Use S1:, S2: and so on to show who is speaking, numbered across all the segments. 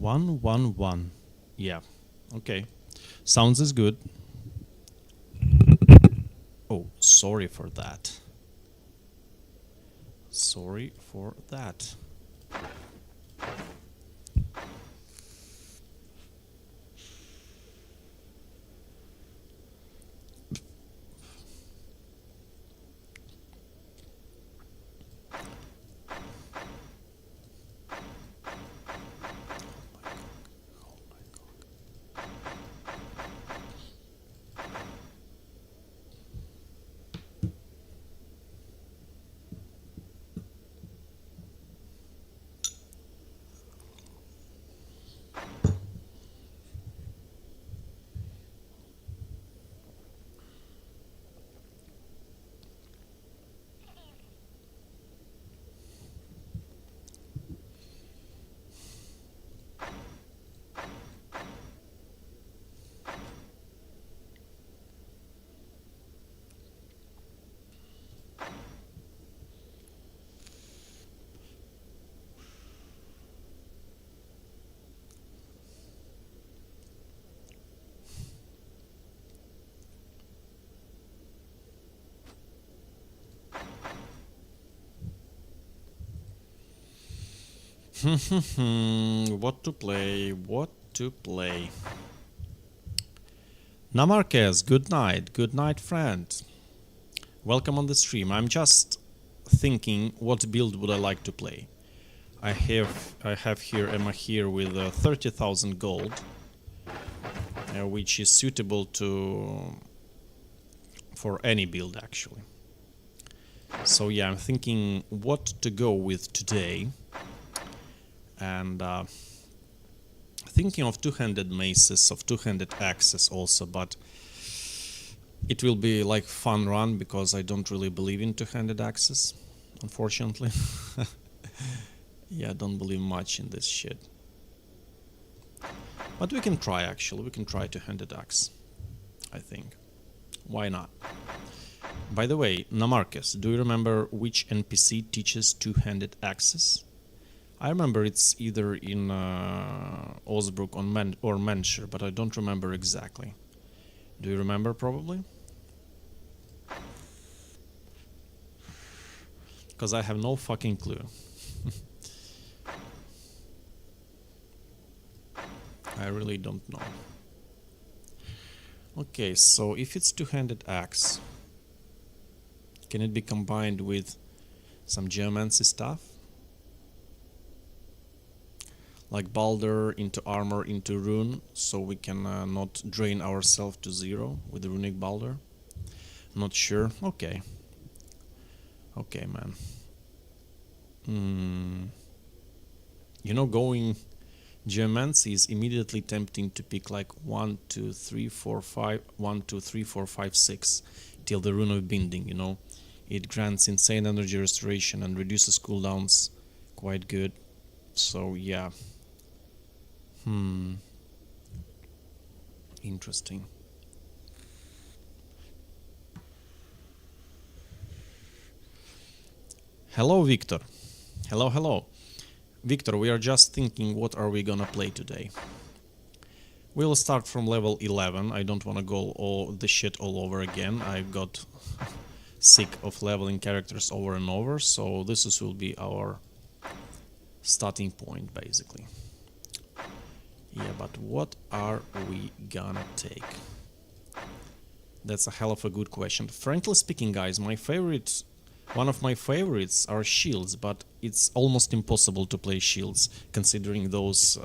S1: 111. Yeah. Okay. Sounds as good. Oh, sorry for that. Sorry for that. What to play? What to play? Namarquez, good night. Good night, friend. Welcome on the stream. I'm just thinking what build would I like to play. I have here Emma here with 30,000 gold, which is suitable for any build actually. So yeah, I'm thinking what to go with today, and thinking of two-handed maces, of two-handed axes also, but it will be like fun run because I don't really believe in two-handed axes, unfortunately. Yeah, I don't believe much in this shit. But we can try actually, we can try two-handed axe, I think. Why not? By the way, Namarcus, do you remember which NPC teaches two-handed axes? I remember it's either in Osbrook or Menshire, but I don't remember exactly. Do you remember probably? Because I have no fucking clue. I really don't know. Okay, so if it's two-handed axe, can it be combined with some geomancy stuff? Like Balder into armor into rune, so we can not drain ourselves to zero with the runic Balder? Not sure. Okay. Okay, man. You know, going geomancy is immediately tempting to pick like 1, 2, 3, 4, 5, 1, 2, 3, 4, 5, 6 till the rune of binding, you know. It grants insane energy restoration and reduces cooldowns quite good. So yeah. Interesting. Hello, Victor. Hello, hello. Victor, we are just thinking what are we gonna play today. We'll start from level 11. I don't want to go all the shit all over again. I got sick of leveling characters over and over, so this will be our starting point, basically. Yeah, but what are we gonna take? That's a hell of a good question. Frankly speaking, guys, one of my favorites are shields, but it's almost impossible to play shields considering those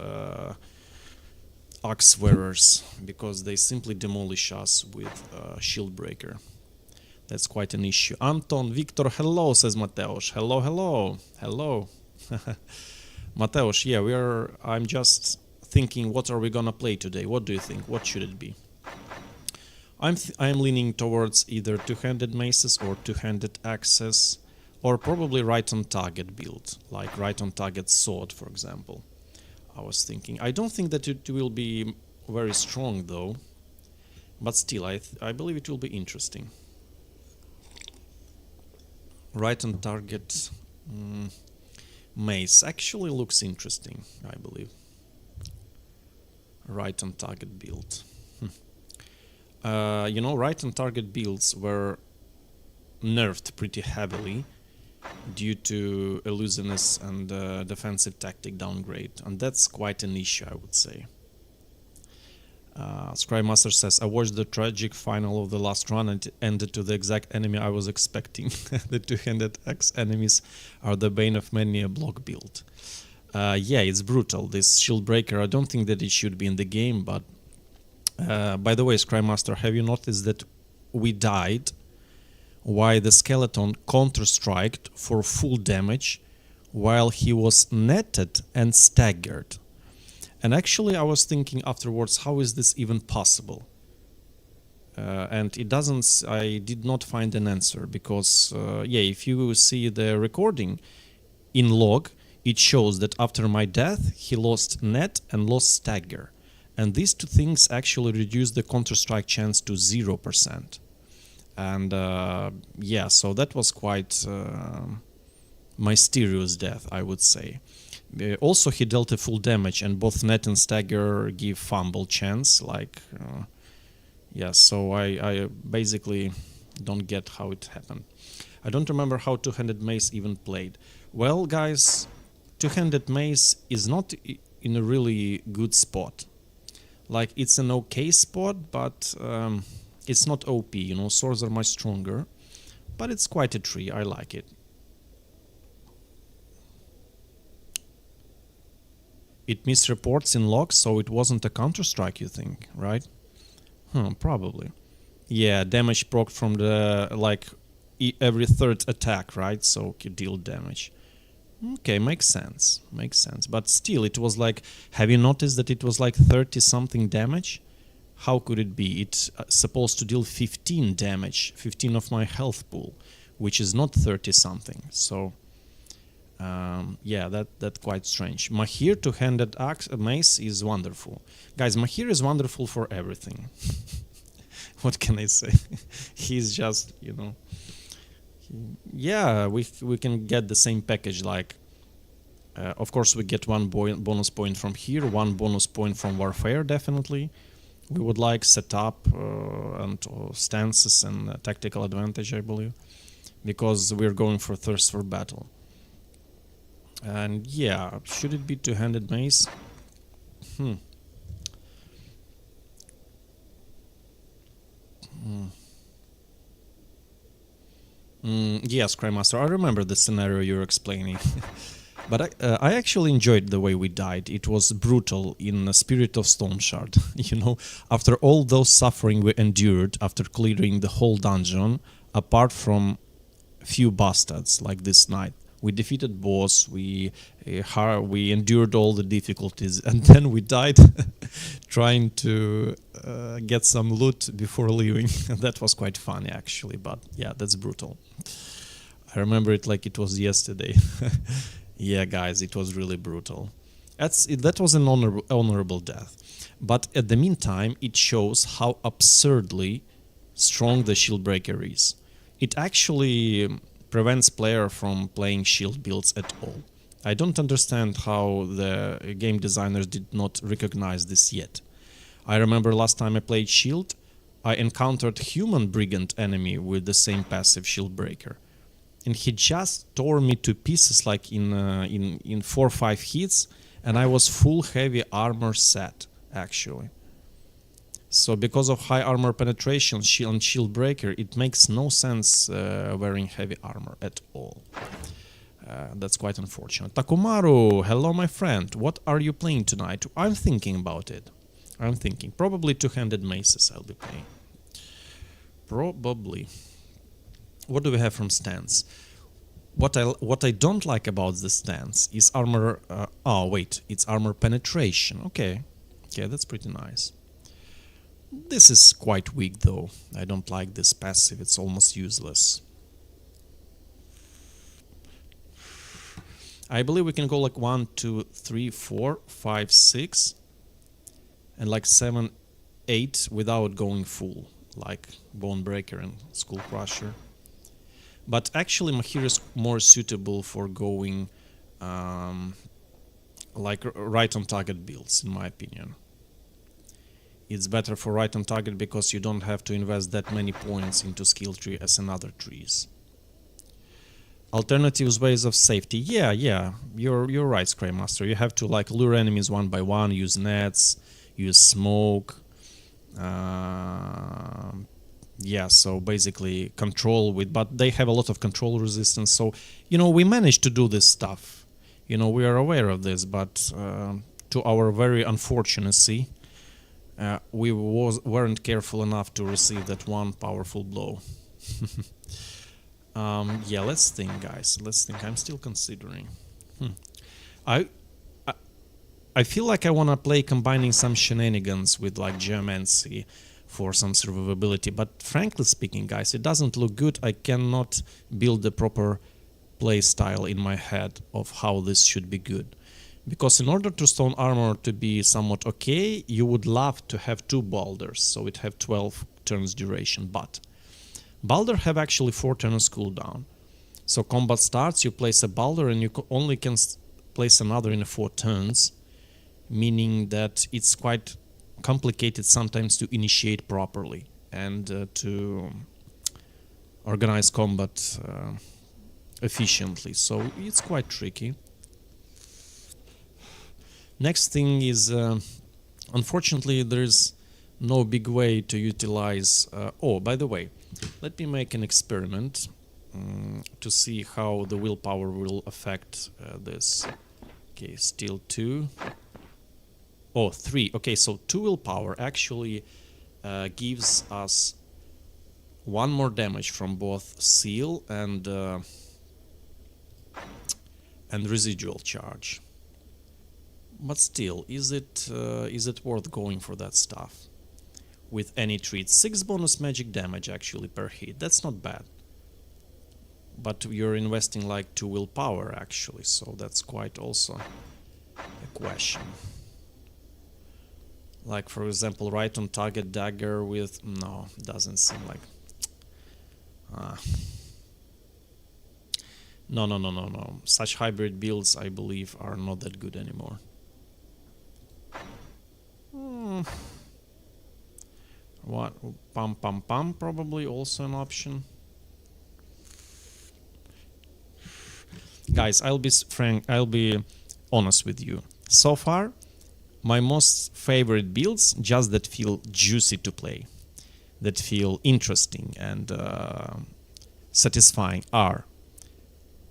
S1: axe wearers, because they simply demolish us with shield breaker. That's quite an issue. Anton, Victor, hello, says Mateusz. Hello, hello, hello. Mateusz, yeah, I'm just thinking what are we gonna play today. What do you think? What should it be? I'm leaning towards either two-handed maces or two-handed axes, or probably right on target build, like right on target sword, for example. I was thinking. I don't think that it will be very strong though, but still I believe it will be interesting. Right on target mace actually looks interesting, I believe. Right on target build. You know, right on target builds were nerfed pretty heavily due to elusiveness and defensive tactic downgrade, and that's quite an issue, I would say. Scrymaster says, I watched the tragic final of the last run and it ended to the exact enemy I was expecting. The two-handed axe enemies are the bane of many a block build. Yeah, it's brutal. This shield breaker, I don't think that it should be in the game, but by the way, Scrymaster, have you noticed that we died while the skeleton counter-striked for full damage while he was netted and staggered? And actually I was thinking afterwards, how is this even possible? And I did not find an answer because, yeah, if you see the recording in log, it shows that after my death, he lost net and lost stagger. And these two things actually reduce the counter-strike chance to 0%. And yeah, so that was quite mysterious death, I would say. Also, he dealt a full damage, and both net and stagger give fumble chance. Like, yeah, so I basically don't get how it happened. I don't remember how two-handed mace even played. Well, guys, two-handed mace is not in a really good spot. Like, it's an okay spot, but it's not OP, you know, swords are much stronger. But it's quite a tree, I like it. It misreports in logs, so it wasn't a counter-strike, you think, right? Probably. Yeah, damage proc from the, like, every third attack, right? So you deal damage. Okay, makes sense. Makes sense. But still, it was like, have you noticed that it was like 30-something damage? How could it be? It's supposed to deal 15 damage, 15 of my health pool, which is not 30-something. So, yeah, that's quite strange. Mahir two-handed mace is wonderful. Guys, Mahir is wonderful for everything. What can I say? He's just, you know... Yeah, we can get the same package, like... of course, we get one bonus point from here, one bonus point from Warfare, definitely. We would like setup and stances and tactical advantage, I believe. Because we're going for Thirst for Battle. And yeah, should it be two-handed mace? Yes, Crymaster, I remember the scenario you're explaining. But I actually enjoyed the way we died. It was brutal in the spirit of Stoneshard. You know, after all those suffering we endured after clearing the whole dungeon, apart from few bastards like this night. We defeated boss, we endured all the difficulties, and then we died trying to get some loot before leaving. That was quite funny, actually, but yeah, that's brutal. I remember it like it was yesterday. Yeah, guys, it was really brutal. That was an honorable death. But at the meantime, it shows how absurdly strong the shield breaker is. It actually prevents player from playing shield builds at all. I don't understand how the game designers did not recognize this yet. I remember last time I played shield, I encountered human brigand enemy with the same passive shield breaker. And he just tore me to pieces like in 4 or 5 hits, and I was full heavy armor set, actually. So because of high armor penetration and shield breaker, it makes no sense wearing heavy armor at all. That's quite unfortunate. Takumaru, hello my friend. What are you playing tonight? I'm thinking about it. I'm thinking. Probably two-handed maces I'll be playing. Probably. What do we have from stance? What I don't like about the stance is armor... oh, wait. It's armor penetration. Okay. Okay, that's pretty nice. This is quite weak though. I don't like this passive, it's almost useless. I believe we can go like 1, 2, 3, 4, 5, 6 and like 7, 8 without going full, like Bone Breaker and Skull Crusher. But actually Mahir is more suitable for going like right on target builds, in my opinion. It's better for right on target because you don't have to invest that many points into skill tree as in other trees. Alternatives ways of safety. Yeah, you're right, Scray Master. You have to like lure enemies one by one, use nets, use smoke. Yeah, so basically control with, but they have a lot of control resistance. So, we managed to do this stuff. We are aware of this, but to our very unfortunacy, we weren't careful enough to receive that one powerful blow. Yeah, let's think, guys. Let's think. I'm still considering. I feel like I want to play combining some shenanigans with like geomancy for some survivability, but frankly speaking, guys, it doesn't look good. I cannot build the proper play style in my head of how this should be good. Because in order to stone armor to be somewhat okay, you would love to have 2 boulders, so it have 12 turns duration, but boulder have actually 4 turns cooldown. So combat starts, you place a boulder and you only can place another in 4 turns, meaning that it's quite complicated sometimes to initiate properly and to organize combat efficiently, so it's quite tricky. Next thing is, unfortunately, there's no big way to utilize... oh, by the way, let me make an experiment to see how the willpower will affect this. Okay, still 2. Oh, 3. Okay, so 2 willpower actually gives us 1 more damage from both seal and residual charge. But still, is it worth going for that stuff? With any treat, 6 bonus magic damage actually per hit. That's not bad. But you're investing like 2 willpower actually, so that's quite also a question. Like for example, right on target dagger with... no, doesn't seem like... No. Such hybrid builds, I believe, are not that good anymore. What? Pam, probably also an option. Guys, I'll be honest with you. So far, my most favorite builds, just that feel juicy to play, that feel interesting and satisfying, are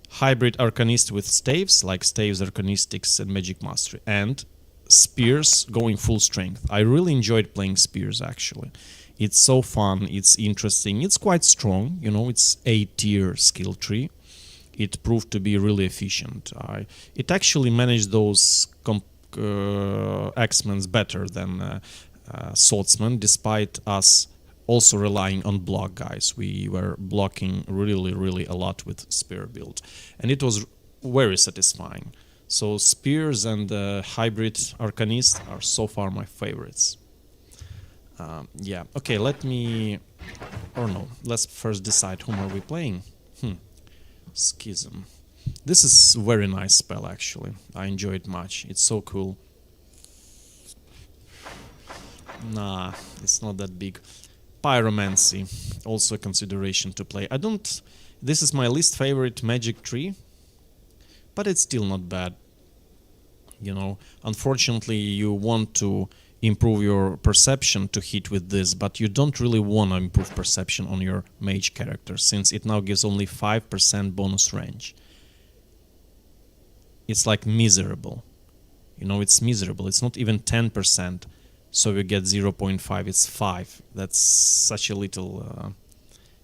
S1: hybrid Arcanist with staves, like staves, Arcanistics, and Magic Mastery, and spears going full strength. I really enjoyed playing spears actually. It's so fun, it's interesting, it's quite strong, it's A-tier skill tree. It proved to be really efficient. It actually managed those X-Men better than Swordsman, despite us also relying on block, guys. We were blocking really a lot with spear build, and it was very satisfying. So spears and hybrid Arcanist are so far my favorites. Yeah, okay, let's first decide whom are we playing. Schism. This is a very nice spell actually. I enjoy it much. It's so cool. Nah, it's not that big. Pyromancy, also a consideration to play. This is my least favorite magic tree, but it's still not bad. Unfortunately, you want to improve your perception to hit with this, but you don't really want to improve perception on your mage character, since it now gives only 5% bonus range. It's like miserable. It's miserable. It's not even 10%, so you get 0.5, it's 5. That's such a little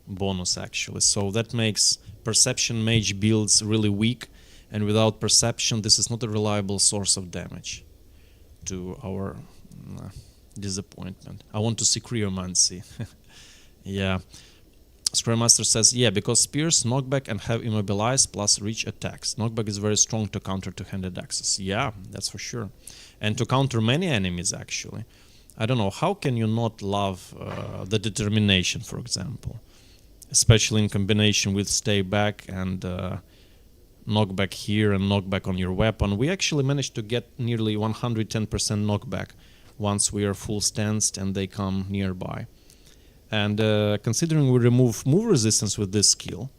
S1: bonus actually. So that makes perception mage builds really weak, and without perception, this is not a reliable source of damage, to our disappointment. I want to see Cryomancy. Yeah. Scrymaster says, yeah, because spears, knockback, and have immobilize plus reach attacks. Knockback is very strong to counter two-handed axes. Yeah, that's for sure. And to counter many enemies, actually. I don't know, how can you not love the determination, for example? Especially in combination with stay back and knockback here and knockback on your weapon. We actually managed to get nearly 110% knockback once we are full stanced and they come nearby. And considering we remove move resistance with this skill,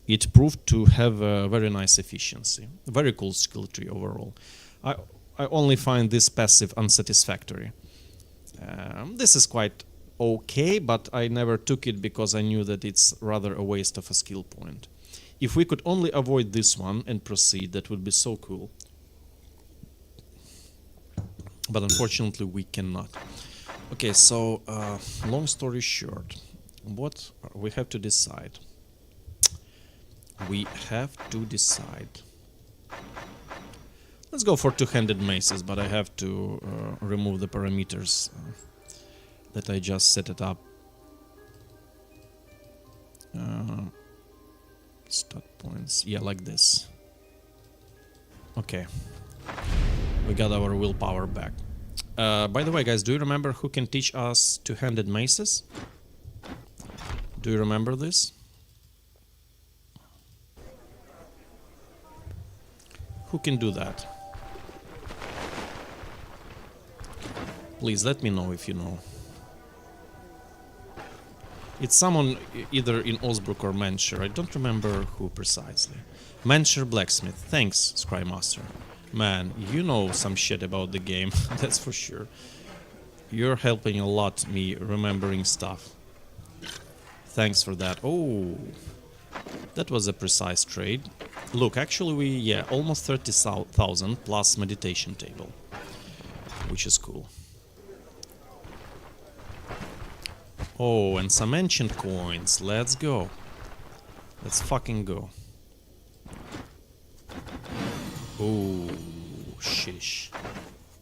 S1: it proved to have a very nice efficiency. Very cool skill tree overall. I only find this passive unsatisfactory. This is quite okay, but I never took it because I knew that it's rather a waste of a skill point. If we could only avoid this one and proceed, that would be so cool. But unfortunately we cannot. Okay, so long story short, what we have to decide? We have to decide. Let's go for two-handed maces, but I have to remove the parameters that I just set it up. Stat points, yeah, like this. Okay, we got our willpower back. By the way, guys, do you remember who can teach us two-handed maces? Do you remember this? Who can do that? Please let me know if you know. It's someone either in Osbrook or Manshire. I don't remember who precisely. Manshire Blacksmith. Thanks, Scrymaster. Man, you know some shit about the game, that's for sure. You're helping a lot me remembering stuff. Thanks for that. Oh, that was a precise trade. Look, actually we, almost 30,000 plus meditation table, which is cool. Oh, and some ancient coins. Let's go. Let's fucking go. Oh, shish.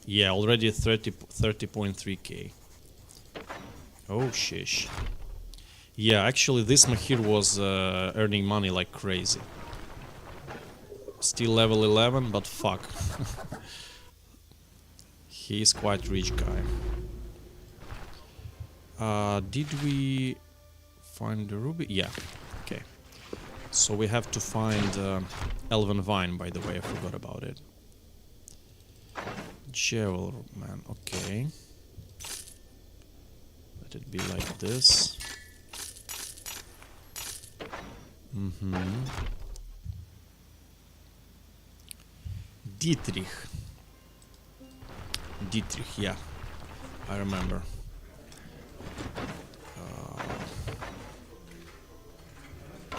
S1: Yeah, already 30.3k. Oh, shish. Yeah, actually this Mahir was earning money like crazy. Still level 11, but fuck. He's quite rich guy. Did we find the ruby? Yeah, okay. So we have to find Elven Vine, by the way, I forgot about it. Jewel, man, okay. Let it be like this. Dietrich. Dietrich, yeah. I remember.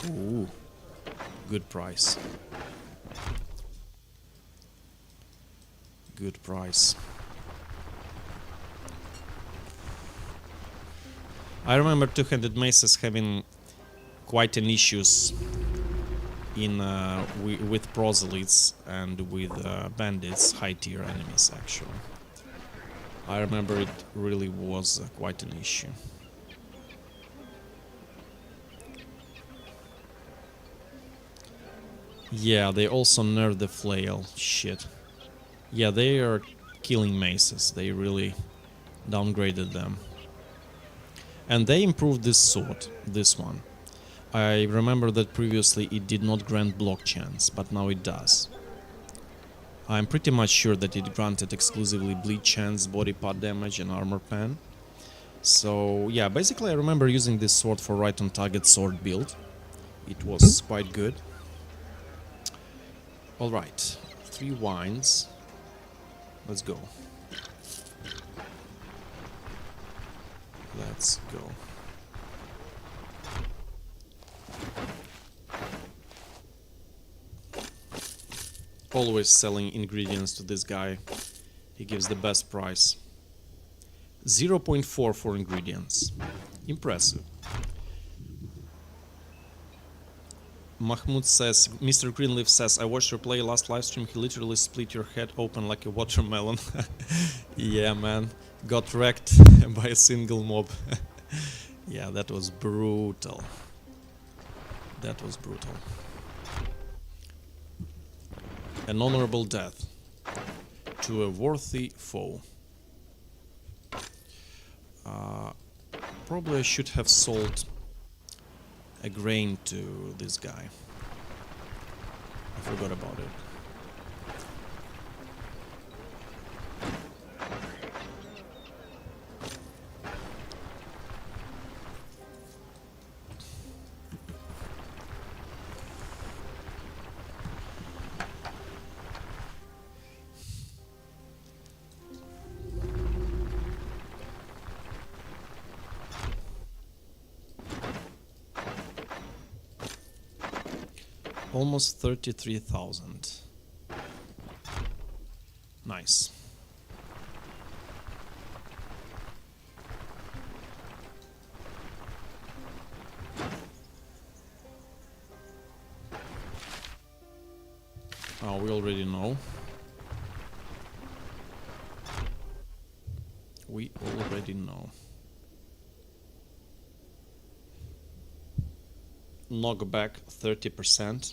S1: Ooh, good price. Good price. I remember two-handed maces having quite an issues in with proselytes and with bandits, high-tier enemies actually. I remember it really was quite an issue. Yeah, they also nerfed the flail. Shit. Yeah, they are killing maces. They really downgraded them. And they improved this sword, this one. I remember that previously it did not grant block chance, but now it does. I'm pretty much sure that it granted exclusively bleed chance, body part damage and armor pen. So yeah, basically I remember using this sword for right on target sword build. It was quite good. Alright, 3 wines. Let's go. Let's go. Always selling ingredients to this guy. He gives the best price. 0.4 for ingredients. Impressive. Mahmoud says, Mr. Greenleaf says, I watched your play last livestream, he literally split your head open like a watermelon. Yeah, man. Got wrecked by a single mob. Yeah, that was brutal. That was brutal. An honorable death to a worthy foe. Probably I should have sold a grain to this guy. I forgot about it. Almost 33,000. Nice. Oh, we already know. We already know. Knockback 30%.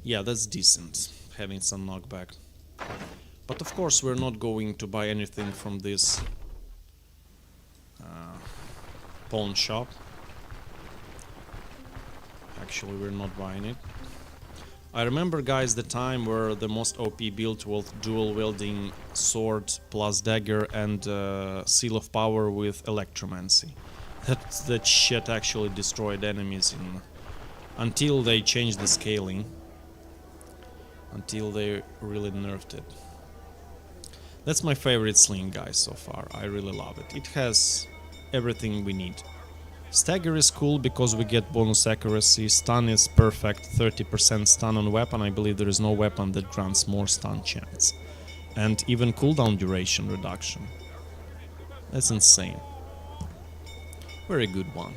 S1: Yeah, that's decent, having some knockback. But of course we're not going to buy anything from this pawn shop. Actually, we're not buying it. I remember, guys, the time where the most OP build was dual wielding sword plus dagger and seal of power with electromancy. That shit actually destroyed enemies until they changed the scaling. Until they really nerfed it. That's my favorite sling, guys, so far. I really love it. It has everything we need. Stagger is cool because we get bonus accuracy. Stun is perfect, 30% stun on weapon. I believe there is no weapon that grants more stun chance. And even cooldown duration reduction. That's insane. Very good one.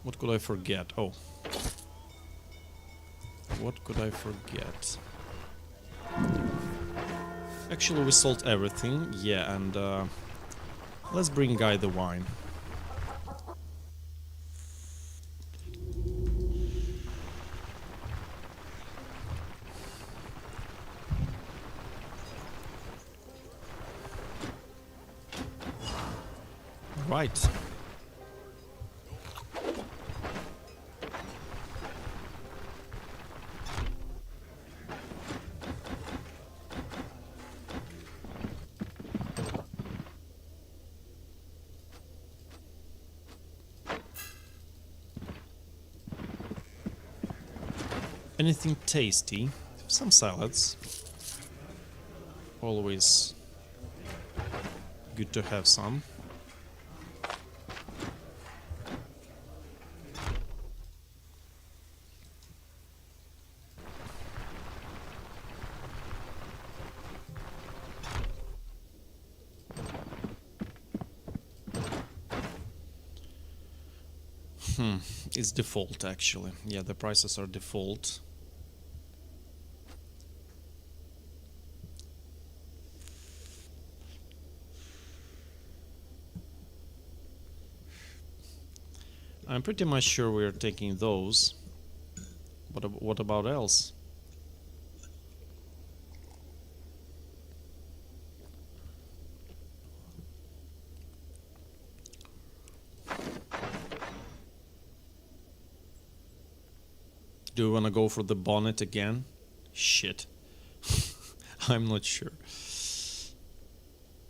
S1: What could I forget? Oh. What could I forget? Actually, we sold everything. Yeah, and let's bring Guy the wine. Right. Anything tasty? Some salads. Always good to have some. It's default, actually. Yeah, the prices are default. I'm pretty much sure we're taking those. What about else? Do we want to go for the bonnet again? Shit. I'm not sure.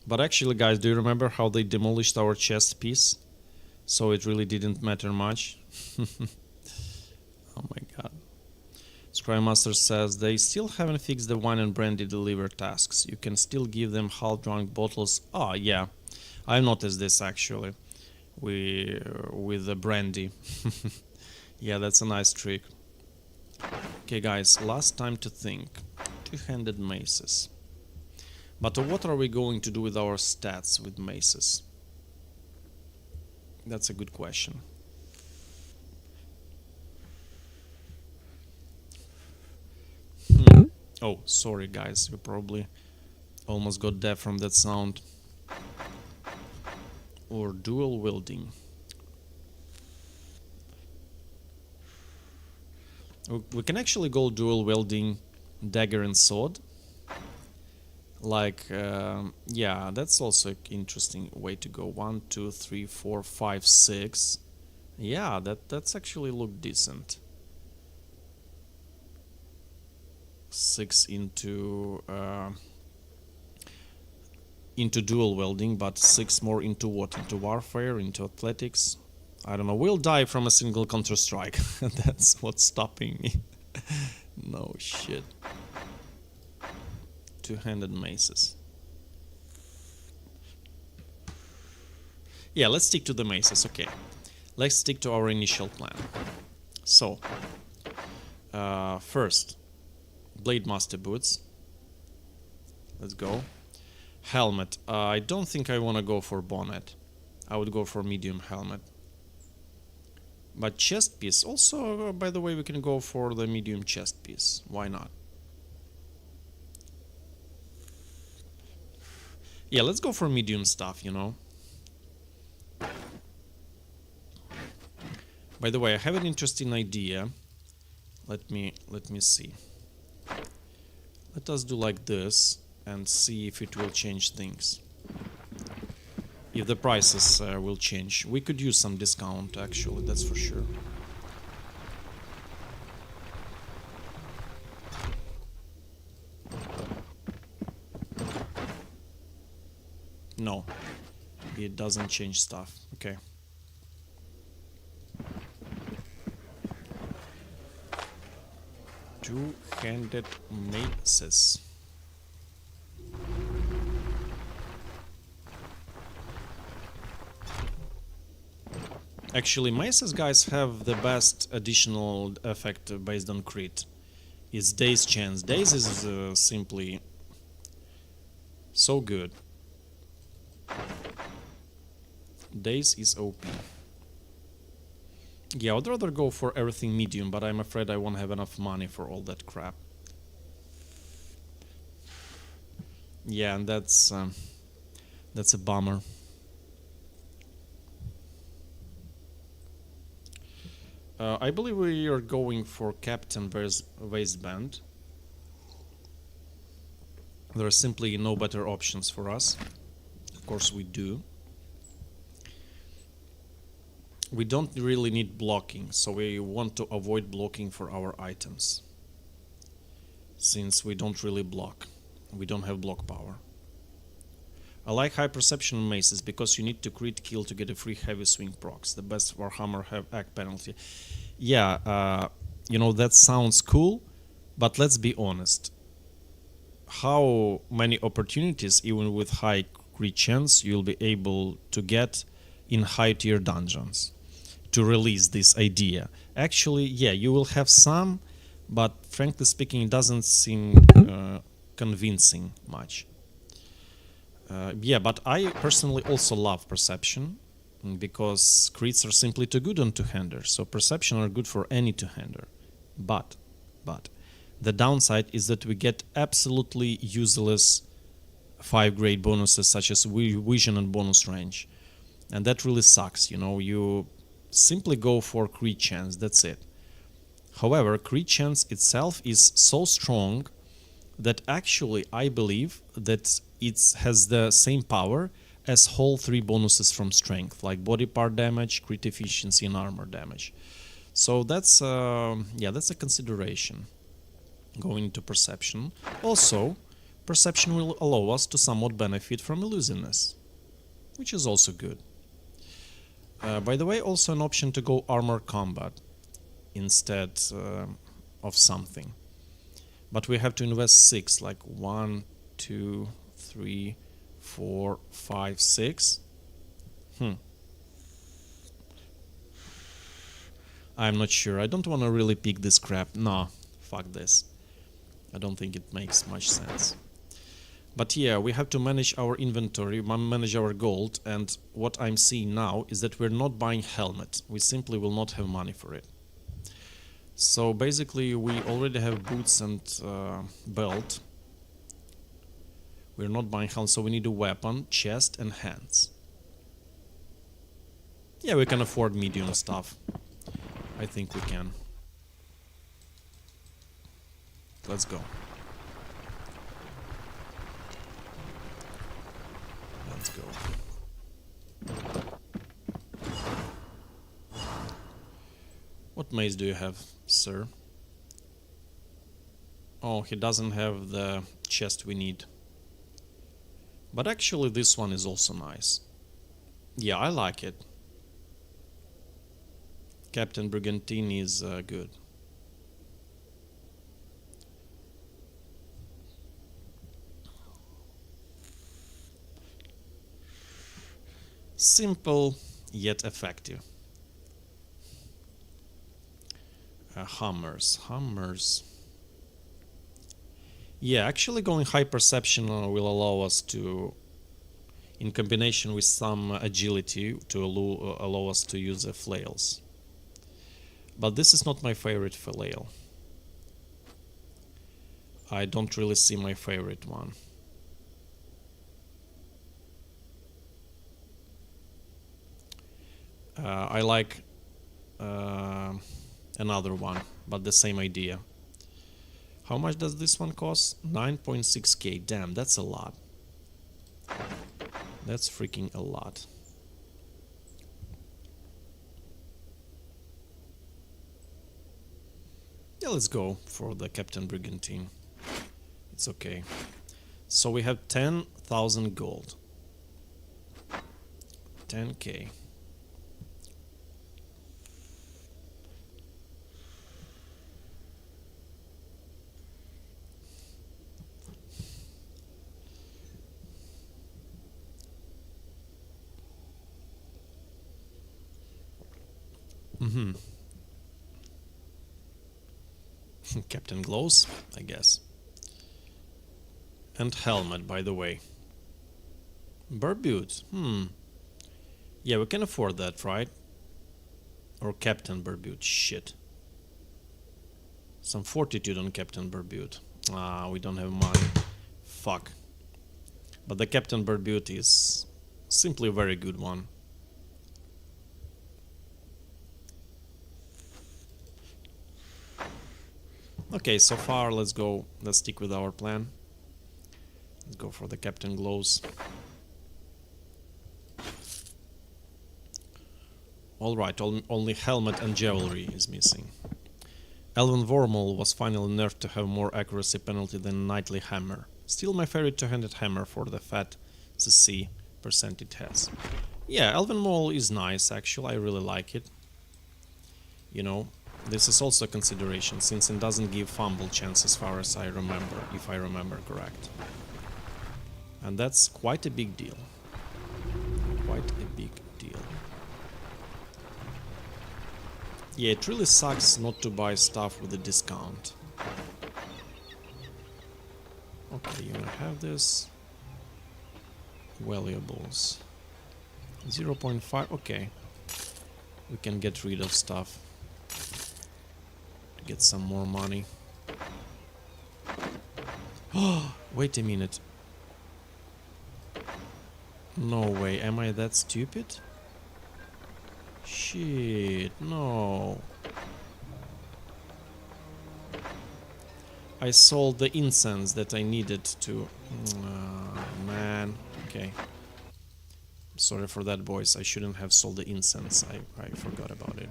S1: But actually, guys, do you remember how they demolished our chest piece? So it really didn't matter much. Oh my god. Scrymaster says they still haven't fixed the wine and brandy deliver tasks. You can still give them half-drunk bottles. Oh yeah, I've noticed this actually. With the brandy. Yeah, that's a nice trick. Okay, guys, last time to think. Two-handed maces. But what are we going to do with our stats with maces? That's a good question. Oh, sorry guys, you probably almost got deaf from that sound. Or dual wielding. We can actually go dual wielding dagger and sword. Like, yeah, that's also an interesting way to go. 1, 2, 3, 4, 5, 6. Yeah, that's actually look decent. 6 into dual wielding, but 6 more into what? Into warfare, into athletics. I don't know. We'll die from a single Counter-Strike. That's what's stopping me. No shit. Two-handed maces. Yeah, let's stick to the maces, okay. Let's stick to our initial plan. So, first, Blade Master Boots. Let's go. Helmet. I don't think I want to go for bonnet. I would go for medium helmet. But chest piece. Also, by the way, we can go for the medium chest piece. Why not? Yeah, let's go for medium stuff, you know. By the way, I have an interesting idea. Let me see. Let us do like this and see if it will change things. If the prices will change. We could use some discount, actually, that's for sure. No, it doesn't change stuff. Okay. Two-handed maces. Actually, maces, guys, have the best additional effect based on crit. It's Daze chance. Daze is simply so good. Daze is OP. Yeah, I'd rather go for everything medium, but I'm afraid I won't have enough money for all that crap. Yeah, and that's a bummer. I believe we are going for Captain Waistband. There are simply no better options for us. Of course we do. We don't really need blocking, so we want to avoid blocking for our items. Since we don't really block. We don't have block power. I like high perception maces because you need to crit kill to get a free heavy swing procs. The best Warhammer have act penalty. Yeah, you know, that sounds cool, but let's be honest. How many opportunities, even with high crit chance, you'll be able to get in high tier dungeons to release this idea? Actually, yeah, you will have some, but frankly speaking, it doesn't seem convincing much. Yeah, but I personally also love perception because crits are simply too good on two-hander, so perception are good for any two-hander. But the downside is that we get absolutely useless 5-grade bonuses such as vision and bonus range, and that really sucks. You know, you simply go for crit chance, that's it. However, crit chance itself is so strong that actually I believe that it has the same power as whole 3 bonuses from strength, like body part damage, crit efficiency, and armor damage. So that's yeah, that's a consideration going into perception. Also, perception will allow us to somewhat benefit from elusiveness, which is also good. By the way, also an option to go armor combat instead of something. But we have to invest 6, like 1, 2, 3, 4, 5, 6. I'm not sure. I don't want to really pick this crap. No, fuck this. I don't think it makes much sense. But yeah, we have to manage our inventory, manage our gold, and what I'm seeing now is that we're not buying helmet. We simply will not have money for it. So basically we already have boots and belt. We're not buying helmet, so we need a weapon, chest and hands. Yeah, we can afford medium stuff. I think we can. Let's go. Let's go. What mace do you have, sir? Oh, he doesn't have the chest we need. But actually this one is also nice. Yeah, I like it. Captain Brigantine is good. simple yet effective. Hammers. Yeah, actually going high perception will allow us to, in combination with some agility, to allow us to use the flails. But this is not my favorite flail. I don't really see my favorite one. I like another one, but the same idea. How much does this one cost? 9.6k. Damn, that's a lot. That's freaking a lot. Yeah, let's go for the Captain Brigantine. It's okay. So we have 10,000 gold. 10k. Captain Glows, I guess. And helmet, by the way. Barbude. Yeah, we can afford that, right? Or Captain Barbude. Shit. Some fortitude on Captain Barbude. Ah, we don't have money. Fuck. But the Captain Barbude is simply a very good one. Okay, so far let's stick with our plan. Let's go for the Captain Glows. Alright, only helmet and jewelry is missing. Elven Vormal was finally nerfed to have more accuracy penalty than Knightly Hammer. Still my favorite two-handed hammer for the fat CC % it has. Yeah, Elven Maul is nice actually, I really like it. You know, this is also a consideration, since it doesn't give fumble chance as far as I remember, if I remember correct. And that's quite a big deal. Quite a big deal. Yeah, it really sucks not to buy stuff with a discount. Okay, you have this. Valuables. 0.5, okay. We can get rid of stuff. Get some more money. Oh, wait a minute. No way, am I that stupid? Shit, no. I sold the incense that I needed to... man, okay. Sorry for that, boys. I shouldn't have sold the incense. I forgot about it.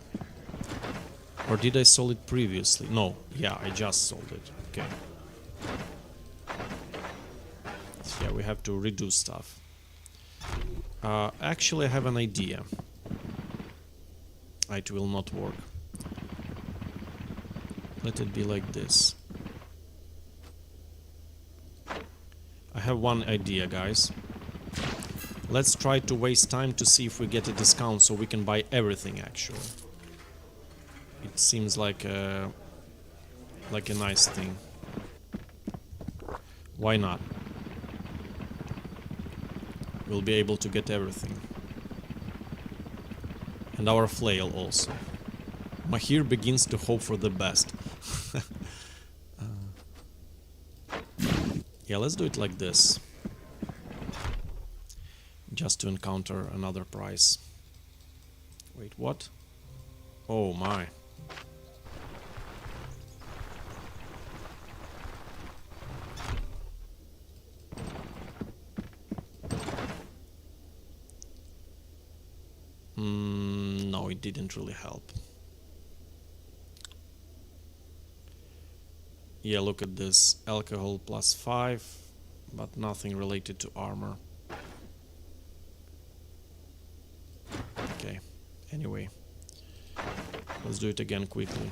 S1: Or did I sell it previously? No, yeah, I just sold it. Okay. So yeah, we have to redo stuff. Actually, I have an idea. It will not work. Let it be like this. I have one idea, guys. Let's try to waste time to see if we get a discount so we can buy everything, actually. It seems like a nice thing. Why not? We'll be able to get everything. And our flail also. Mahir begins to hope for the best. Yeah, let's do it like this. Just to encounter another price. Wait, what? Oh my. No, it didn't really help. Yeah, look at this. Alcohol +5, but nothing related to armor. Okay, anyway. Let's do it again quickly.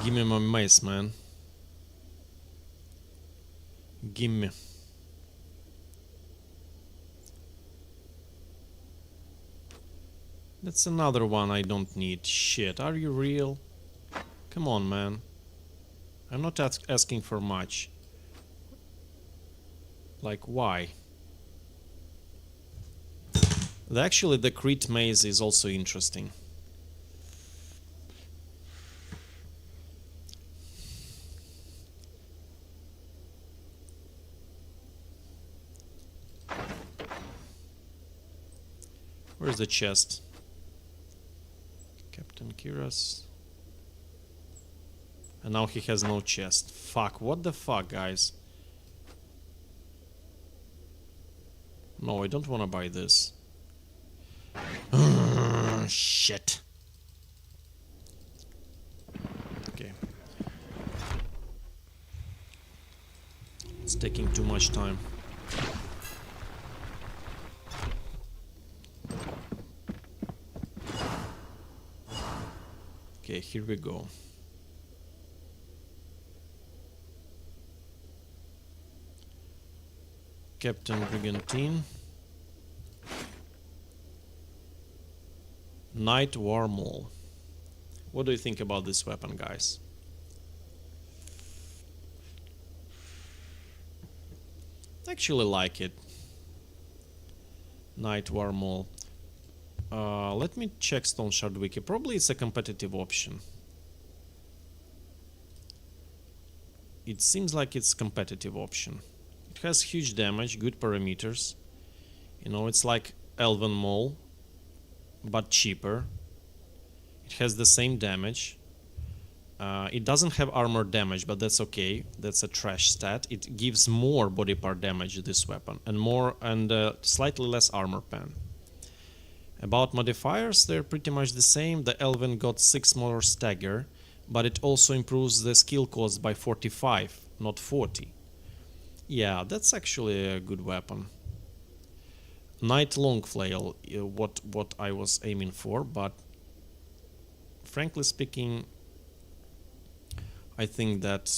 S1: Give me my mace, man. Gimme. That's another one I don't need. Shit, are you real? Come on, man. I'm not asking for much. Like, why? Actually, the crit maze is also interesting. Where's the chest? Captain Kira's. And now he has no chest. Fuck, what the fuck, guys? No, I don't want to buy this. Shit. Okay. It's taking too much time. Okay, here we go. Captain Brigantine. Night War Mole. What do you think about this weapon, guys? I actually like it. Night War Mole. Let me check Stoneshard wiki. Probably it's a competitive option. It seems like it's competitive option. It has huge damage, good parameters. You know, it's like Elven Mole, but cheaper. It has the same damage. It doesn't have armor damage, but that's okay. That's a trash stat. It gives more body part damage, this weapon, and slightly less armor pen. About modifiers, they're pretty much the same. The Elven got 6 more stagger, but it also improves the skill cost by 45, not 40. Yeah, that's actually a good weapon. Night Long Flail, what I was aiming for, but frankly speaking, I think that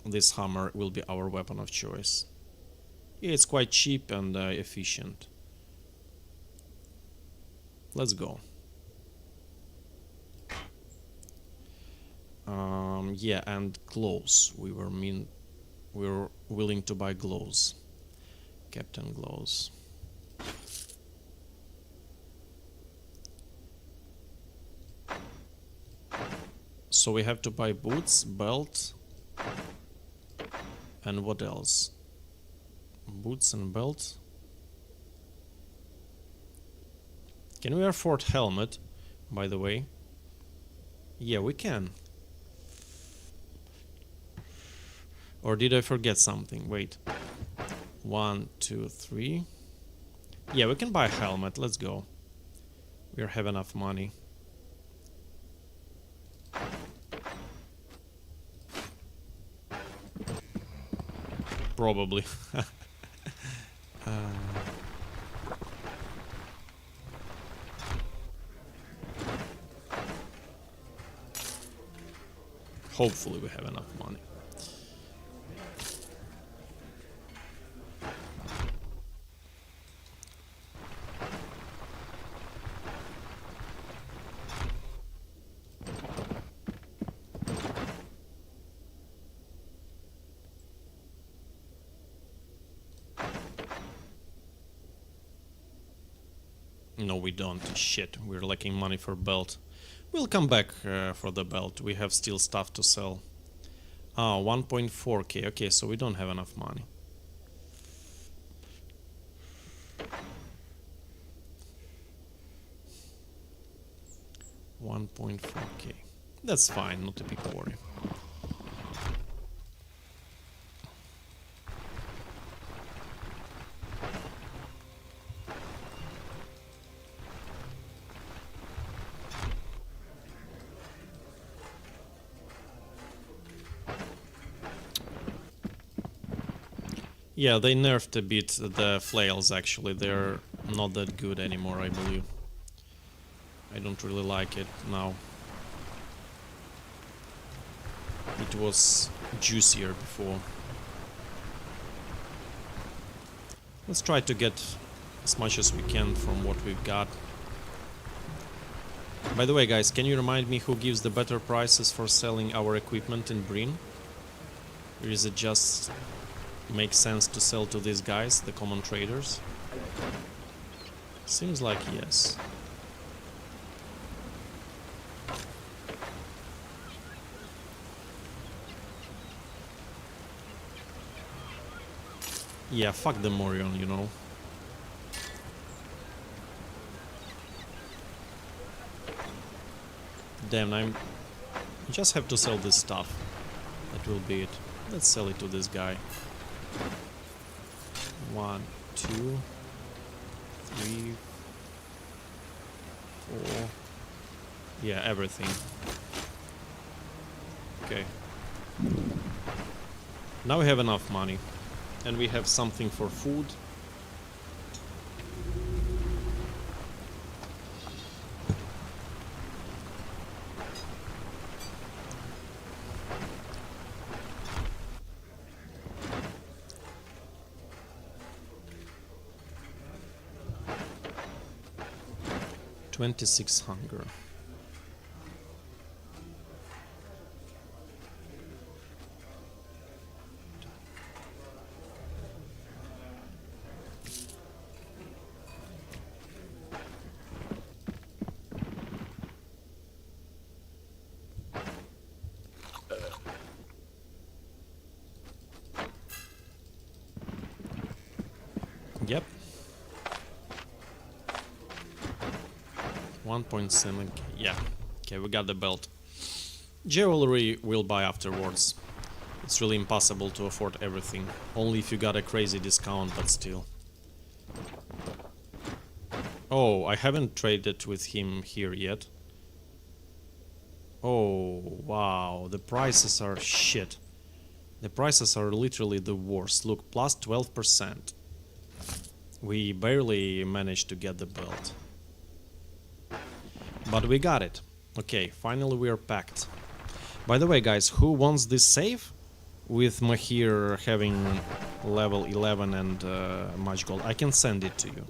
S1: this hammer will be our weapon of choice. Yeah, it's quite cheap and efficient. Let's go. Yeah, and gloves. We were willing to buy gloves. Captain gloves. So we have to buy boots, belt, and what else? Boots and belt. Can we afford helmet, by the way? Yeah, we can. Or did I forget something? Wait. 1, 2, 3. Yeah, we can buy a helmet. Let's go. We have enough money. Probably. Hopefully we have enough money. No, we don't. Shit, we're lacking money for belt. We'll come back for the belt. We have still stuff to sell. 1.4k. Okay, so we don't have enough money. $1.4k. That's fine, not a big worry. Yeah, they nerfed a bit the flails actually. They're not that good anymore, I believe. I don't really like it now. It was juicier before. Let's try to get as much as we can from what we've got. By the way, guys, can you remind me who gives the better prices for selling our equipment in Breen? Or is it just makes sense to sell to these guys, the common traders? Seems like yes. Yeah, fuck the Morion, you know. Damn, I just have to sell this stuff. That will be it. Let's sell it to this guy. 1, 2, 3, 4. Yeah, everything. Okay. Now we have enough money. And we have something for food. $26 hunger. Yep. 1.7k. Yeah. Okay, we got the belt. Jewelry we'll buy afterwards. It's really impossible to afford everything. Only if you got a crazy discount, but still. Oh, I haven't traded with him here yet. Oh, wow. The prices are shit. The prices are literally the worst. Look, plus 12%. We barely managed to get the belt. But we got it. Okay, finally we are packed. By the way, guys, who wants this save? With Mahir having level 11 and much gold. I can send it to you.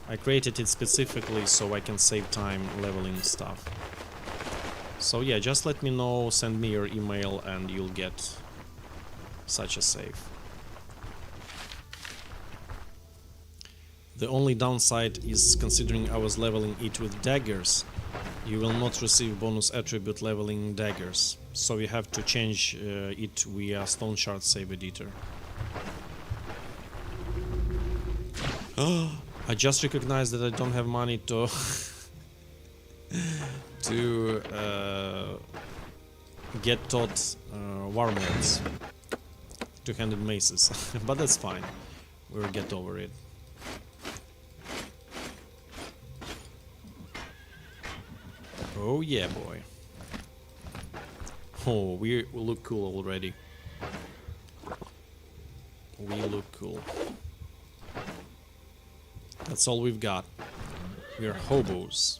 S1: I created it specifically so I can save time leveling stuff. So yeah, just let me know, send me your email and you'll get such a save. The only downside is considering I was leveling it with daggers, you will not receive bonus attribute leveling daggers, so you have to change it via Stoneshard save editor. I just recognized that I don't have money to get taught war modes, two-handed maces, but that's fine. We'll get over it. Oh yeah, boy. Oh, we look cool already. We look cool. That's all we've got. We're hobos.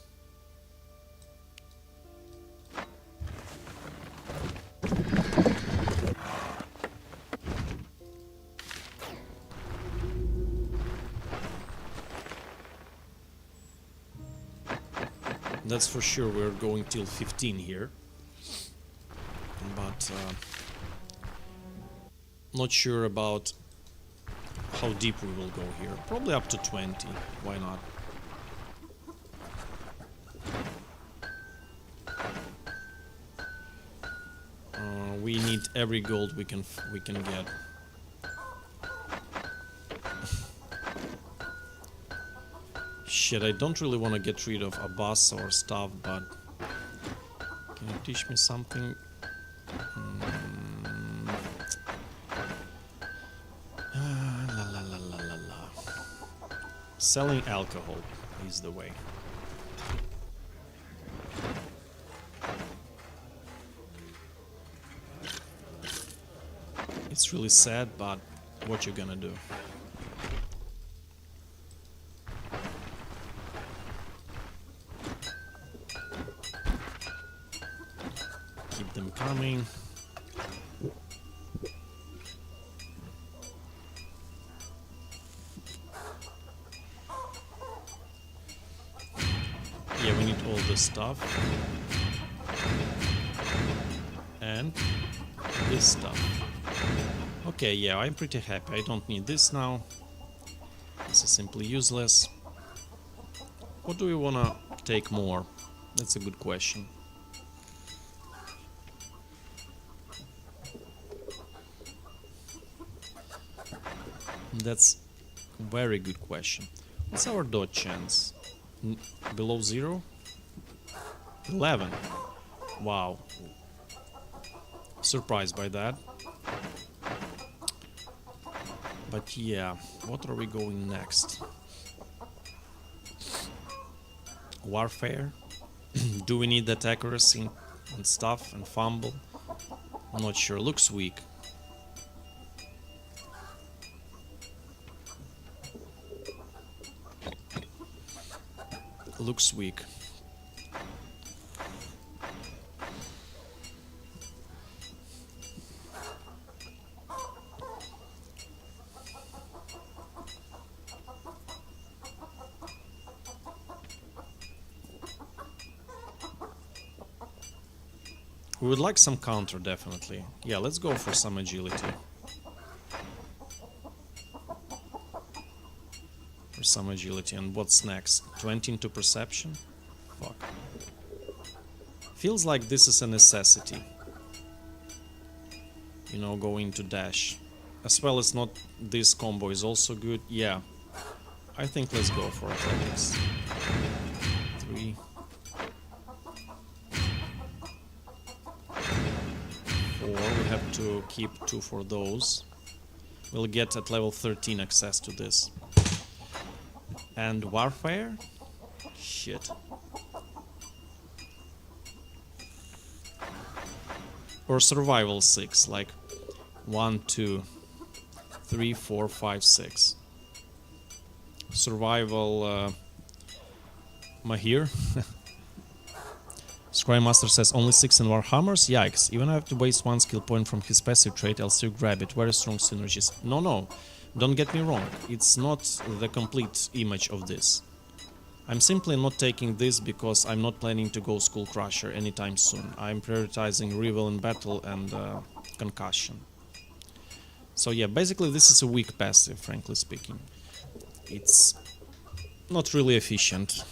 S1: That's for sure. We're going till 15 here, but not sure about how deep we will go here. Probably up to 20. Why not? We need every gold we can get. Shit, I don't really want to get rid of a bus or stuff, but can you teach me something? La la la la la la. Selling alcohol is the way. It's really sad, but what you gonna do? Keep them coming. Okay, we need all this stuff. And this stuff. Okay, yeah, I'm pretty happy. I don't need this now. This is simply useless. What do we wanna take more? That's a good question. That's a very good question. What's our dodge chance? Below 0? 11. Wow. Surprised by that. But yeah, what are we going next? Warfare? Do we need that accuracy and stuff and fumble? I'm not sure. Looks weak. Looks weak. We would like some counter, definitely. Yeah, let's go for some agility. For some agility. And what's next? 20 into perception? Fuck. Feels like this is a necessity. You know, going to dash. As well as not this combo is also good. Yeah. I think let's go for athletics. 3. 4. We have to keep 2 for those. We'll get at level 13 access to this. And warfare? Shit. Or survival 6, like 1, 2, 3, 4, 5, 6. Survival Mahir. Scrymaster says only 6 in Warhammers? Yikes, even I have to waste 1 skill point from his passive trait, I'll still grab it. Very strong synergies. No, don't get me wrong, it's not the complete image of this. I'm simply not taking this because I'm not planning to go Skull Crusher anytime soon. I'm prioritizing Revel in Battle and Concussion. So yeah, basically this is a weak passive, frankly speaking. It's not really efficient.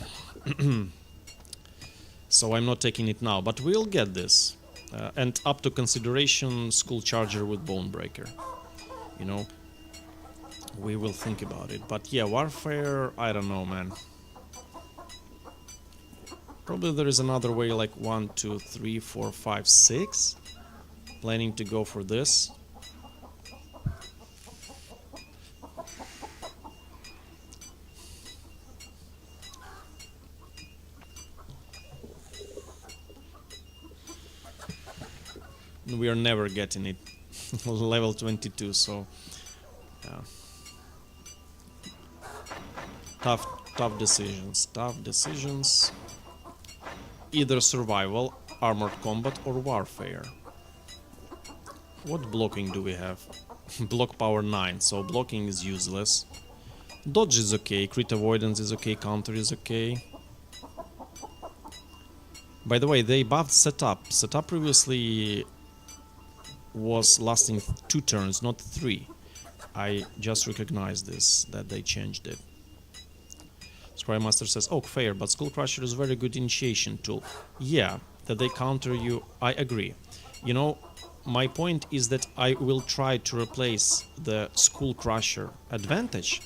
S1: So I'm not taking it now, but we'll get this. And up to consideration, Skull Charger with Bonebreaker. You know, we will think about it. But yeah, Warfare, I don't know, man. Probably there is another way, like 1, 2, 3, 4, 5, 6. Planning to go for this. We are never getting it. Level 22, so yeah. Tough decisions. Either survival, armored combat, or warfare. What blocking do we have? Block power 9, so blocking is useless. Dodge is okay, crit avoidance is okay, counter is okay. By the way, they buffed setup. Setup previously was lasting 2 turns, not 3. I just recognized this, that they changed it. Scrymaster says, oh, fair, but Skull Crusher is a very good initiation tool. Yeah, that they counter you, I agree. You know, my point is that I will try to replace the Skull Crusher advantage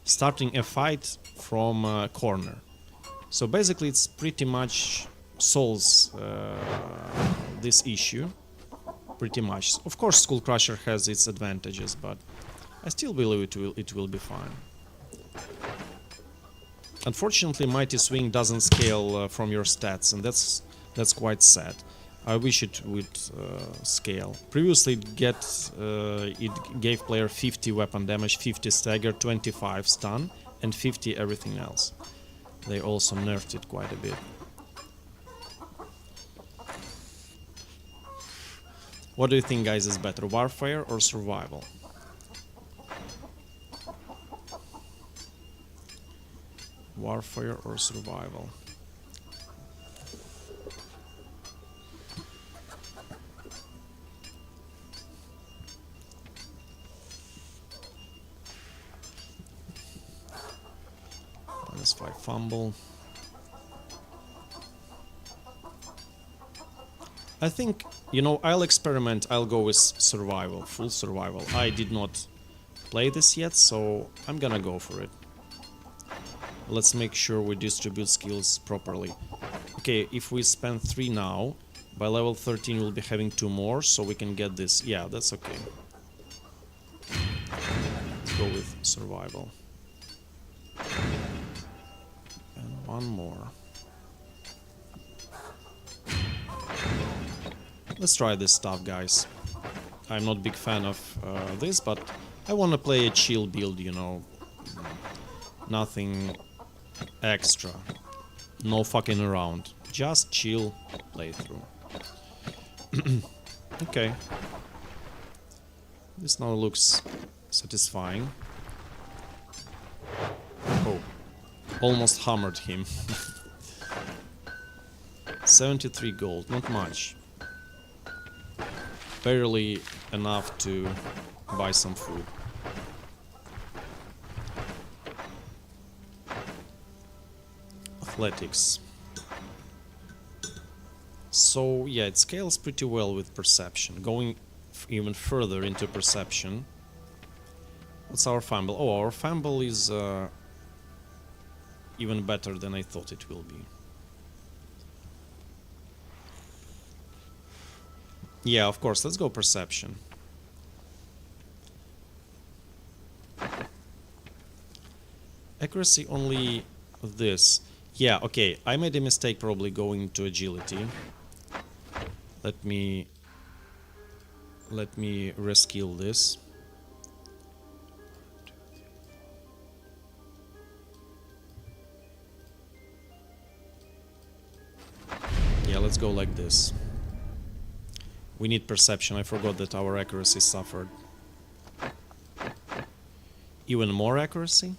S1: starting a fight from corner. So basically it's pretty much solves this issue. Pretty much. Of course, Skull Crusher has its advantages, but I still believe it will be fine. Unfortunately, Mighty Swing doesn't scale from your stats, and that's quite sad. I wish it would scale. Previously, it gave player 50 weapon damage, 50 stagger, 25 stun, and 50 everything else. They also nerfed it quite a bit. What do you think, guys, is better, Warfare or Survival? Warfare or Survival? -5 fumble. I think, you know, I'll experiment. I'll go with survival, full survival. I did not play this yet, so I'm gonna go for it. Let's make sure we distribute skills properly. Okay, if we spend 3 now, by level 13 we'll be having 2 more, so we can get this. Yeah, that's okay. Let's go with survival. And 1 more. Let's try this stuff, guys. I'm not a big fan of this, but I want to play a chill build, you know. Nothing extra. No fucking around. Just chill playthrough. Okay. This now looks satisfying. Oh. Almost hammered him. 73 gold, not much. Barely enough to buy some food. Athletics. So yeah, it scales pretty well with perception. Going even further into perception. What's our fumble? Oh, our fumble is even better than I thought it will be. Yeah, of course, let's go perception. Accuracy only this. Yeah, okay, I made a mistake probably going to agility. Let me reskill this. Yeah, let's go like this. We need perception. I forgot that our accuracy suffered. Even more accuracy?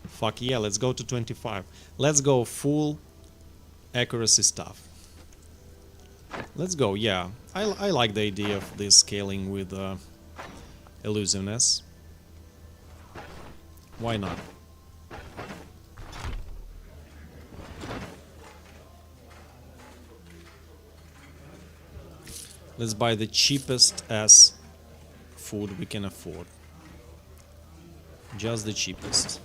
S1: Fuck yeah, let's go to 25. Let's go full accuracy stuff. Let's go, yeah. I like the idea of this scaling with elusiveness. Why not? Let's buy the cheapest ass food we can afford. Just the cheapest.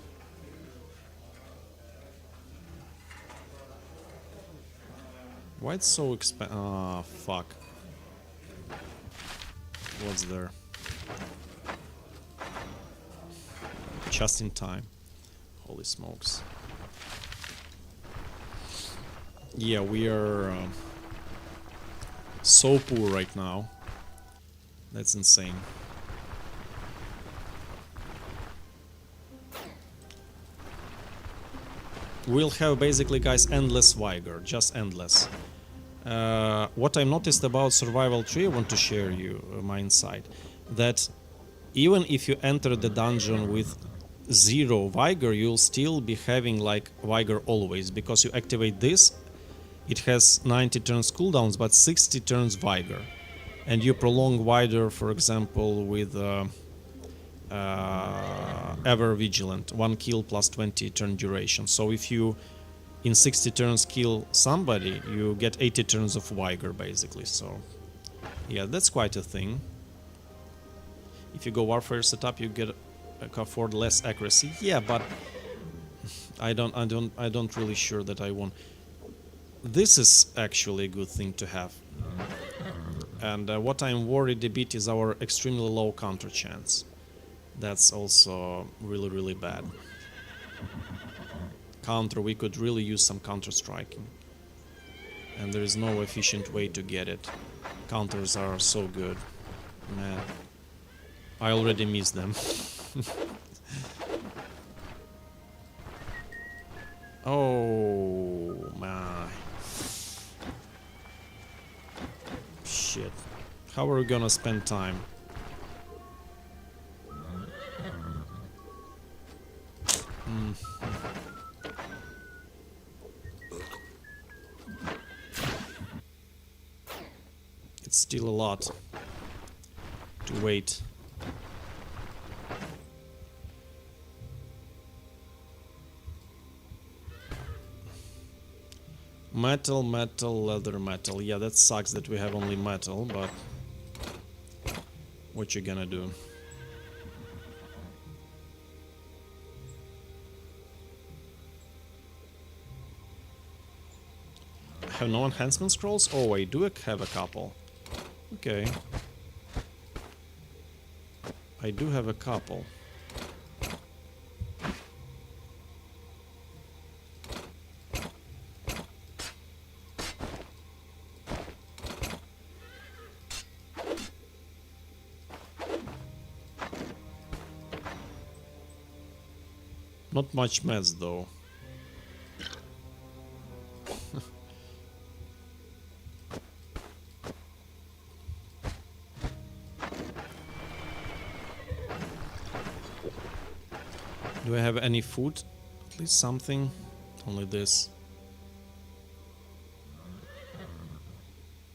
S1: Why it's so expensive? Ah, fuck. What's there? Just in time. Holy smokes. Yeah, we are so poor right now. That's insane. We'll have basically, guys, endless Vigor, just endless. What I noticed about Survival 3, I want to share you my insight. That even if you enter the dungeon with 0 Vigor, you'll still be having like Vigor always, because you activate this. It has 90 turns cooldowns, but 60 turns Vigor. And you prolong Vigor, for example, with Ever Vigilant. 1 kill plus 20 turn duration. So if you, in 60 turns, kill somebody, you get 80 turns of Vigor, basically. So, yeah, that's quite a thing. If you go Warfare setup, you get afford less accuracy. Yeah, but I don't really sure that I want. This is actually a good thing to have. And what I'm worried a bit is our extremely low counter chance. That's also really, really bad. Counter, we could really use some counter striking. And there is no efficient way to get it. Counters are so good. Man, I already miss them. Oh my. Shit. How are we gonna spend time? It's still a lot to wait. Metal, metal, leather, metal. Yeah, that sucks that we have only metal, but what you gonna do? I have no enhancement scrolls? Oh, I do have a couple. Okay. I do have a couple. Not much mess though. Do I have any food? At least something. Only this.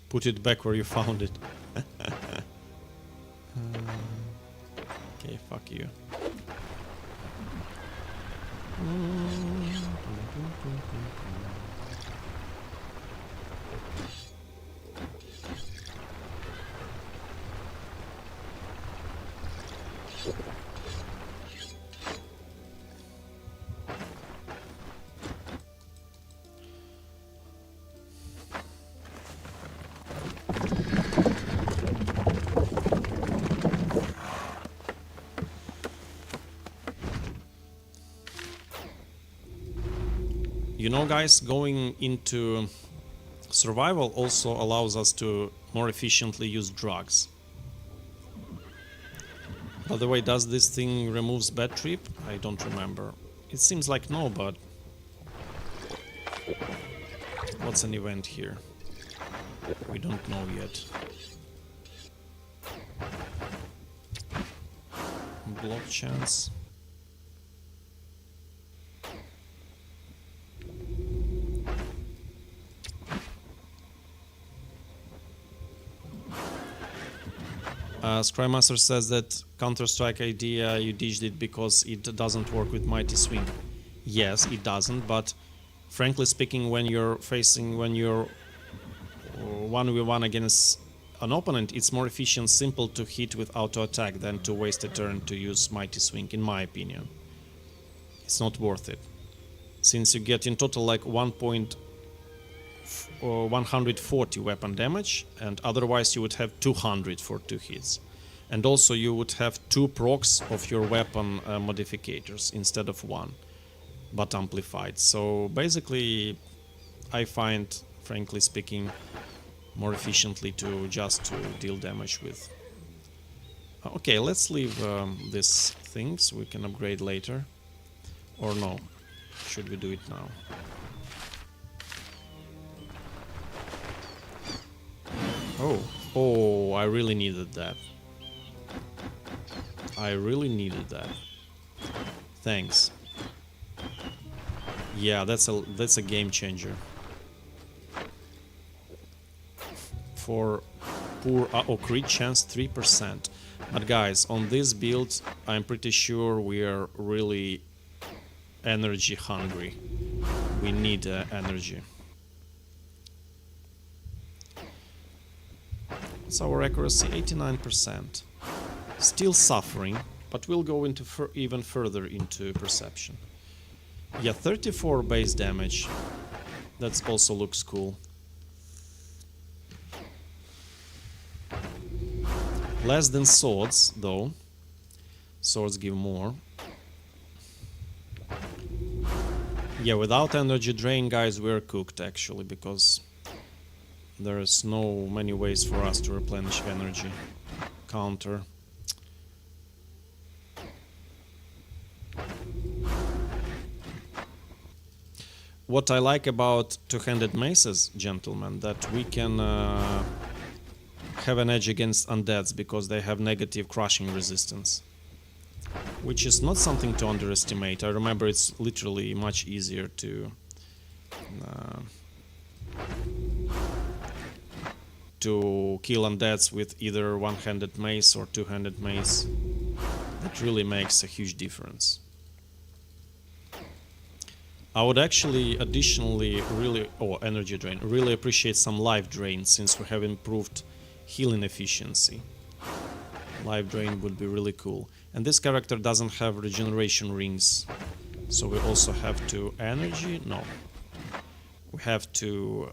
S1: Put it back where you found it. Okay, fuck you. You know, guys, going into survival also allows us to more efficiently use drugs. By the way, does this thing removes bad trip? I don't remember. It seems like no, but what's an event here? We don't know yet. Block chance. Scrymaster says that Counter-Strike idea, you ditched it because it doesn't work with Mighty Swing. Yes, it doesn't, but frankly speaking, when you're 1v1 against an opponent, it's more efficient, simple to hit with auto-attack than to waste a turn to use Mighty Swing, in my opinion. It's not worth it. Since you get in total like 140 weapon damage, and otherwise you would have 200 for 2 hits. And also you would have 2 procs of your weapon modificators instead of 1, but amplified. So basically I find, frankly speaking, more efficiently to just deal damage with. Okay, let's leave these things, we can upgrade later. Or no, should we do it now? Oh, I really needed that. I really needed that. Thanks. Yeah, that's a game changer. For poor crit chance 3%. But guys, on this build, I'm pretty sure we are really energy hungry. We need energy. It's our accuracy 89%. Still suffering, but we'll go into even further into perception. Yeah, 34 base damage. That also looks cool. Less than swords, though. Swords give more. Yeah, without energy drain, guys, we're cooked actually, because there's no many ways for us to replenish energy. Counter. What I like about two-handed maces, gentlemen, that we can have an edge against undeads because they have negative crushing resistance, which is not something to underestimate. I remember it's literally much easier to kill undeads with either one-handed mace or two-handed mace. That really makes a huge difference. I would actually additionally really, energy drain, really appreciate some life drain since we have improved healing efficiency. Life drain would be really cool. And this character doesn't have regeneration rings. So we also have to energy? No. We have to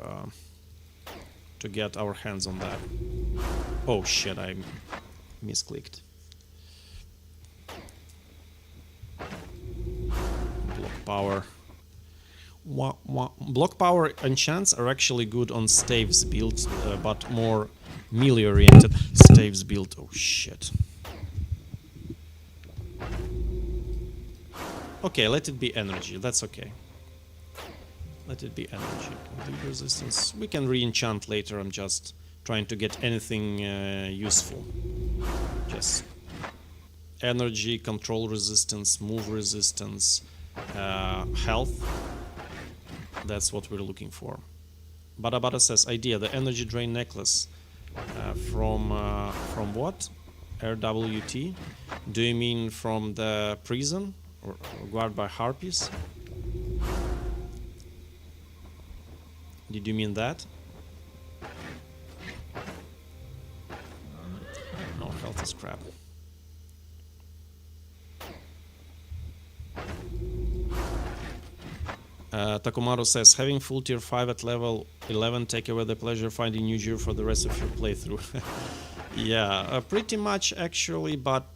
S1: get our hands on that. Oh shit, I misclicked. Block power. Block power enchants are actually good on staves builds, but more melee oriented staves build. Oh shit. Okay, let it be energy, that's okay. Let it be energy. Lead resistance. We can re-enchant later, I'm just trying to get anything useful. Just energy, control resistance, move resistance, health. That's what we're looking for. Bada says, idea, the energy drain necklace. From what? RWT? Do you mean from the prison? Or guarded by harpies? Did you mean that? No, health is crap. Takumaru says, having full tier 5 at level 11 take away the pleasure finding new gear for the rest of your playthrough. Yeah, pretty much actually, but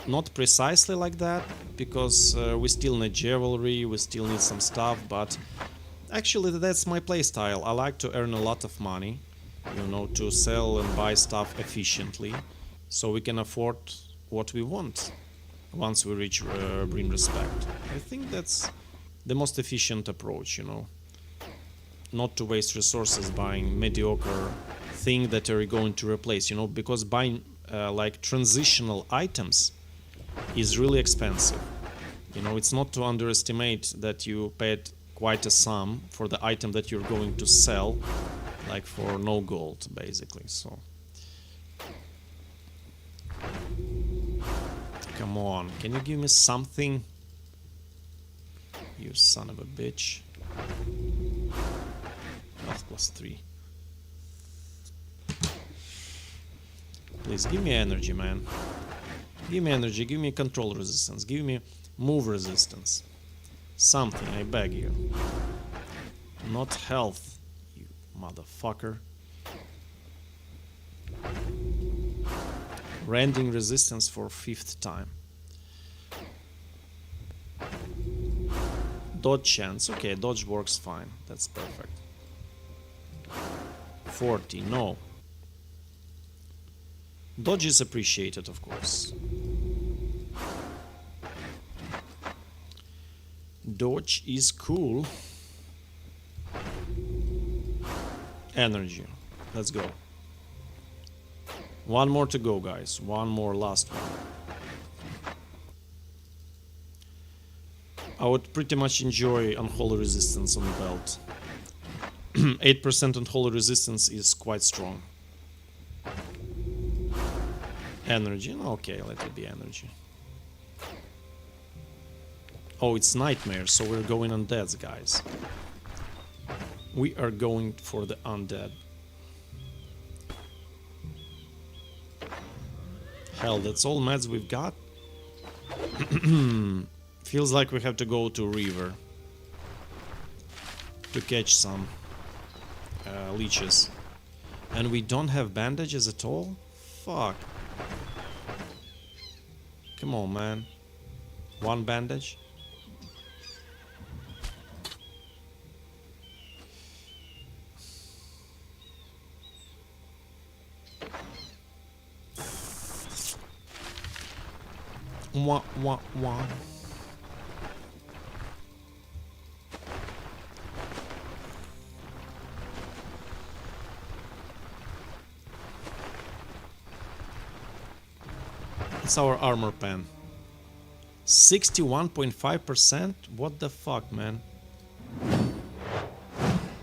S1: not precisely like that, because we still need chivalry, we still need some stuff, but actually that's my playstyle. I like to earn a lot of money, you know, to sell and buy stuff efficiently, so we can afford what we want once we reach bring respect. I think that's the most efficient approach, you know, not to waste resources buying mediocre thing that are going to replace, you know, because buying like transitional items is really expensive. You know, it's not to underestimate that you paid quite a sum for the item that you're going to sell, like for no gold, basically. So come on, can you give me something? You son of a bitch. Health +3. Please give me energy, man. Give me energy, give me control resistance, give me move resistance. Something, I beg you. Not health, you motherfucker. Rending resistance for 5th time. Dodge chance. Okay, dodge works fine. That's perfect. 40, no. Dodge is appreciated, of course. Dodge is cool. Energy. Let's go. One more to go, guys. One more, last one. I would pretty much enjoy Unholy Resistance on the belt. 8% Unholy Resistance is quite strong. Energy. Okay, let it be energy. Oh, it's Nightmare, so we're going undeads, guys. We are going for the undead. Hell, that's all meds we've got. Feels like we have to go to river to catch some leeches. And we don't have bandages at all? Fuck. Come on, man. One bandage? Wah, wah, wah. It's our armor pen. 61.5%? What the fuck, man?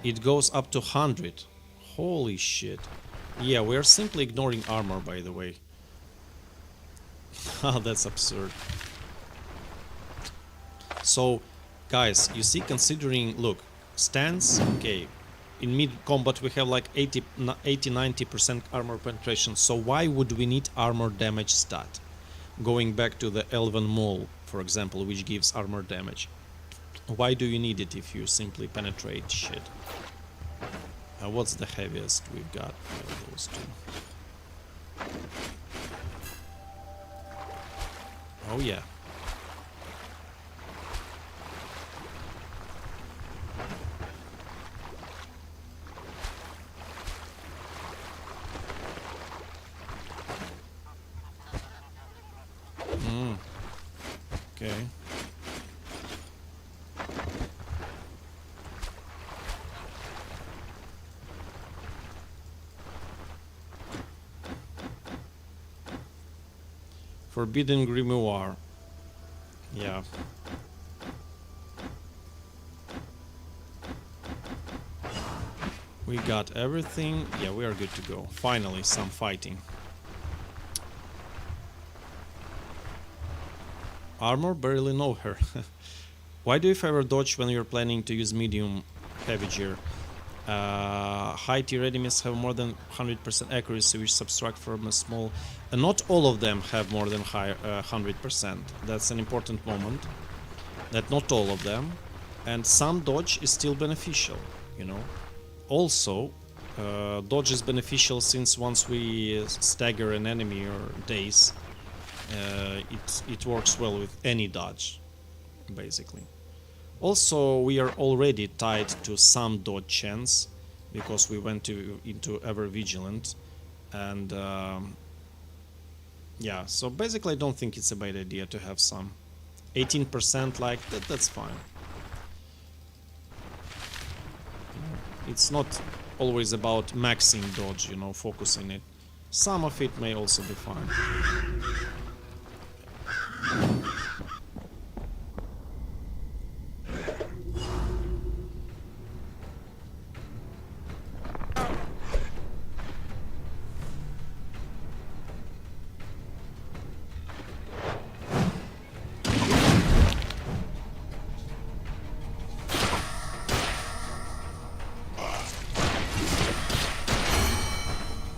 S1: It goes up to 100. Holy shit. Yeah, we're simply ignoring armor, by the way. Oh, that's absurd. So, Guys, you see, considering, look, stance, okay, in mid-combat we have like 80-90% armor penetration, so why would we need armor damage stat? Going back to the Elven Maul, for example, which gives armor damage. Why do you need it if you simply penetrate shit? What's the heaviest we've got? Those two. Oh yeah. Okay. Forbidden Grimoire. Yeah. We got everything. Yeah, we are good to go. Finally, some fighting. Armor? Barely know her. Why do you favor dodge when you're planning to use medium heavy gear? High tier enemies have more than 100% accuracy, which subtract from a small... not all of them have more than 100%. That's an important moment. That not all of them. And some dodge is still beneficial, you know. Also, dodge is beneficial since once we stagger an enemy or daze, it works well with any dodge, basically. Also, we are already tied to some dodge chance because we went into Ever Vigilant, and yeah, so basically I don't think it's a bad idea to have some. 18% like that, that's fine. It's not always about maxing dodge, you know, focusing it. Some of it may also be fine.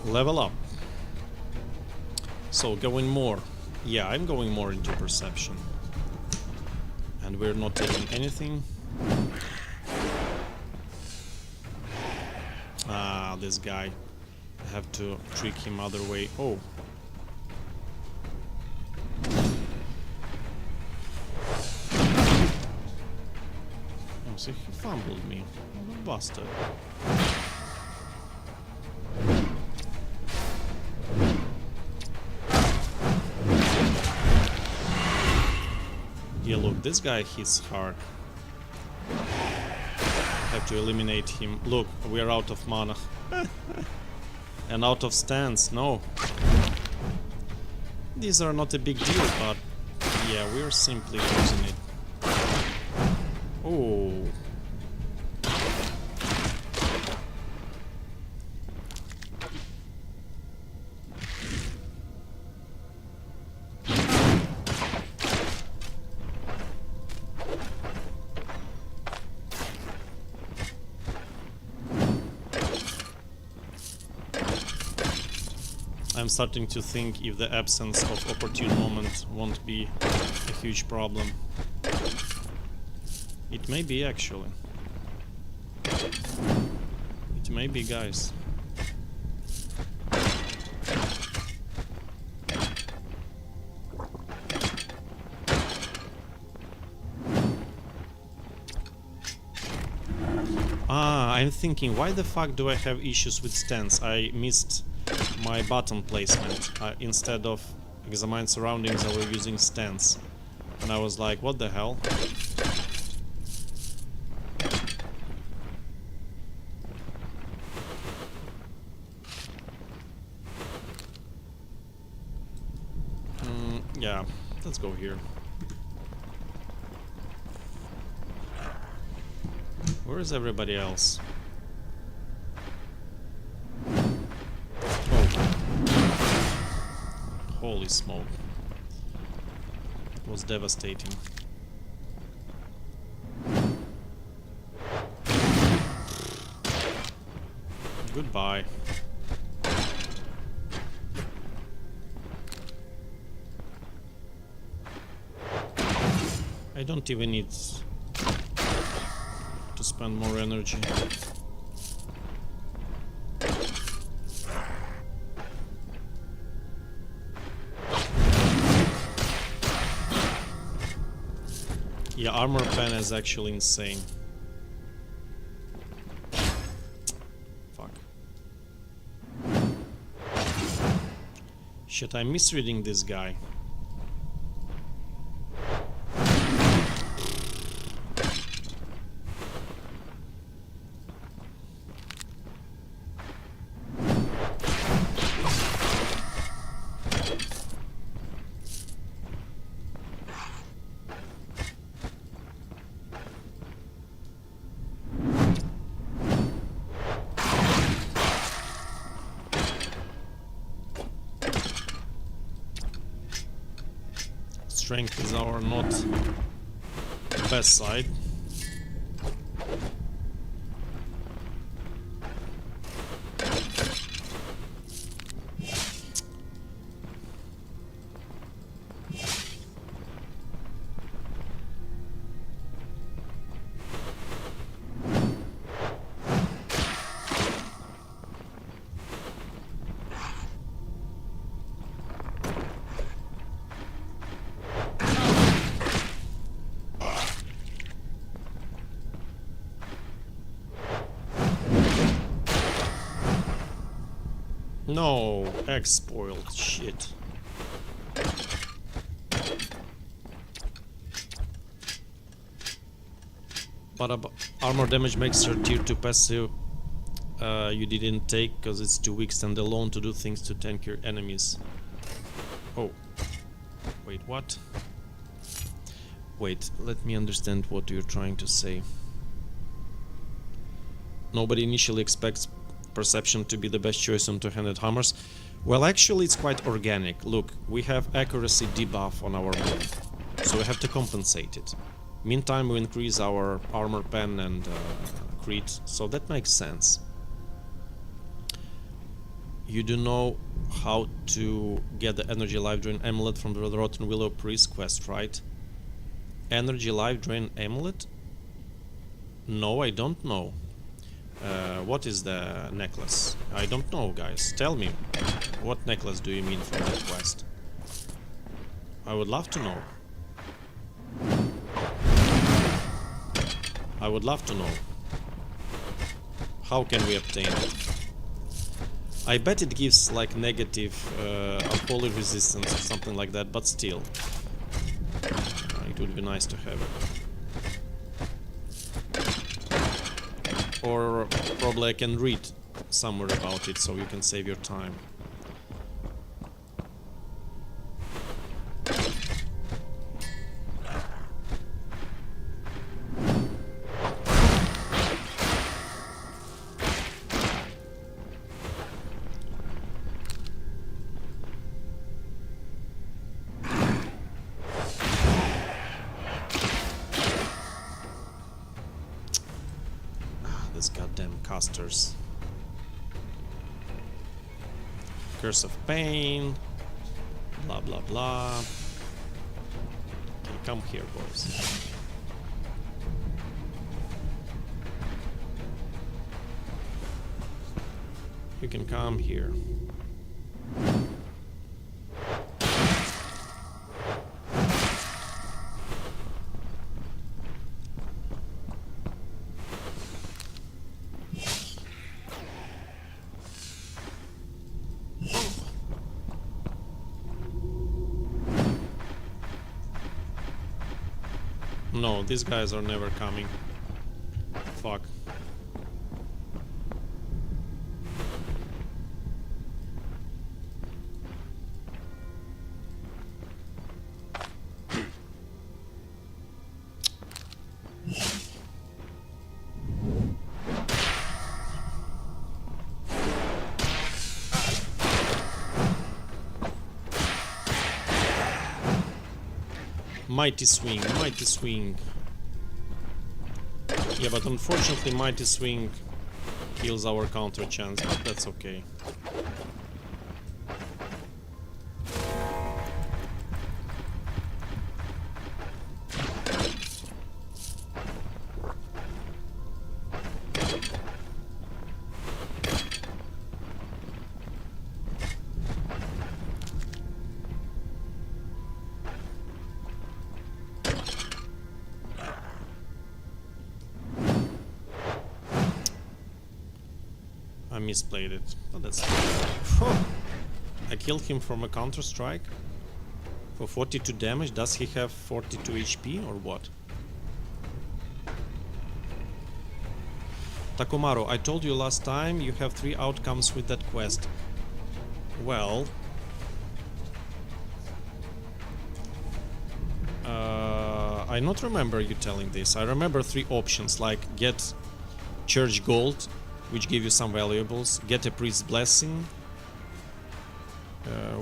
S1: Level up. So going more. Yeah, I'm going more into perception. And we're not taking anything. Ah, this guy. I have to trick him other way. Oh. Oh, see, he fumbled me. What a bastard. Yeah, look, this guy hits hard. I have to eliminate him. Look, we are out of mana. And out of stance, no. These are not a big deal, but yeah, we're simply losing it. Oh. I'm starting to think if the absence of opportune moment won't be a huge problem. It may be, actually. It may be, guys. Ah, I'm thinking, why the fuck do I have issues with stance? I missed my button placement. Instead of examine surroundings, I were using stance. And I was like, what the hell? Yeah, let's go here. Where is everybody else? Holy smoke. It was devastating. Goodbye. I don't even need to spend more energy. Yeah, armor pen is actually insane. Fuck. Shit, I'm misreading this guy. Strength is our not best side. No, egg spoiled. Shit. But armor damage makes your tier 2 passive you didn't take because it's too weak standalone to do things to tank your enemies. Oh. Wait, what? Wait, let me understand what you're trying to say. Nobody initially expects perception to be the best choice on two-handed hammers. Well, actually it's quite organic. Look, we have accuracy debuff on our move, so we have to compensate it. Meantime, we increase our armor pen and crit, so that makes sense. You do know how to get the energy life drain amulet from the Rotten Willow Priest quest, right? Energy life drain amulet? No, I don't know. What is the necklace? I don't know, guys. Tell me, what necklace do you mean from that quest? I would love to know. I would love to know. How can we obtain it? I bet it gives like negative unholy resistance or something like that, but still. It would be nice to have it. Or probably I can read somewhere about it so you can save your time. These goddamn casters. Curse of Pain. Blah blah blah. Okay, come here, boys. You can come here. No, these guys are never coming. Fuck. Mighty Swing, Mighty Swing. Yeah, but unfortunately Mighty Swing kills our counter chance, but that's okay. I misplayed it, but that's I killed him from a counter strike for 42 damage. Does he have 42 HP or what? Takumaru, I told you last time you have 3 outcomes with that quest. Well, I not remember you telling this. I remember 3 options, like get Church Gold, which give you some valuables, get a Priest's Blessing.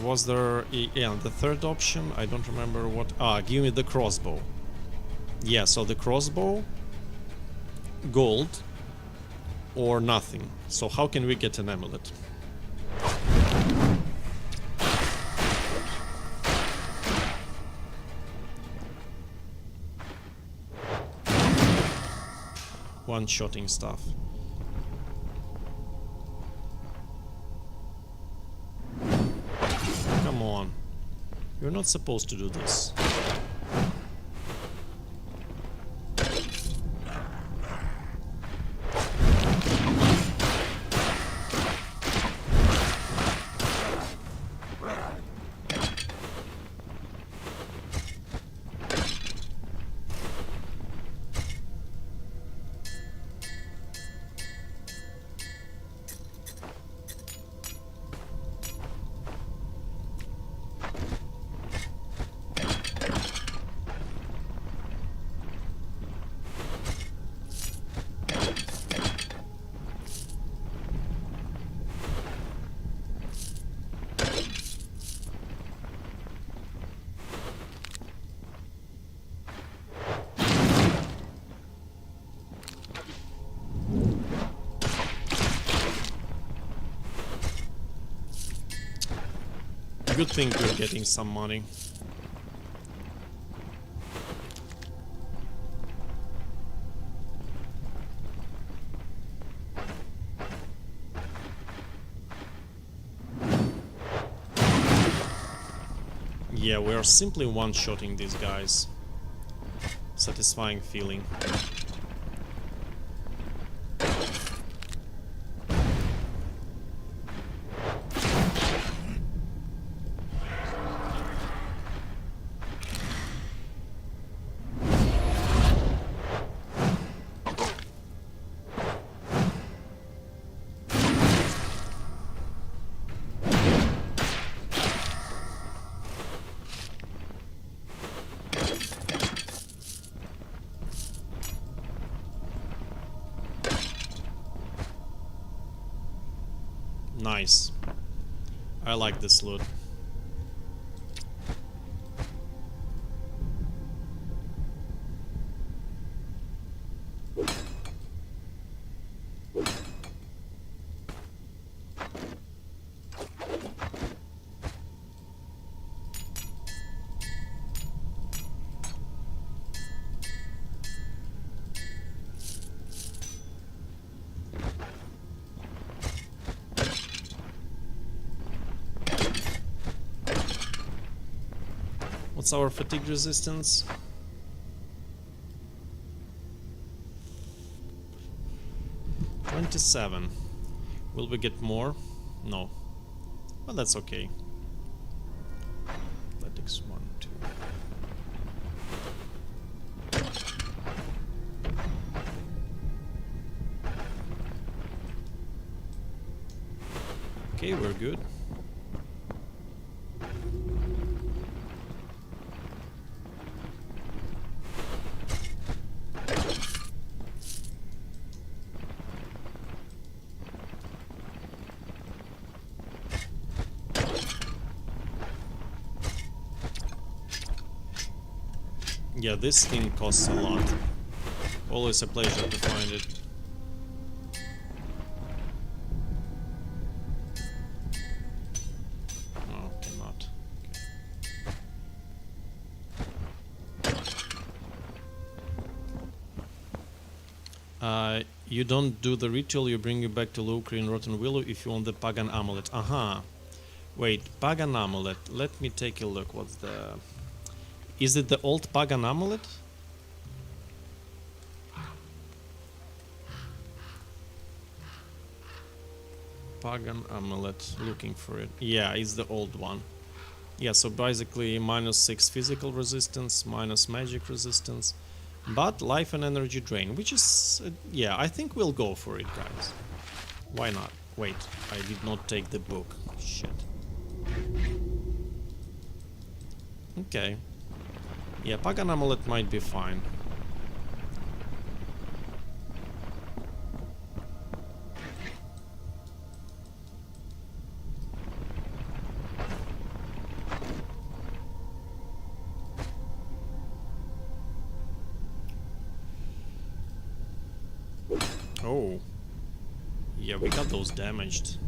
S1: Was there... yeah, the third option, I don't remember what... give me the crossbow. Yeah, so the crossbow, gold, or nothing. So how can we get an amulet? One-shotting stuff. Come on. You're not supposed to do this. Good thing we're getting some money. Yeah, we are simply one-shotting these guys. Satisfying feeling. Nice. I like this loot. What's our fatigue resistance? $27. Will we get more? No. But that's okay. Athletics 1, 2. Okay, we're good. Yeah, this thing costs a lot. Always a pleasure to find it. You don't do the ritual, you bring you back to Lucre in Rotten Willow if you want the pagan amulet. Aha. Wait, pagan amulet. Let me take a look. What's the... Is it the old pagan amulet? Pagan amulet. Looking for it. Yeah, it's the old one. Yeah, so basically -6 physical resistance, minus magic resistance, but life and energy drain, which is... yeah, I think we'll go for it, guys. Why not? Wait, I did not take the book. Shit. Okay. Yeah, pagan amulet might be fine. Oh. Yeah, we got those damaged.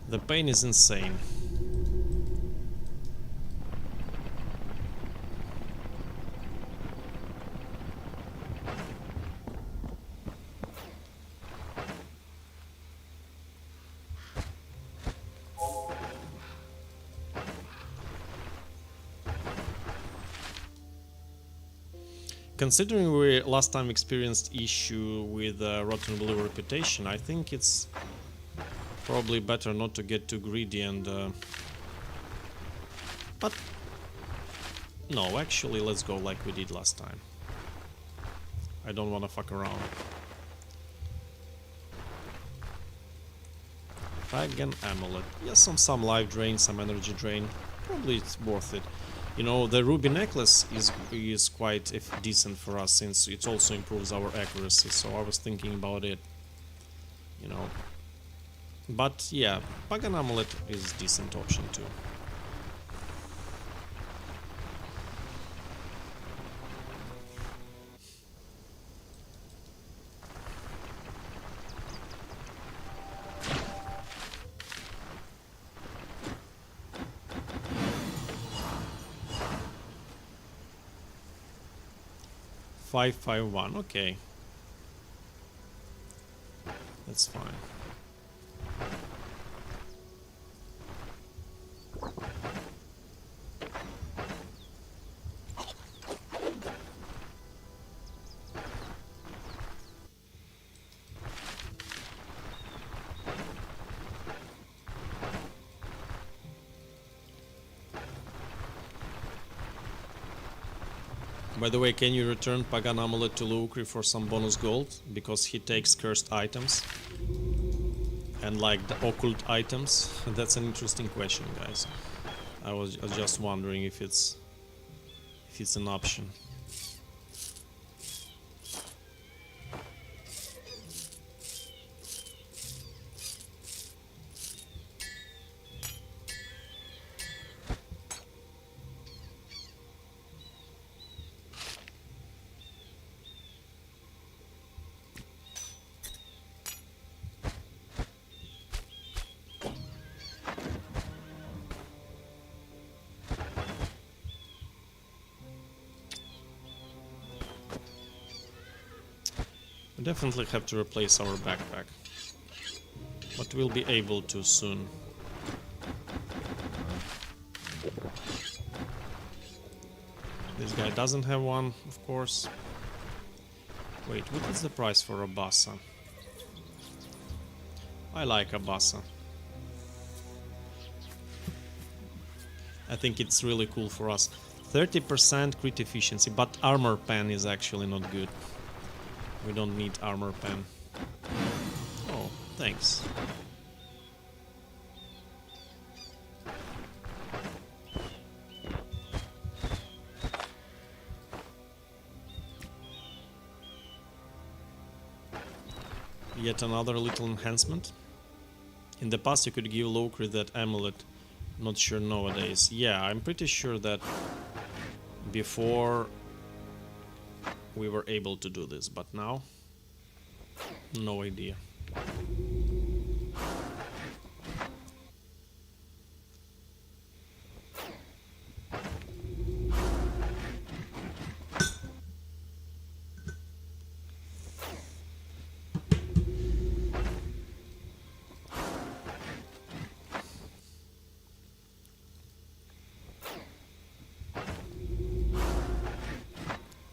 S1: The pain is insane. Considering we last time experienced issue with Rotten Willow reputation, I think it's probably better not to get too greedy and... but... no, actually let's go like we did last time. I don't wanna fuck around. Pagan amulet. Yes, some life drain, some energy drain. Probably it's worth it. You know, the ruby necklace is quite decent for us since it also improves our accuracy, so I was thinking about it, you know. But yeah, pagan amulet is a decent option too. $551, okay. That's fine. By the way, can you return Pagan Amulet to Lucre for some bonus gold? Because he takes cursed items. And like the occult items. That's an interesting question, guys. I was just wondering if it's an option. We definitely have to replace our backpack, but we'll be able to soon. This guy doesn't have one, of course. Wait, what is the price for a Bassa? I like a Bassa. I think it's really cool for us. 30% crit efficiency, but armor pen is actually not good. We don't need armor pen. Oh, thanks. Yet another little enhancement. In the past you could give Locre that amulet Not sure nowadays. Yeah, I'm pretty sure that before we were able to do this, but now, no idea.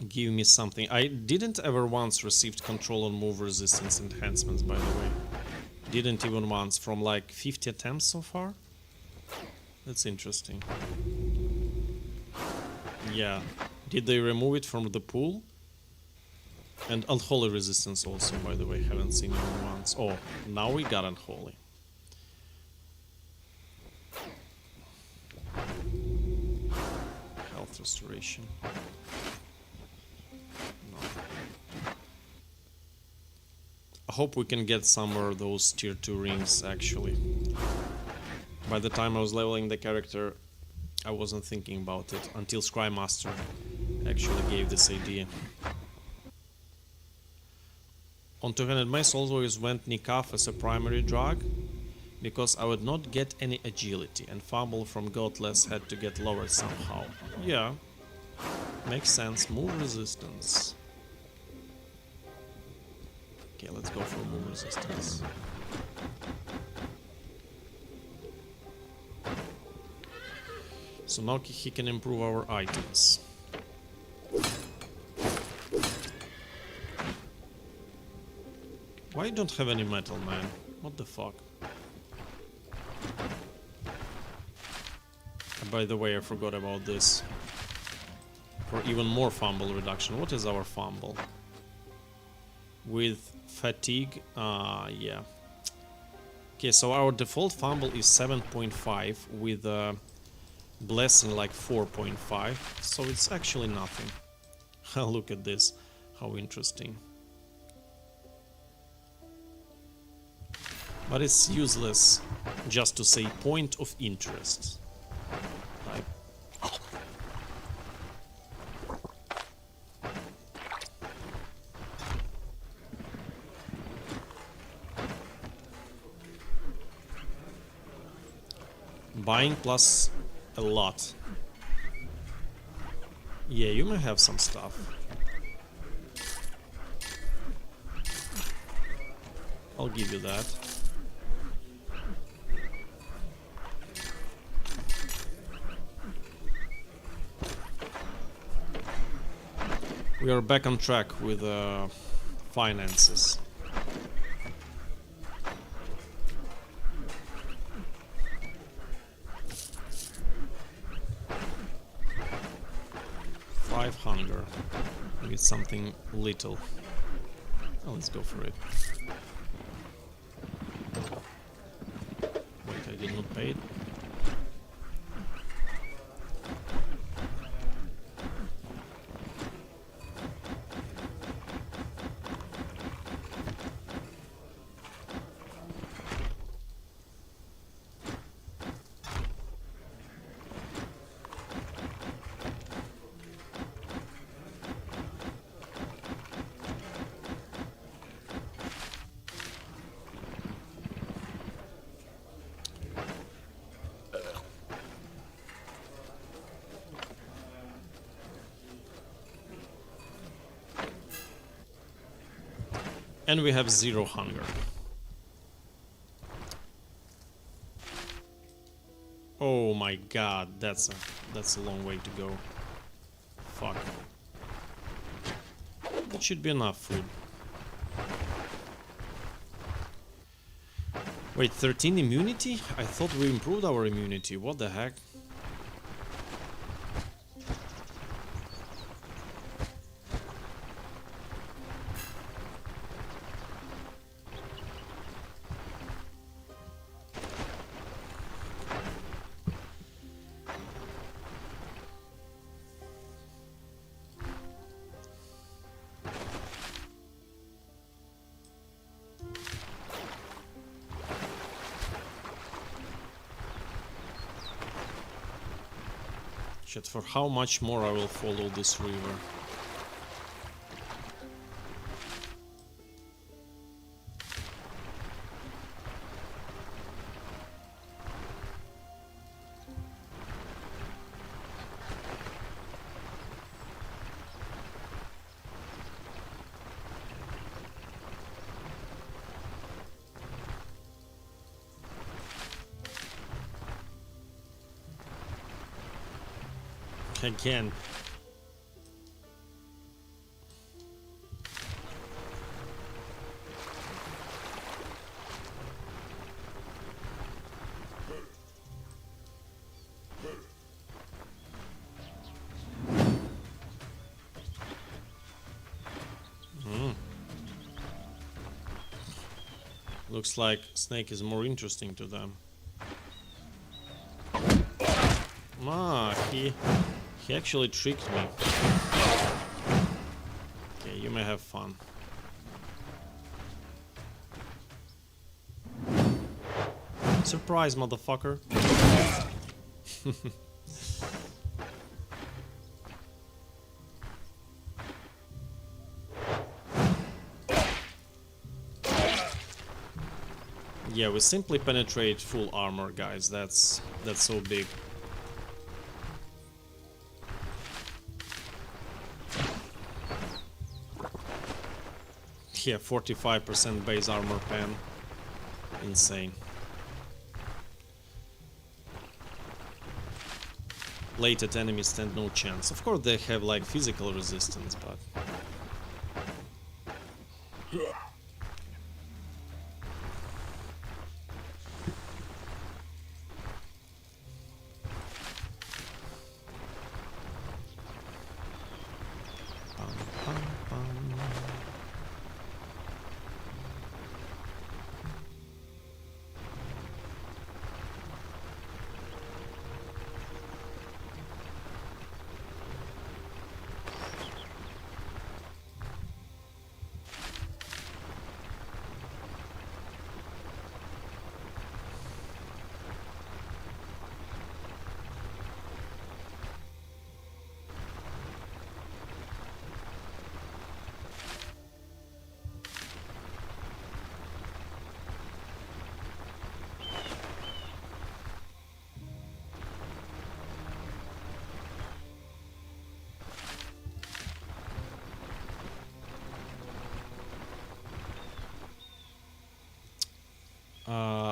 S1: Give me something. I didn't ever once received control and move resistance enhancements, by the way. Didn't even once, from like 50 attempts so far. That's interesting. Yeah. Did they remove it from the pool? And unholy resistance also, by the way, haven't seen it once. Oh, now we got unholy. Health restoration. I hope we can get somewhere those tier 2 rings, actually. By the time I was leveling the character, I wasn't thinking about it, until Scrymaster actually gave this idea. On 200 Mace always went Nikaf as a primary drug, because I would not get any agility, and Fumble from Godless had to get lowered somehow. Yeah, makes sense. Move resistance. Okay, let's go for move resistance. So now he can improve our items. Why you don't have any metal, man? What the fuck? By the way, I forgot about this. For even more fumble reduction. What is our fumble? With fatigue, yeah. Okay, so our default fumble is 7.5 with blessing like 4.5, so it's actually nothing. Look at this, how interesting. But it's useless just to say point of interest. Like, buying plus a lot. Yeah, you may have some stuff. I'll give you that. We are back on track with finances. Hunger with something little. Oh, let's go for it. Wait, I did not pay it. And we have 0 hunger. Oh my god, that's a long way to go. Fuck. That should be enough food. Wait, 13 immunity? I thought we improved our immunity. What the heck? Shit, for how much more I will follow this river? Again. Looks like Snake is more interesting to them. Ah, he actually tricked me. Okay, you may have fun. Surprise, motherfucker. Yeah, we simply penetrate full armor, guys. That's so big. Yeah, 45% base armor pen. Insane. Plated enemies stand no chance. Of course they have like physical resistance, but...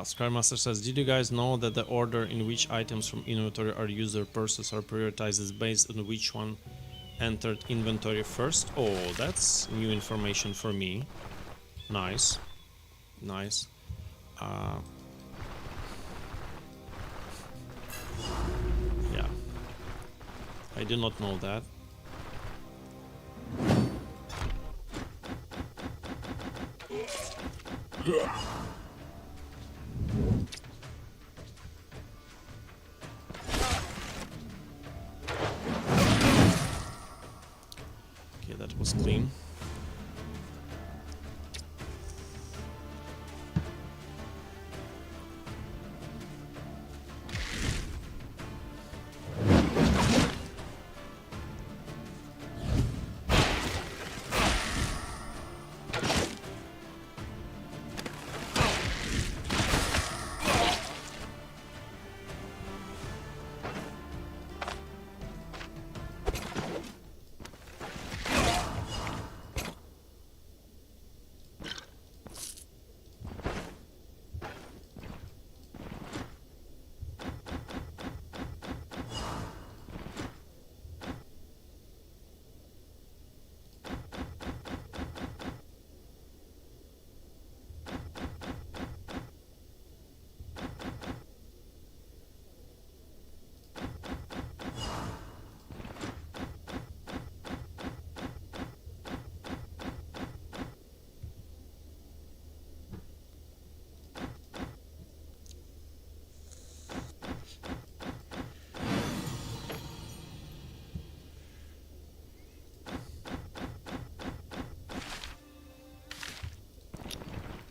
S1: Skymaster says, did you guys know that the order in which items from inventory are used or purses are prioritized is based on which one entered inventory first? Oh, that's new information for me. Nice. Nice. Yeah. I did not know that. Okay, that was clean.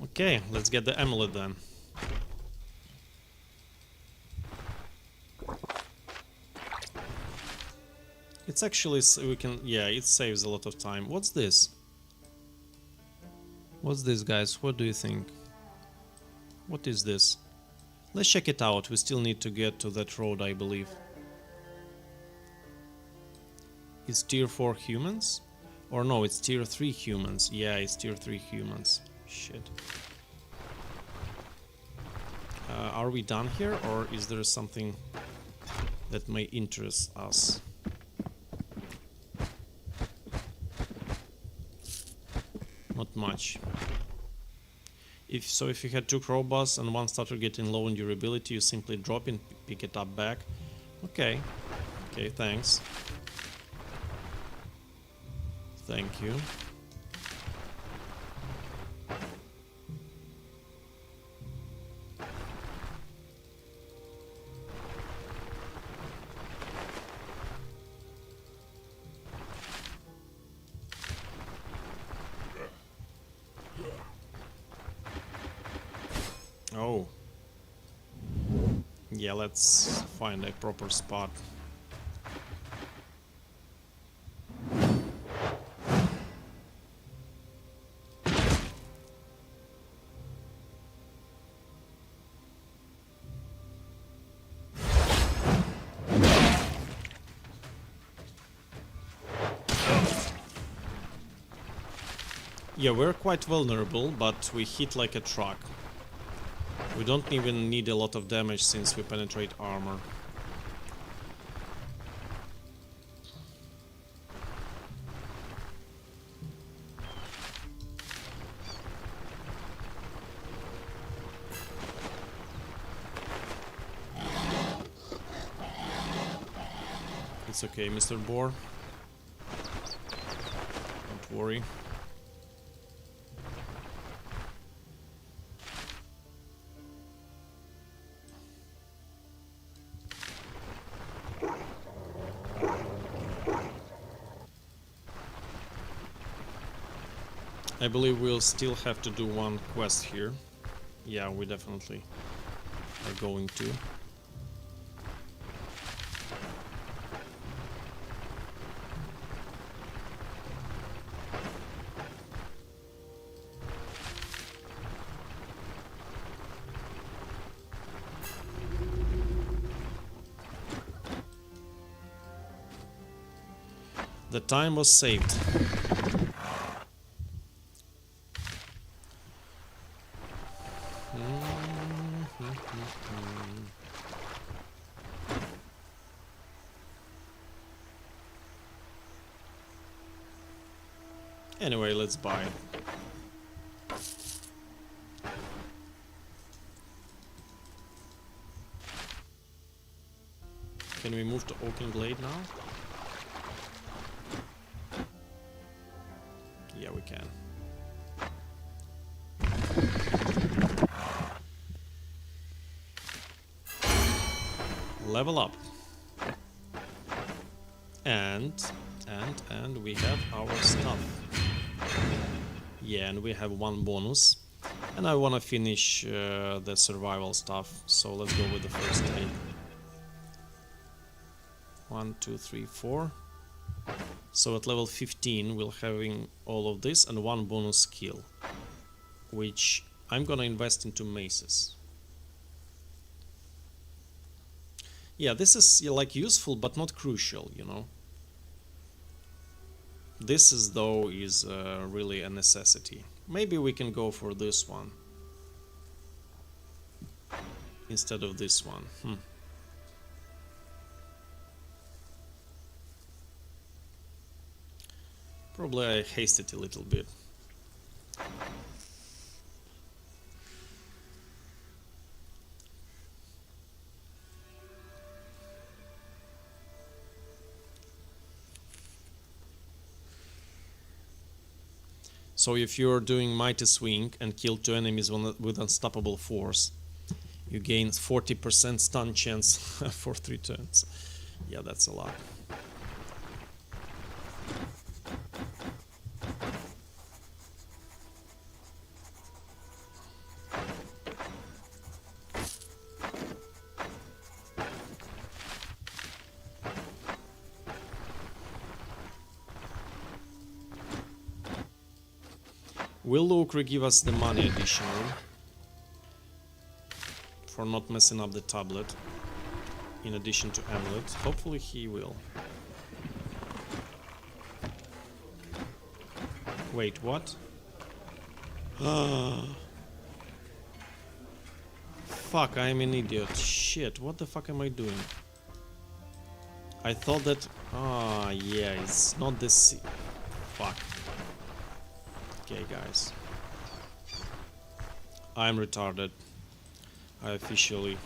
S1: Okay, let's get the amulet then. It's actually, we can, yeah, it saves a lot of time. What's this? What's this, guys? What do you think? What is this? Let's check it out. We still need to get to that road, I believe. It's tier 4 humans? Or no, it's tier 3 humans. Yeah, it's tier 3 humans. Shit. Are we done here, or is there something that may interest us? Not much. If you had 2 crowbars and one started getting low in durability, you simply drop it, pick it up back. Okay. Okay, thanks. Thank you. Oh. Yeah, let's find a proper spot. Yeah, we're quite vulnerable, but we hit like a truck. We don't even need a lot of damage since we penetrate armor. It's okay, Mr. Boar. Don't worry. I believe we'll still have to do one quest here. Yeah, we definitely are going to. The time was saved. Anyway, let's buy it. Can we move to Oaken Glade now? Yeah, we can. Level up. And we have our stuff. Yeah, and we have one bonus. And I want to finish the survival stuff, so let's go with the first aid. 1, 2, 3, 4. So at level 15 we'll having all of this and one bonus skill, which I'm gonna invest into maces. Yeah, this is like useful but not crucial, you know. This is though is really a necessity. Maybe we can go for this one instead of this one. Probably I hasted a little bit. So if you're doing Mighty Swing and kill 2 enemies with Unstoppable Force, you gain 40% stun chance for 3 turns. Yeah, that's a lot. Will Lucre give us the money additionally for not messing up the tablet in addition to amulet? Hopefully he will. Wait, what? Fuck, I am an idiot. Shit, what the fuck am I doing? I thought that... yeah, it's not this... Fuck. Okay, guys. I'm retarded. I officially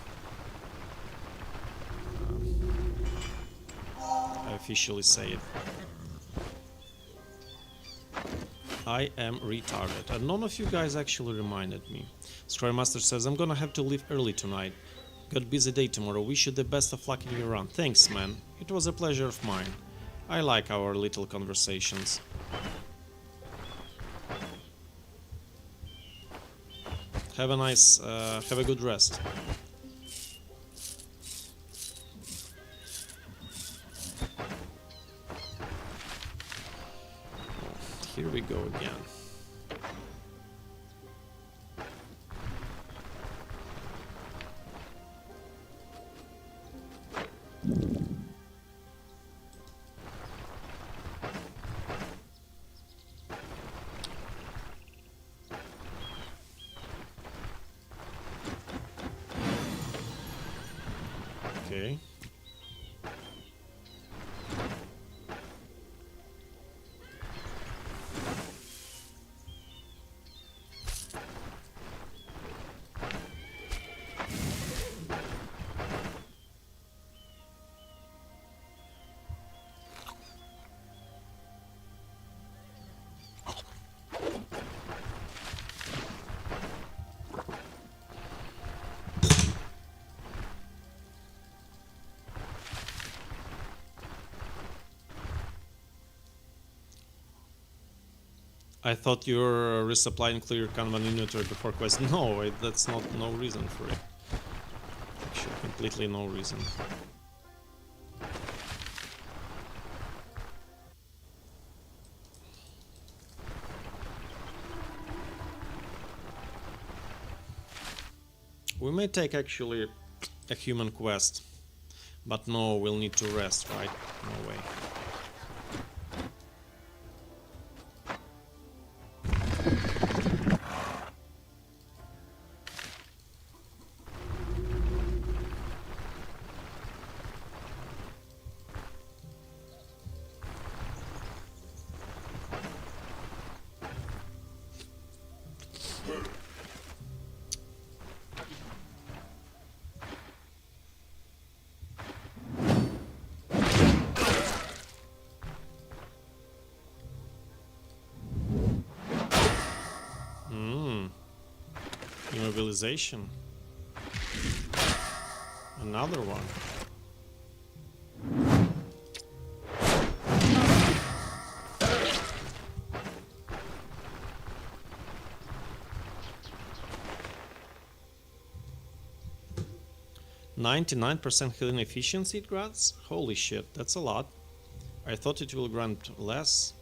S1: say it. I am retarded. And none of you guys actually reminded me. Scrymaster says, I'm gonna have to leave early tonight. Got busy day tomorrow. Wish you the best of luck in your run. Thanks, man. It was a pleasure of mine. I like our little conversations. Have a nice, have a good rest. Here we go again. Okay. I thought you were resupplying clear Kanban inventory before quest. No, that's not no reason for it. Actually, completely no reason. We may take actually a human quest, but no, we'll need to rest, right? No way. Immobilization. Another one. %99 healing efficiency it grants? Holy shit, that's a lot. I thought it will grant less.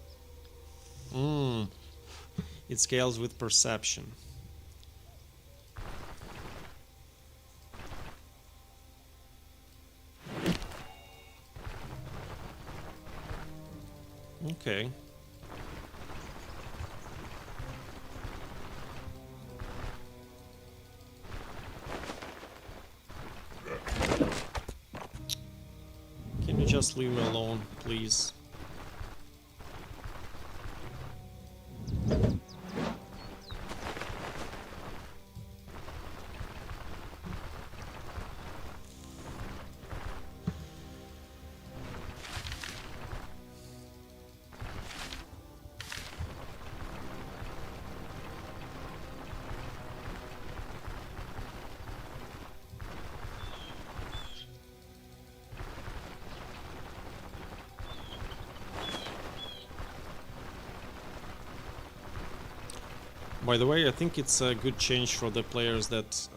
S1: It scales with perception. Okay. Can you just leave me alone, please? By the way, I think it's a good change for the players that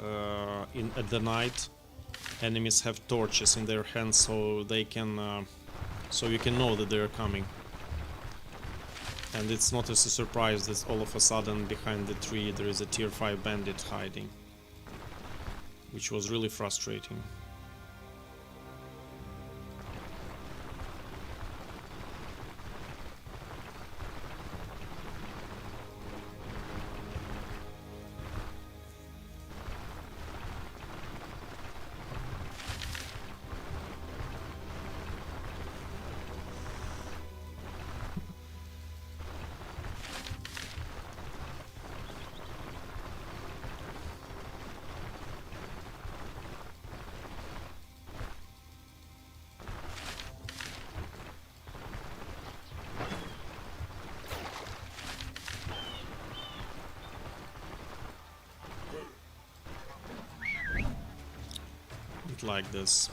S1: at the night enemies have torches in their hands, so they can so you can know that they're coming. And it's not as a surprise that all of a sudden behind the tree there is a tier 5 bandit hiding, which was really frustrating. Like this.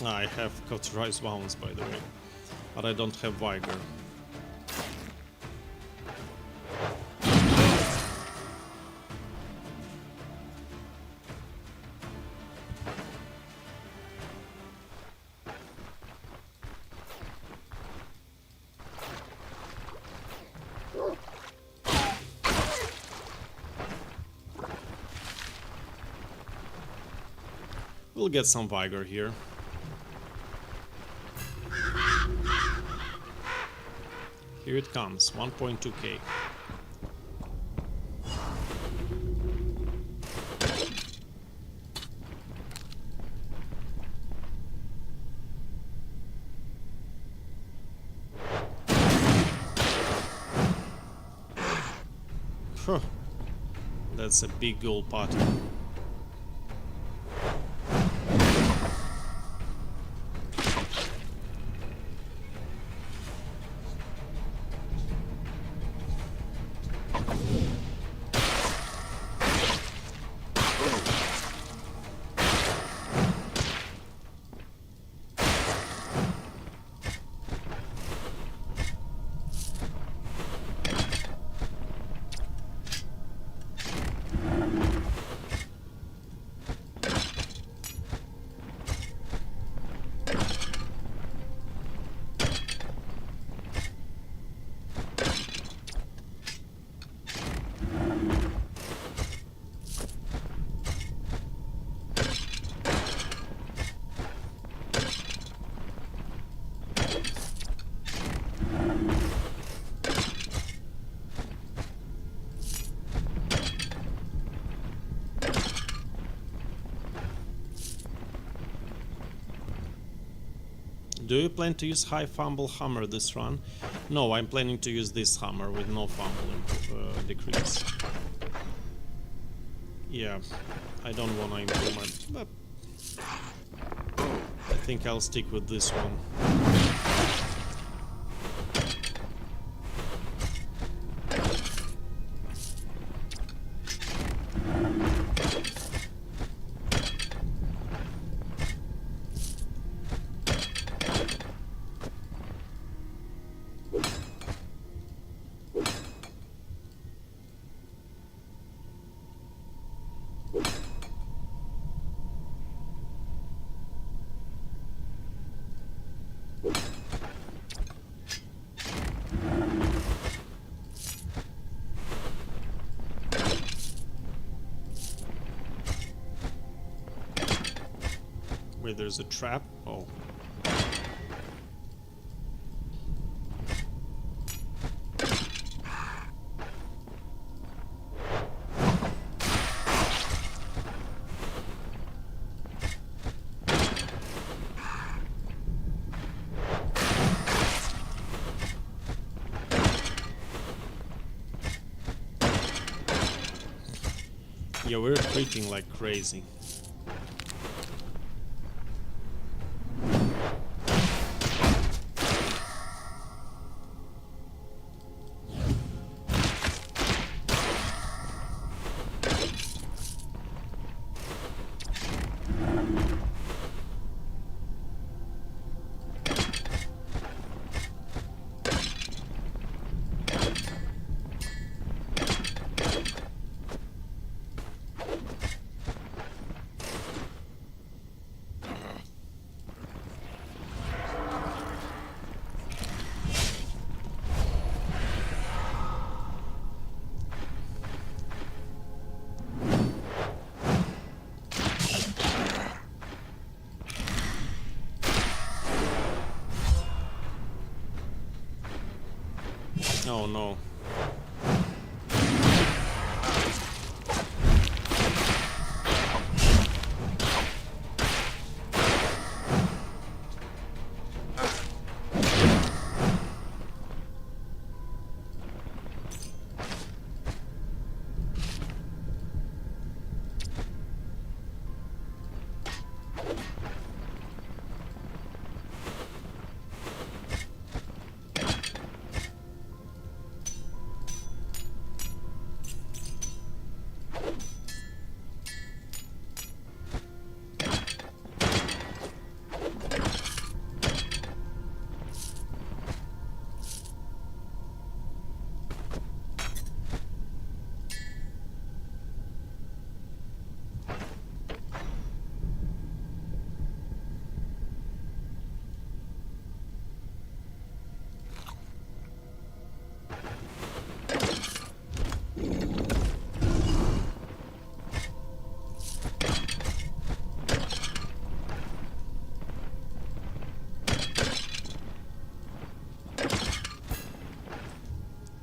S1: I have cauterized wounds, by the way, but I don't have vigor. We'll get some vigor here. Here it comes, 1.2k. Huh. That's a big ghoul party. Do you plan to use high fumble hammer this run? No, I'm planning to use this hammer with no fumble decrease. Yeah, I don't want to improve my... but I think I'll stick with this one. Wait, there's a trap? Oh. Yeah, we're creeping like crazy. Oh no.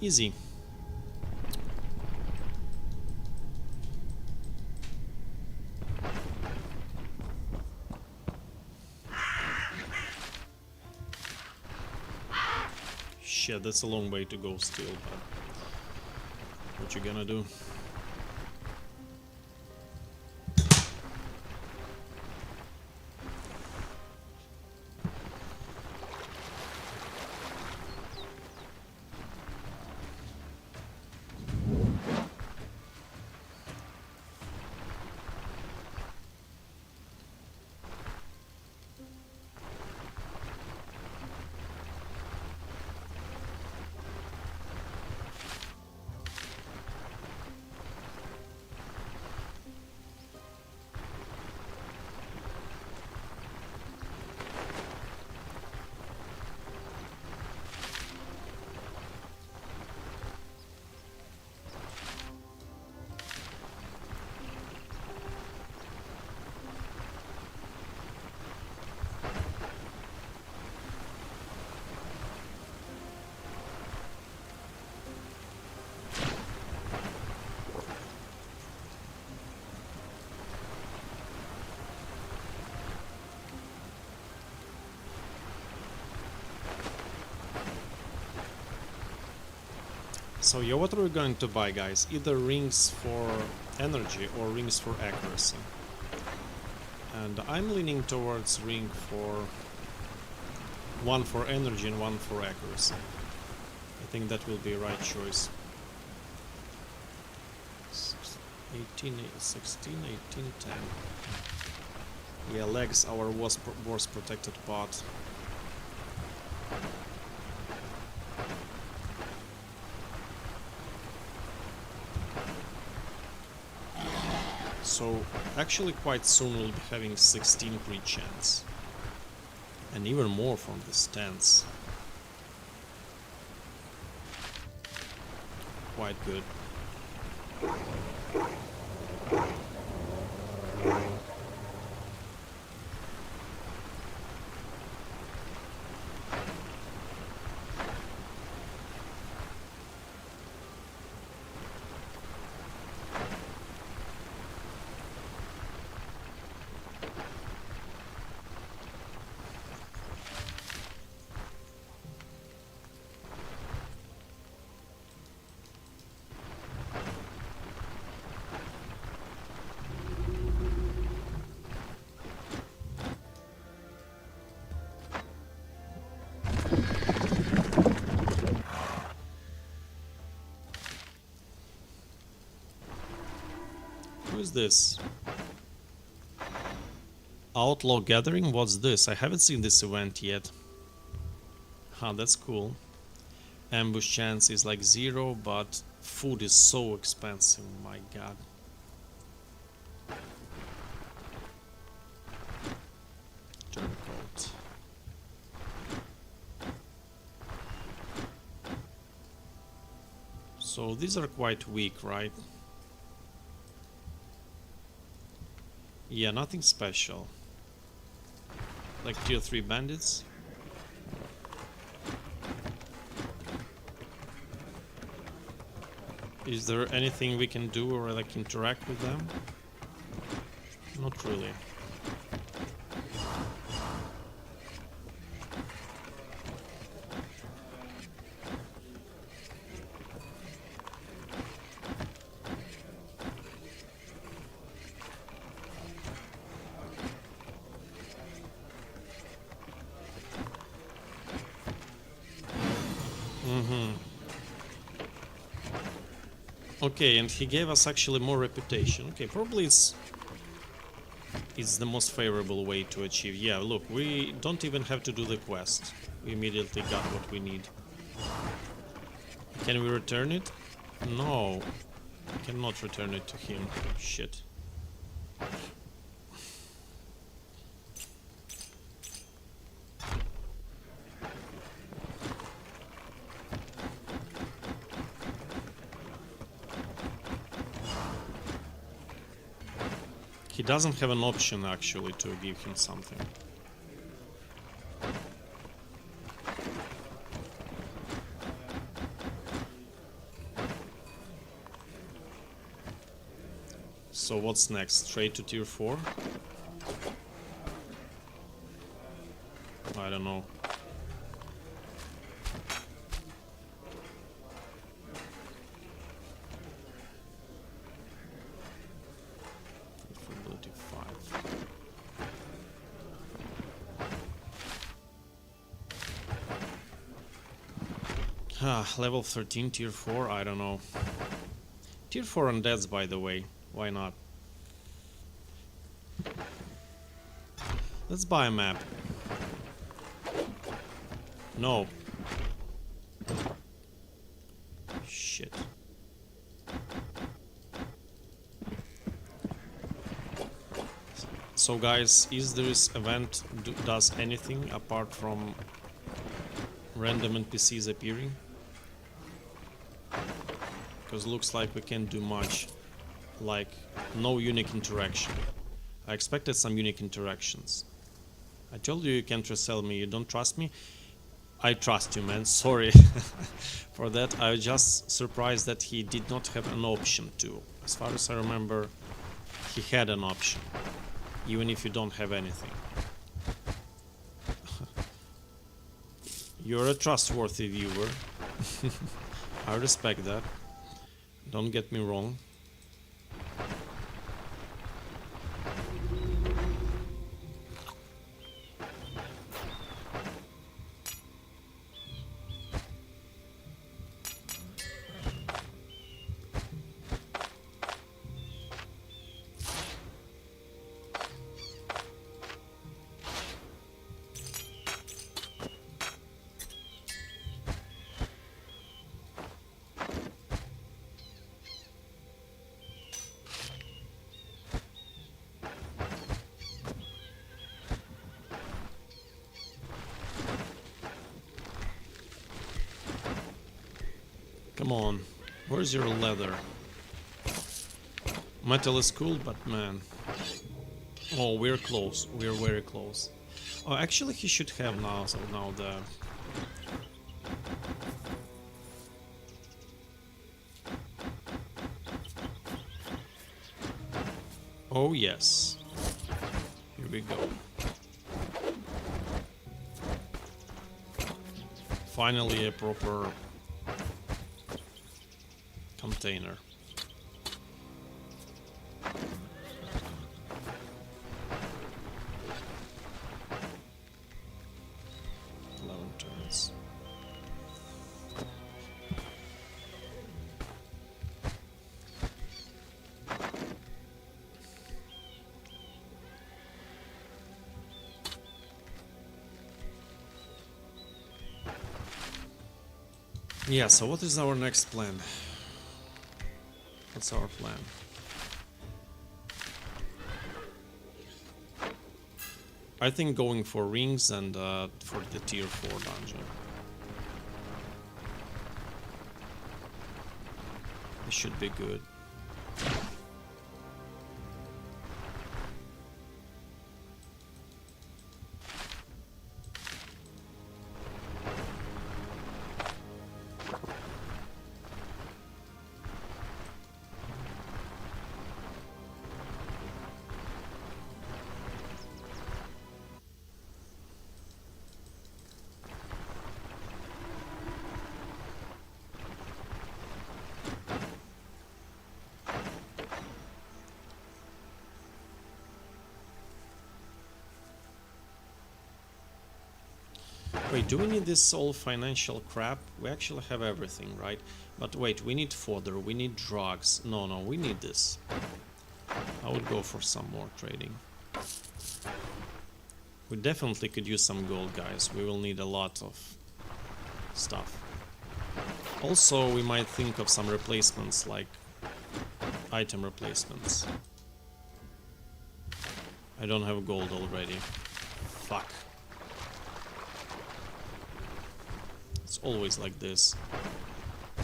S1: Easy. Shit, that's a long way to go still, but what you gonna do? So yeah, what are we going to buy, guys? Either rings for energy or rings for accuracy. And I'm leaning towards ring for one for energy and one for accuracy. I think that will be a right choice. 18, 16, 18, 10. Yeah, legs, our worst protected part. So actually quite soon we'll be having 16 crit chance. And even more from the stance. Quite good. Who is this? Outlaw Gathering? What's this? I haven't seen this event yet. Huh, that's cool. Ambush chance is like 0, but food is so expensive, my god. Turncoat. So these are quite weak, right? Yeah, nothing special. Like tier 3 bandits. Is there anything we can do or like interact with them? Not really. Okay, and he gave us actually more reputation. Okay, probably it's the most favorable way to achieve. Yeah, look, we don't even have to do the quest. We immediately got what we need. Can we return it? No. I cannot return it to him. Shit. He doesn't have an option actually to give him something. So what's next? Straight to tier 4? I don't know. Ability 5. Level 13, tier 4, I don't know. Tier 4 undeads, by the way. Why not? Let's buy a map. No. Shit. So guys, is this event does anything apart from random NPCs appearing? Because looks like we can't do much. Like, no unique interaction. I expected some unique interactions. I told you can't resell me, you don't trust me? I trust you, man, sorry for that. I was just surprised that he did not have an option to. As far as I remember, he had an option, even if you don't have anything. You're a trustworthy viewer. I respect that. Don't get me wrong. Come on, where's your leather? Metal is cool, but man. Oh, we're close. We're very close. Oh, actually, he should have now. So now the. Oh yes. Here we go. Finally, a proper container. Turns. Yeah, so what is our next plan? What's our plan? I think going for rings and for the tier 4 dungeon. It should be good. Wait, do we need this all financial crap? We actually have everything, right? But wait, we need fodder, we need drugs. No, no, we need this. I would go for some more trading. We definitely could use some gold, guys. We will need a lot of stuff. Also, we might think of some replacements, like item replacements. I don't have gold already. Fuck. It's always like this.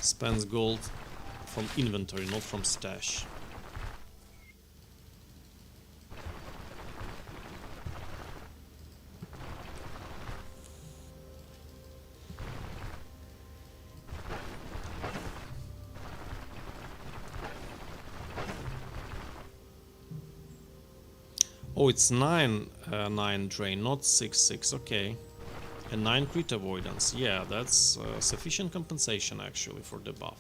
S1: Spends gold from inventory, not from stash. Oh, it's 9 drain, not 6, okay. And 9 crit avoidance. Yeah, that's sufficient compensation actually for the buff.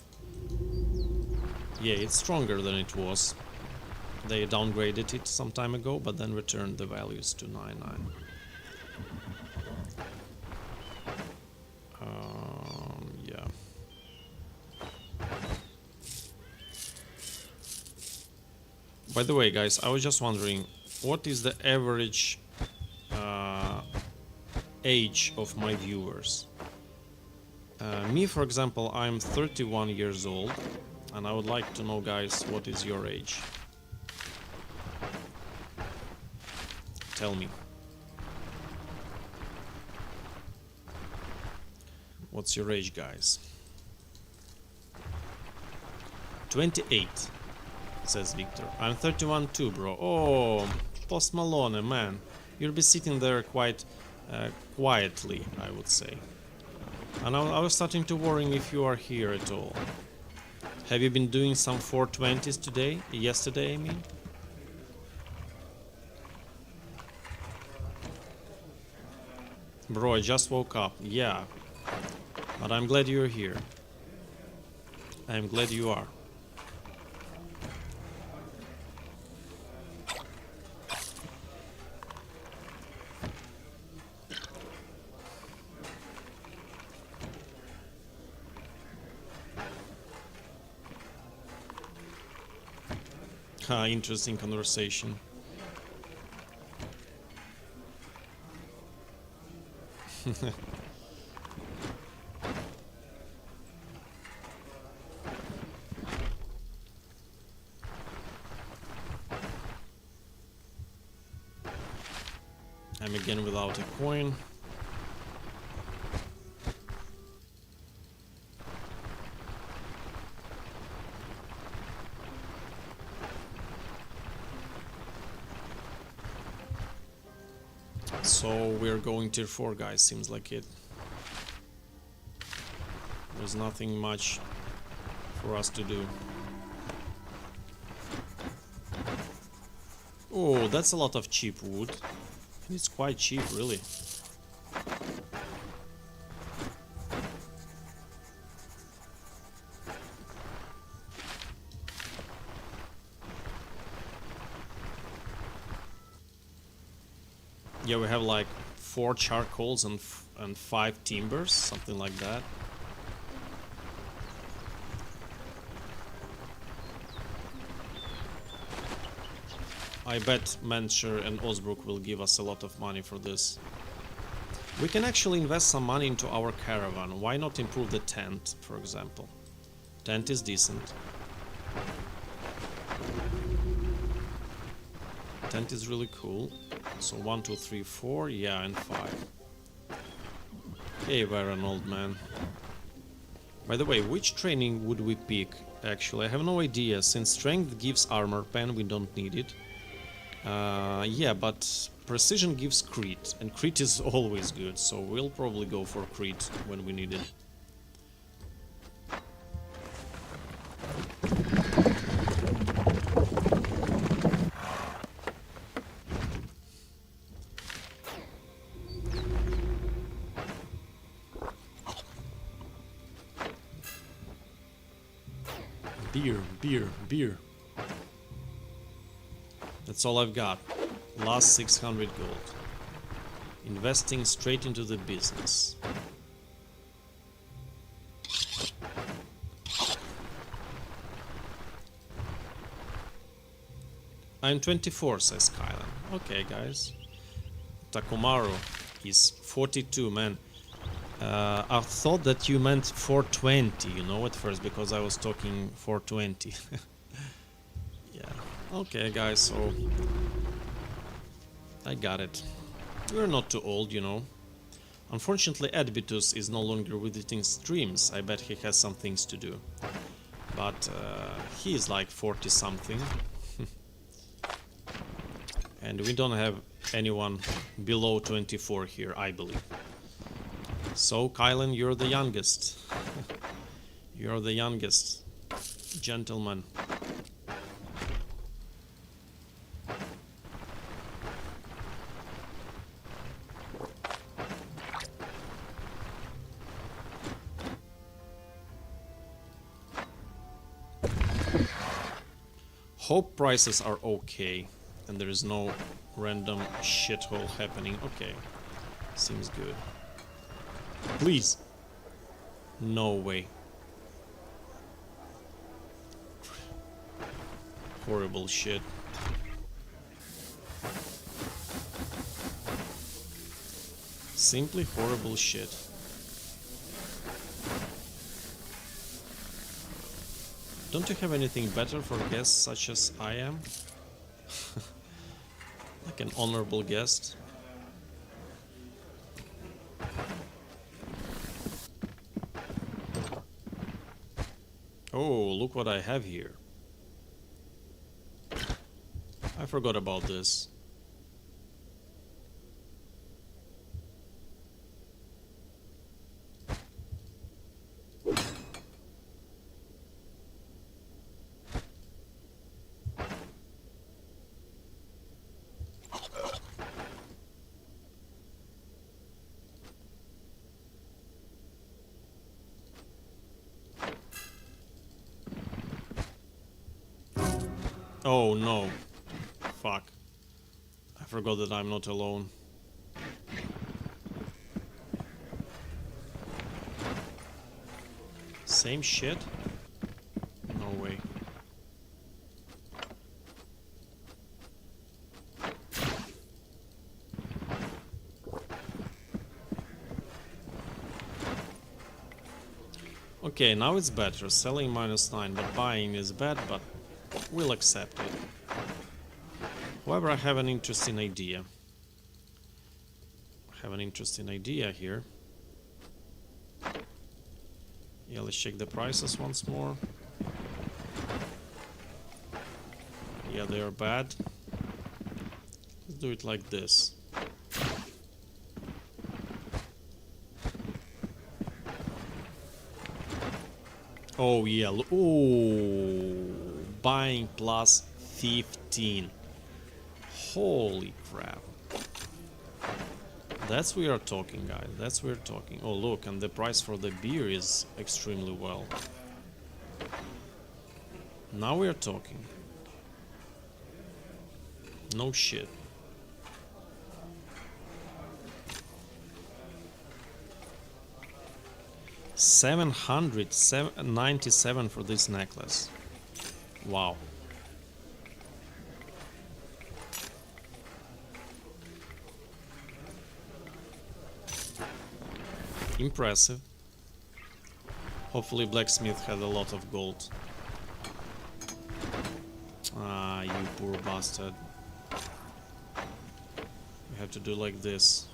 S1: Yeah, it's stronger than it was. They downgraded it some time ago, but then returned the values to 9. Yeah. By the way, guys, I was just wondering, what is the average age of my viewers? Me, for example, I'm 31 years old, and I would like to know, guys, what is your age? Tell me. What's your age, guys? 28, says Victor. I'm 31 too, bro. Oh, Post Malone, man. You'll be sitting there quite quietly, I would say. And I was starting to worry if you are here at all. Have you been doing some 420s today? Yesterday, I mean? Bro, I just woke up. Yeah. But I'm glad you're here. I'm glad you are. Interesting conversation. I'm again without a coin. So we're going tier 4, guys, seems like it. There's nothing much for us to do. Oh, that's a lot of cheap wood. It's quite cheap, really. Yeah, we have like 4 charcoals and 5 timbers, something like that. I bet Mancher and Osbrook will give us a lot of money for this. We can actually invest some money into our caravan. Why not improve the tent, for example? Tent is decent. Tent is really cool. So 1, 2, 3, 4, yeah, and 5. Hey, Baron, old man. By the way, which training would we pick? Actually, I have no idea. Since strength gives armor pen, we don't need it. Yeah, but precision gives crit, and crit is always good, so we'll probably go for crit when we need it. Beer. That's all I've got. Last 600 gold. Investing straight into the business. I'm 24, says Kylan. Okay, guys. Takomaru is 42, man. I thought that you meant 420, you know, at first, because I was talking 420. Yeah. Okay, guys, so... I got it. We're not too old, you know. Unfortunately, Edbitus is no longer visiting streams. I bet he has some things to do. But he is like 40-something. And we don't have anyone below 24 here, I believe. So, Kylan, you're the youngest. You're the youngest gentleman. Hope prices are okay and there is no random shithole happening. Okay, seems good. Please. No way. Horrible shit. Simply horrible shit. Don't you have anything better for guests such as I am? Like an honorable guest? Oh, look what I have here. I forgot about this. Oh no. Fuck. I forgot that I'm not alone. Same shit? No way. Okay, now it's better. Selling -9, but buying is bad, but we'll accept it. However, I have an interesting idea. Here. Yeah, let's check the prices once more. Yeah, they are bad. Let's do it like this. Oh yeah, oh, buying plus 15. Holy crap. That's we are talking, guys. That's we're talking. Oh look, and the price for the beer is extremely well. Now we are talking. No shit. $797 for this necklace. Wow. Impressive. Hopefully blacksmith had a lot of gold. Ah, you poor bastard. We have to do like this.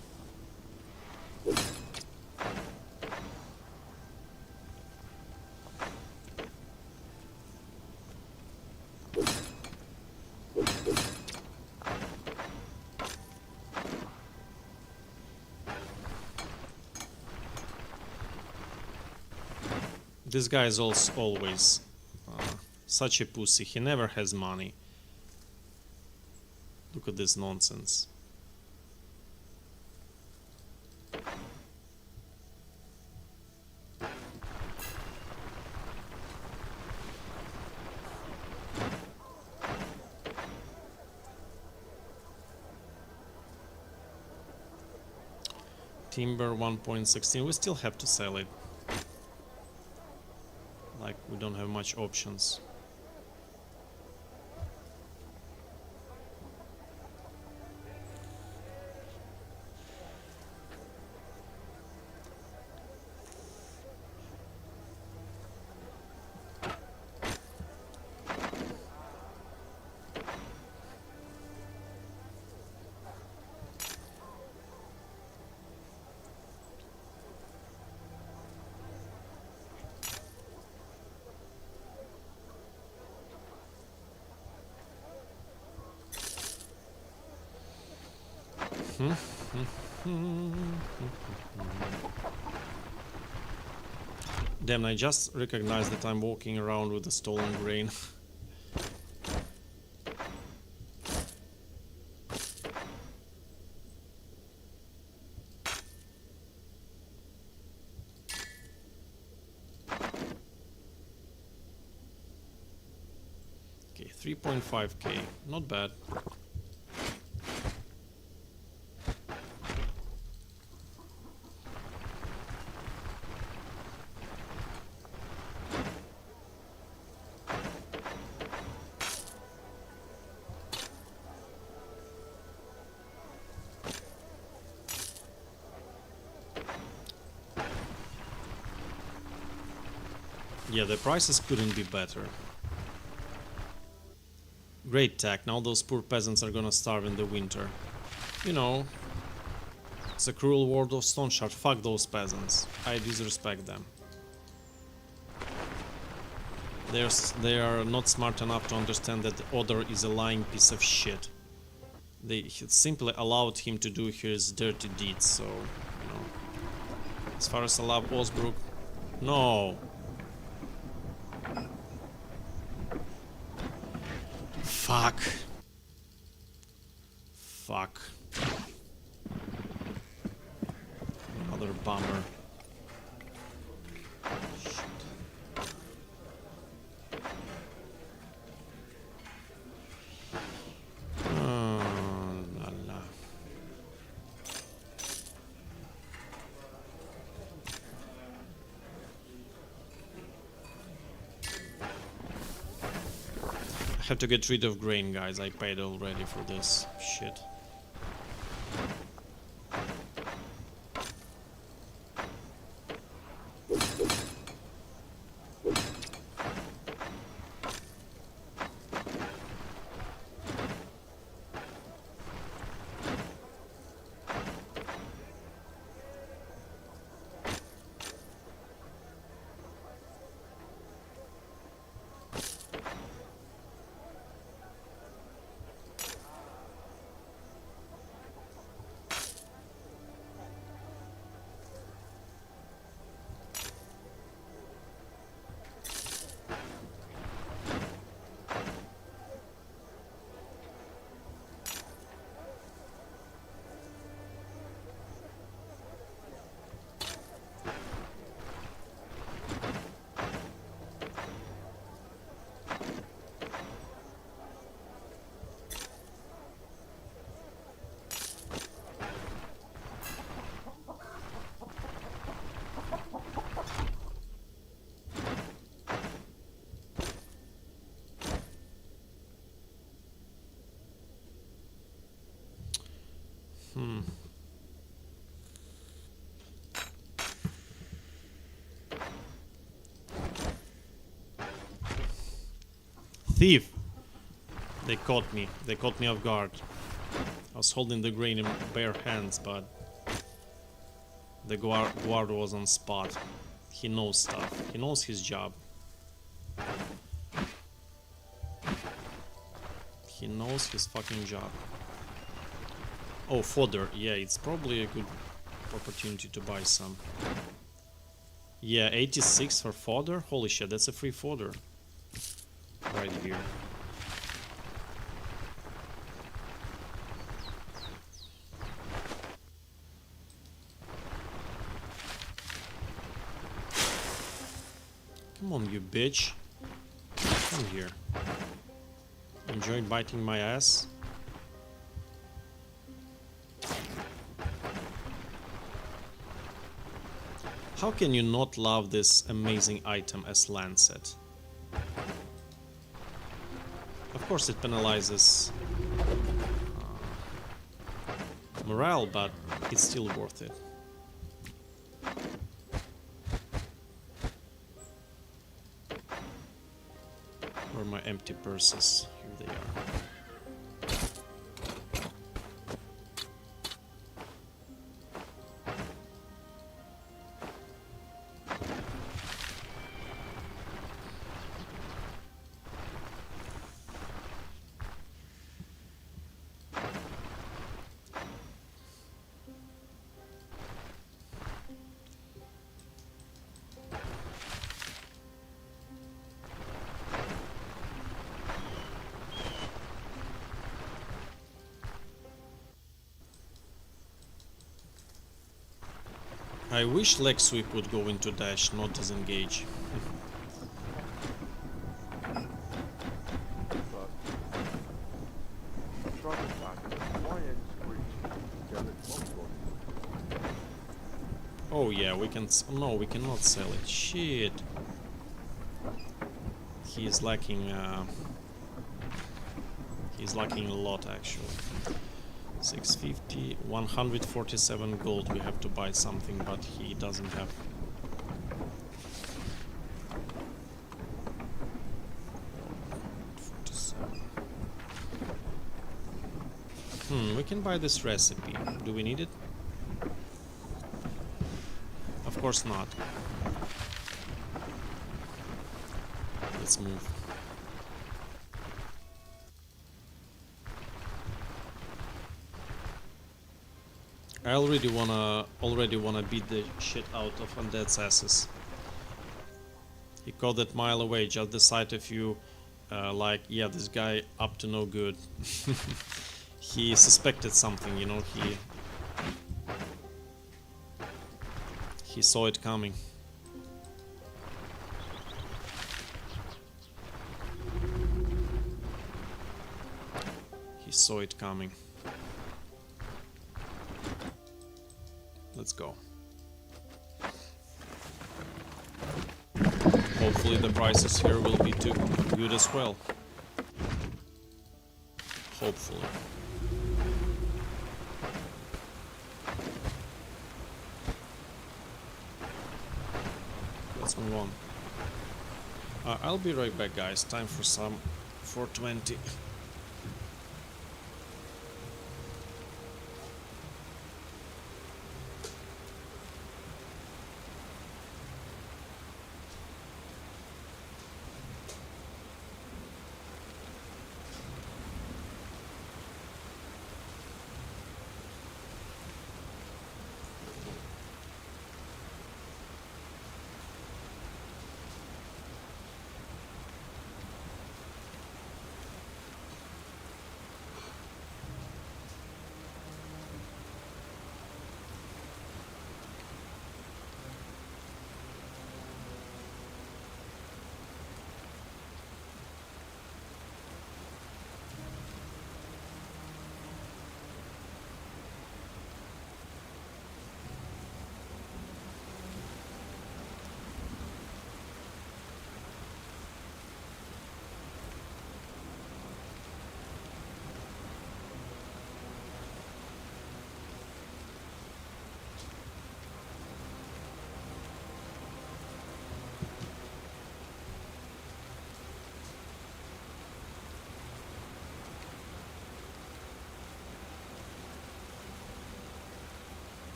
S1: This guy is also always such a pussy. He never has money. Look at this nonsense. Timber 1.16. We still have to sell it. Like, we don't have much options. Damn, I just recognized that I'm walking around with a stolen grain. Okay, 3.5k, not bad. Yeah, the prices couldn't be better. Great tech, now those poor peasants are gonna starve in the winter. You know, it's a cruel world of Stoneshard. Fuck those peasants. I disrespect them. They are not smart enough to understand that the other is a lying piece of shit. They simply allowed him to do his dirty deeds, so, you know. As far as I love Osbrook, no. Fuck. Fuck. Another bummer. Shit. La la. I have to get rid of grain, guys. I paid already for this shit. Thief! They caught me. They caught me off guard. I was holding the grain in bare hands, but the guard was on spot. He knows stuff. He knows his job. He knows his fucking job. Oh, fodder. Yeah, it's probably a good opportunity to buy some. Yeah, 86 for fodder? Holy shit, that's a free fodder. Right here. Come on, you bitch. Come here. Enjoyed biting my ass? How can you not love this amazing item as Lancet? Of course it penalizes morale, but it's still worth it. Where are my empty purses? Here they are. I wish leg sweep would go into dash, not disengage. Oh yeah, we can... No, we cannot sell it. Shit. He is lacking... he's lacking a lot, actually. 650, 147 gold. We have to buy something, but he doesn't have. We can buy this recipe. Do we need it? Of course not. Let's move. I already wanna beat the shit out of Undead's asses. He caught that mile away, just the sight of you, like, yeah, this guy up to no good. He suspected something, you know, he saw it coming. He saw it coming. Let's go. Hopefully the prices here will be too good as well. Hopefully. Let's move on. I'll be right back, guys. Time for some 420.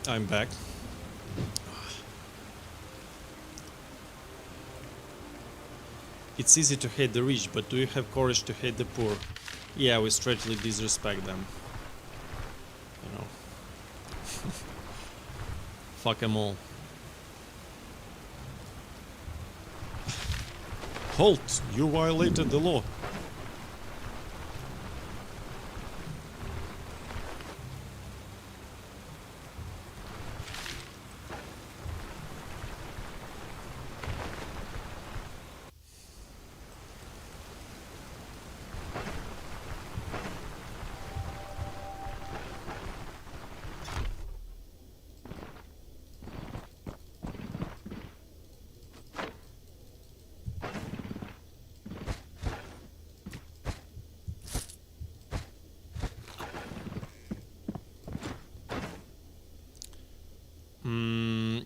S1: I'm back. It's easy to hate the rich, but do you have courage to hate the poor? Yeah, we straightly disrespect them. You know. Fuck them all. Halt! You violated the law.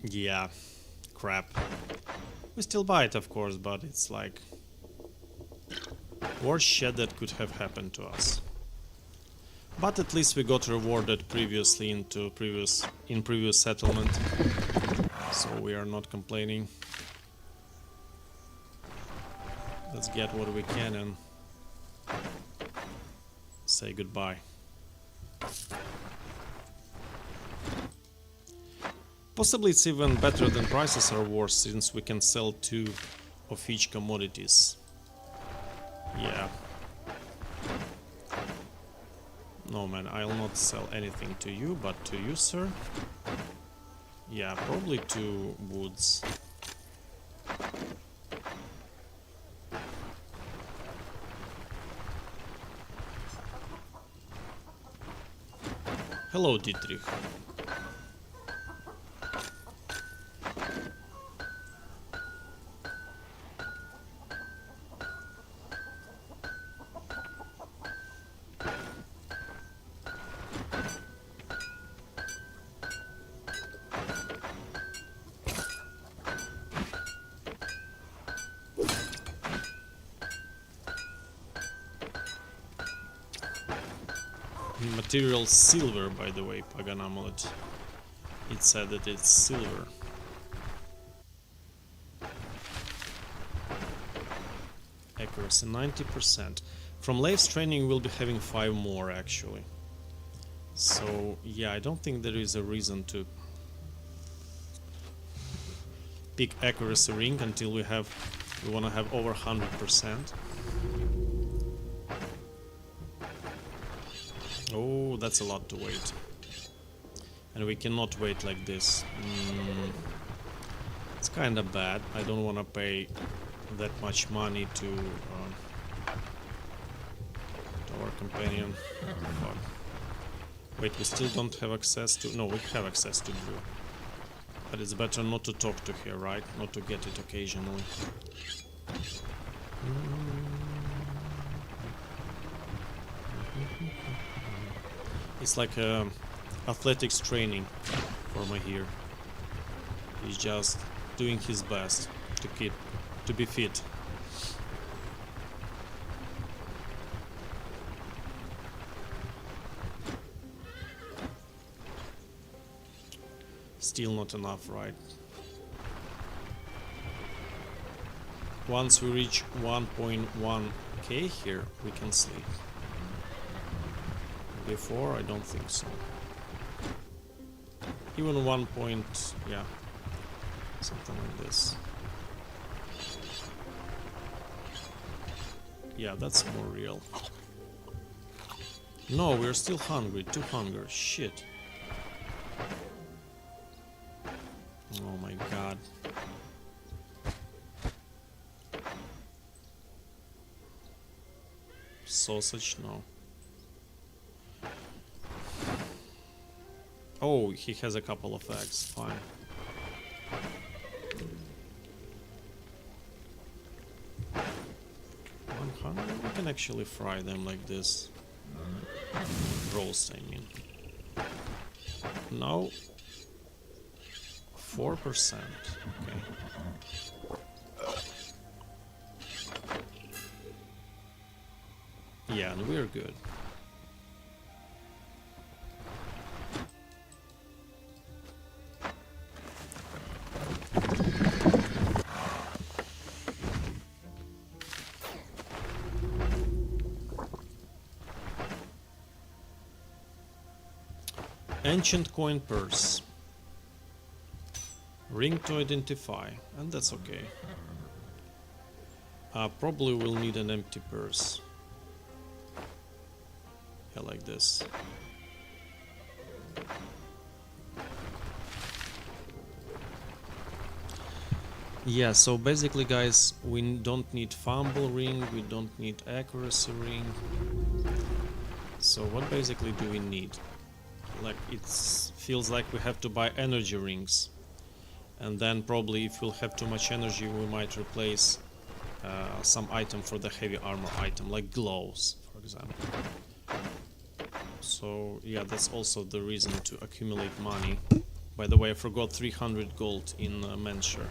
S1: Yeah. Crap. We still buy it, of course, but it's like worst shit that could have happened to us. But at least we got rewarded previously in previous settlement, so we are not complaining. Let's get what we can and say goodbye. Possibly it's even better than prices are worse, since we can sell 2 of each commodities. Yeah. No man, I'll not sell anything to you, but to you, sir? Yeah, probably 2 woods. Hello, Dietrich. Material silver, by the way, Pagan Amulet. It said that it's silver. Accuracy 90%. From Leif's training we'll be having 5 more actually. So yeah, I don't think there is a reason to pick accuracy ring until we wanna have over 100%. Oh, that's a lot to wait. And we cannot wait like this. It's kinda bad. I don't wanna pay that much money to our companion. Fuck. Wait, we still don't have access to... No, we have access to Brew. But it's better not to talk to her, right? Not to get it occasionally. It's like athletics training for Mahir. He's just doing his best to be fit. Still not enough, right? Once we reach 1.1k here, we can sleep. Before, I don't think so. Even 1 point, yeah, something like this. Yeah, that's more real. No, we're still hungry. 2 hunger. Shit. Oh my god. Sausage? No. Oh, he has a couple of eggs. Fine. We can actually fry them like this. Roast, I mean. No. 4%. Okay. Yeah, and we're good. Ancient coin purse. Ring to identify, and that's okay. Probably we'll need an empty purse. Yeah, like this. Yeah, so basically guys, we don't need fumble ring, we don't need accuracy ring. So what basically do we need? Like, it feels like we have to buy energy rings. And then probably if we'll have too much energy, we might replace some item for the heavy armor item, like gloves, for example. So yeah, that's also the reason to accumulate money. By the way, I forgot 300 gold in Menshire.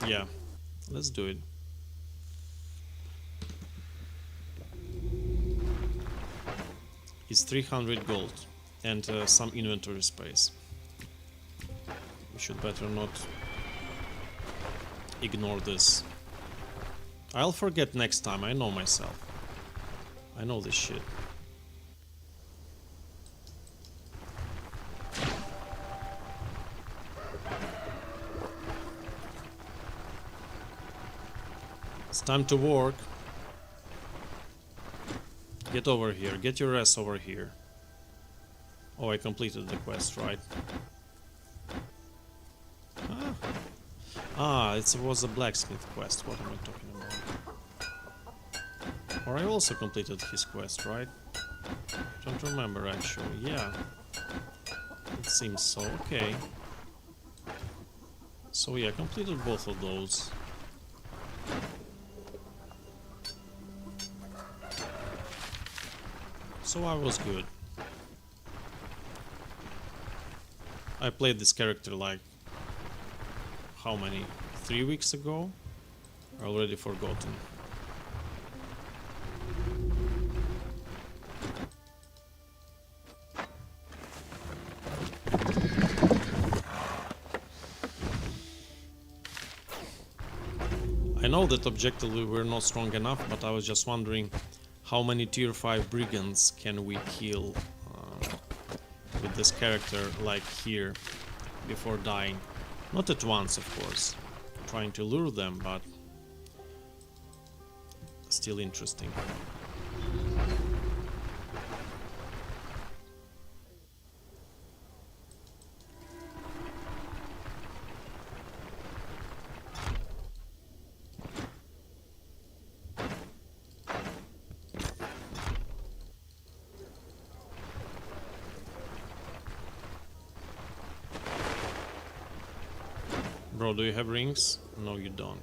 S1: Yeah, let's do it. It's 300 gold and some inventory space. We should better not ignore this. I'll forget next time, I know myself. I know this shit. It's time to work. Get over here, get your ass over here. Oh, I completed the quest, right? It was a blacksmith quest, what am I talking about? Or I also completed his quest, right? Don't remember actually, yeah. It seems so, okay. So yeah, completed both of those. So I was good. I played this character like, how many? 3 weeks ago? Already forgotten. I know that objectively we're not strong enough, but I was just wondering how many tier 5 brigands can we kill with this character, like here, before dying. Not at once, of course. Trying to lure them, but still interesting. Bro, do you have rings? No, you don't.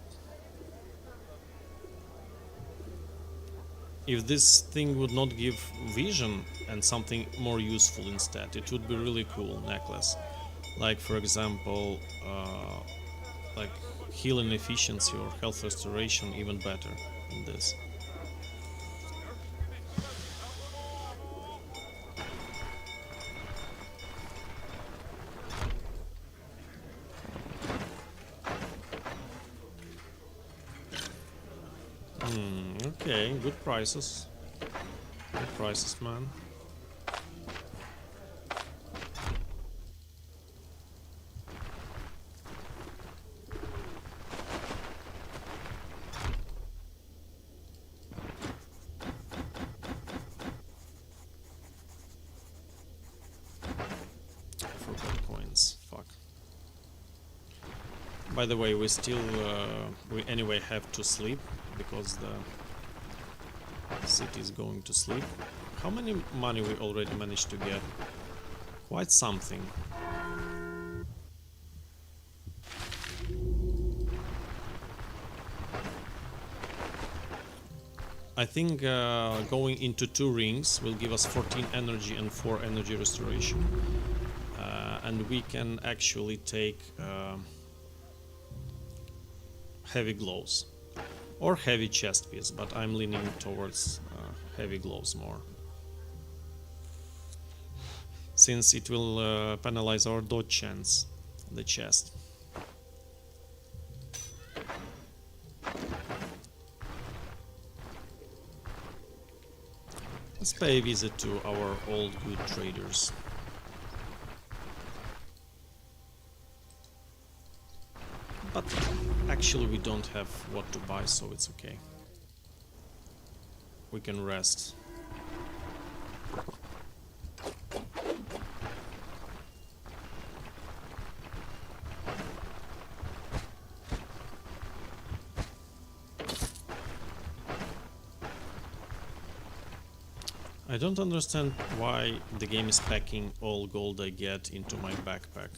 S1: If this thing would not give vision and something more useful instead, it would be really cool necklace. Like, for example, like healing efficiency or health restoration, even better than this. Okay, good prices. Good prices, man. I forgot coins. Fuck. By the way, we still we anyway have to sleep because the city is going to sleep. How many money we already managed to get? Quite something. I think going into 2 rings will give us 14 energy and 4 energy restoration. And we can actually take heavy gloves or heavy chest piece, but I'm leaning towards heavy gloves more, since it will penalize our dodge chance on the chest. Let's pay a visit to our old good traders. But actually we don't have what to buy, so it's okay. We can rest. I don't understand why the game is packing all gold I get into my backpack.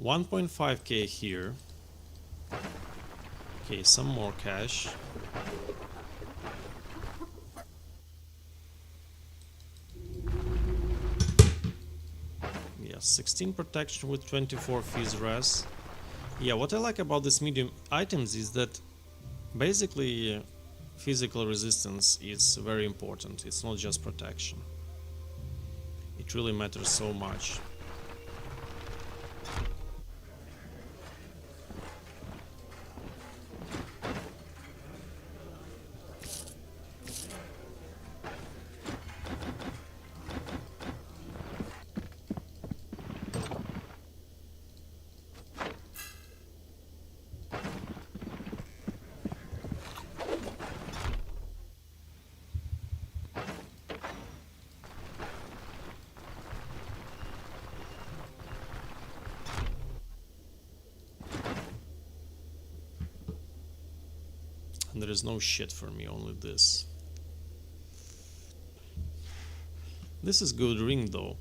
S1: 1.5k here. Okay, some more cash. Yeah, 16 protection with 24 fizz res. Yeah, what I like about these medium items is that basically physical resistance is very important. It's not just protection. It really matters so much. And there is no shit for me, only this. This is good ring though.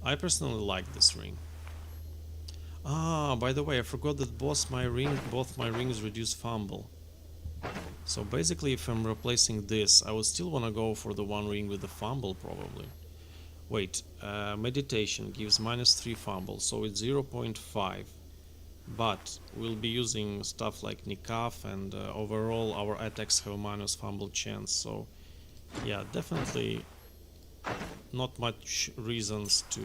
S1: I personally like this ring. Ah, by the way, I forgot that both my rings reduce fumble. So basically if I'm replacing this, I would still wanna go for the one ring with the fumble probably. Wait, meditation gives -3 fumble, so it's 0.5. But we'll be using stuff like Nikaf, and overall our attacks have minus fumble chance, so yeah, definitely not much reasons to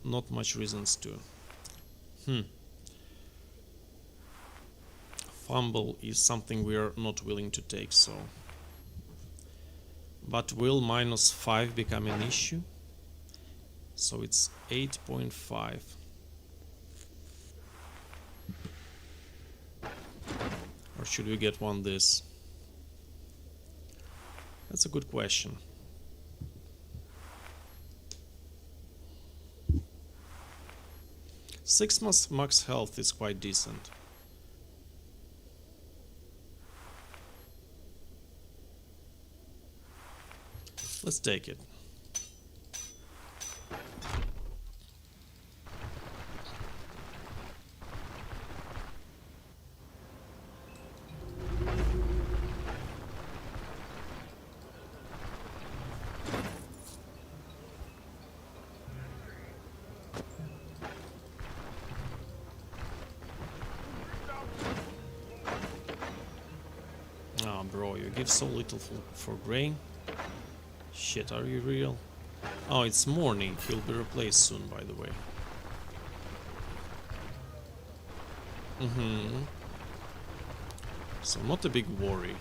S1: not much reasons to fumble is something we are not willing to take. So but will -5 become an issue? So it's 8.5. Or should we get one this? That's a good question. Six max health is quite decent. Let's take it. Ah, bro, you give so little for grain. Shit, are you real? Oh, it's morning. He'll be replaced soon, by the way. So not a big worry.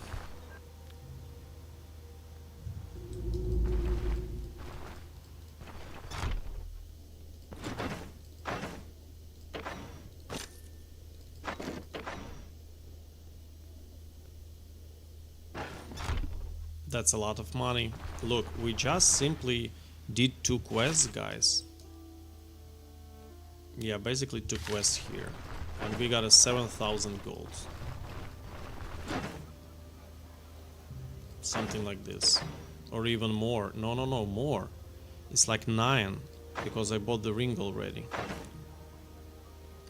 S1: That's a lot of money. Look, we just simply did 2 quests, guys. Yeah, basically 2 quests here. And we got a 7,000 gold. Something like this. Or even more. No, more. It's like 9. Because I bought the ring already.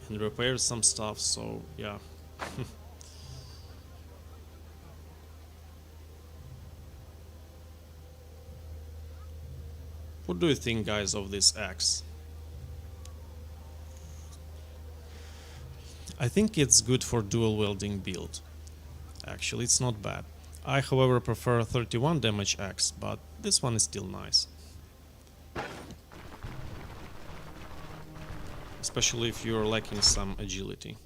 S1: And repaired some stuff, so yeah. What do you think, guys, of this axe? I think it's good for dual wielding build. Actually, it's not bad. I, however, prefer a 31 damage axe, but this one is still nice. especially if you're lacking some agility.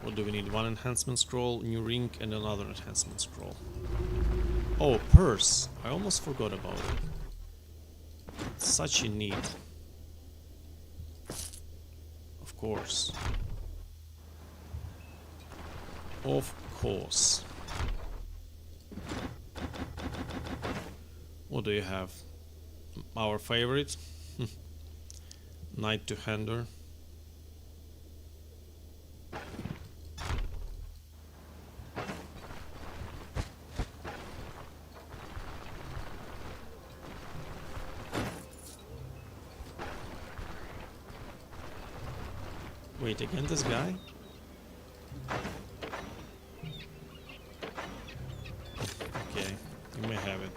S1: What do we need? One enhancement scroll, new ring, and another enhancement scroll. Oh, purse! I almost forgot about it. Such a need. Of course. Of course. What do you have? Our favorite? Knight to hander. Wait, again this guy? Okay, you may have it.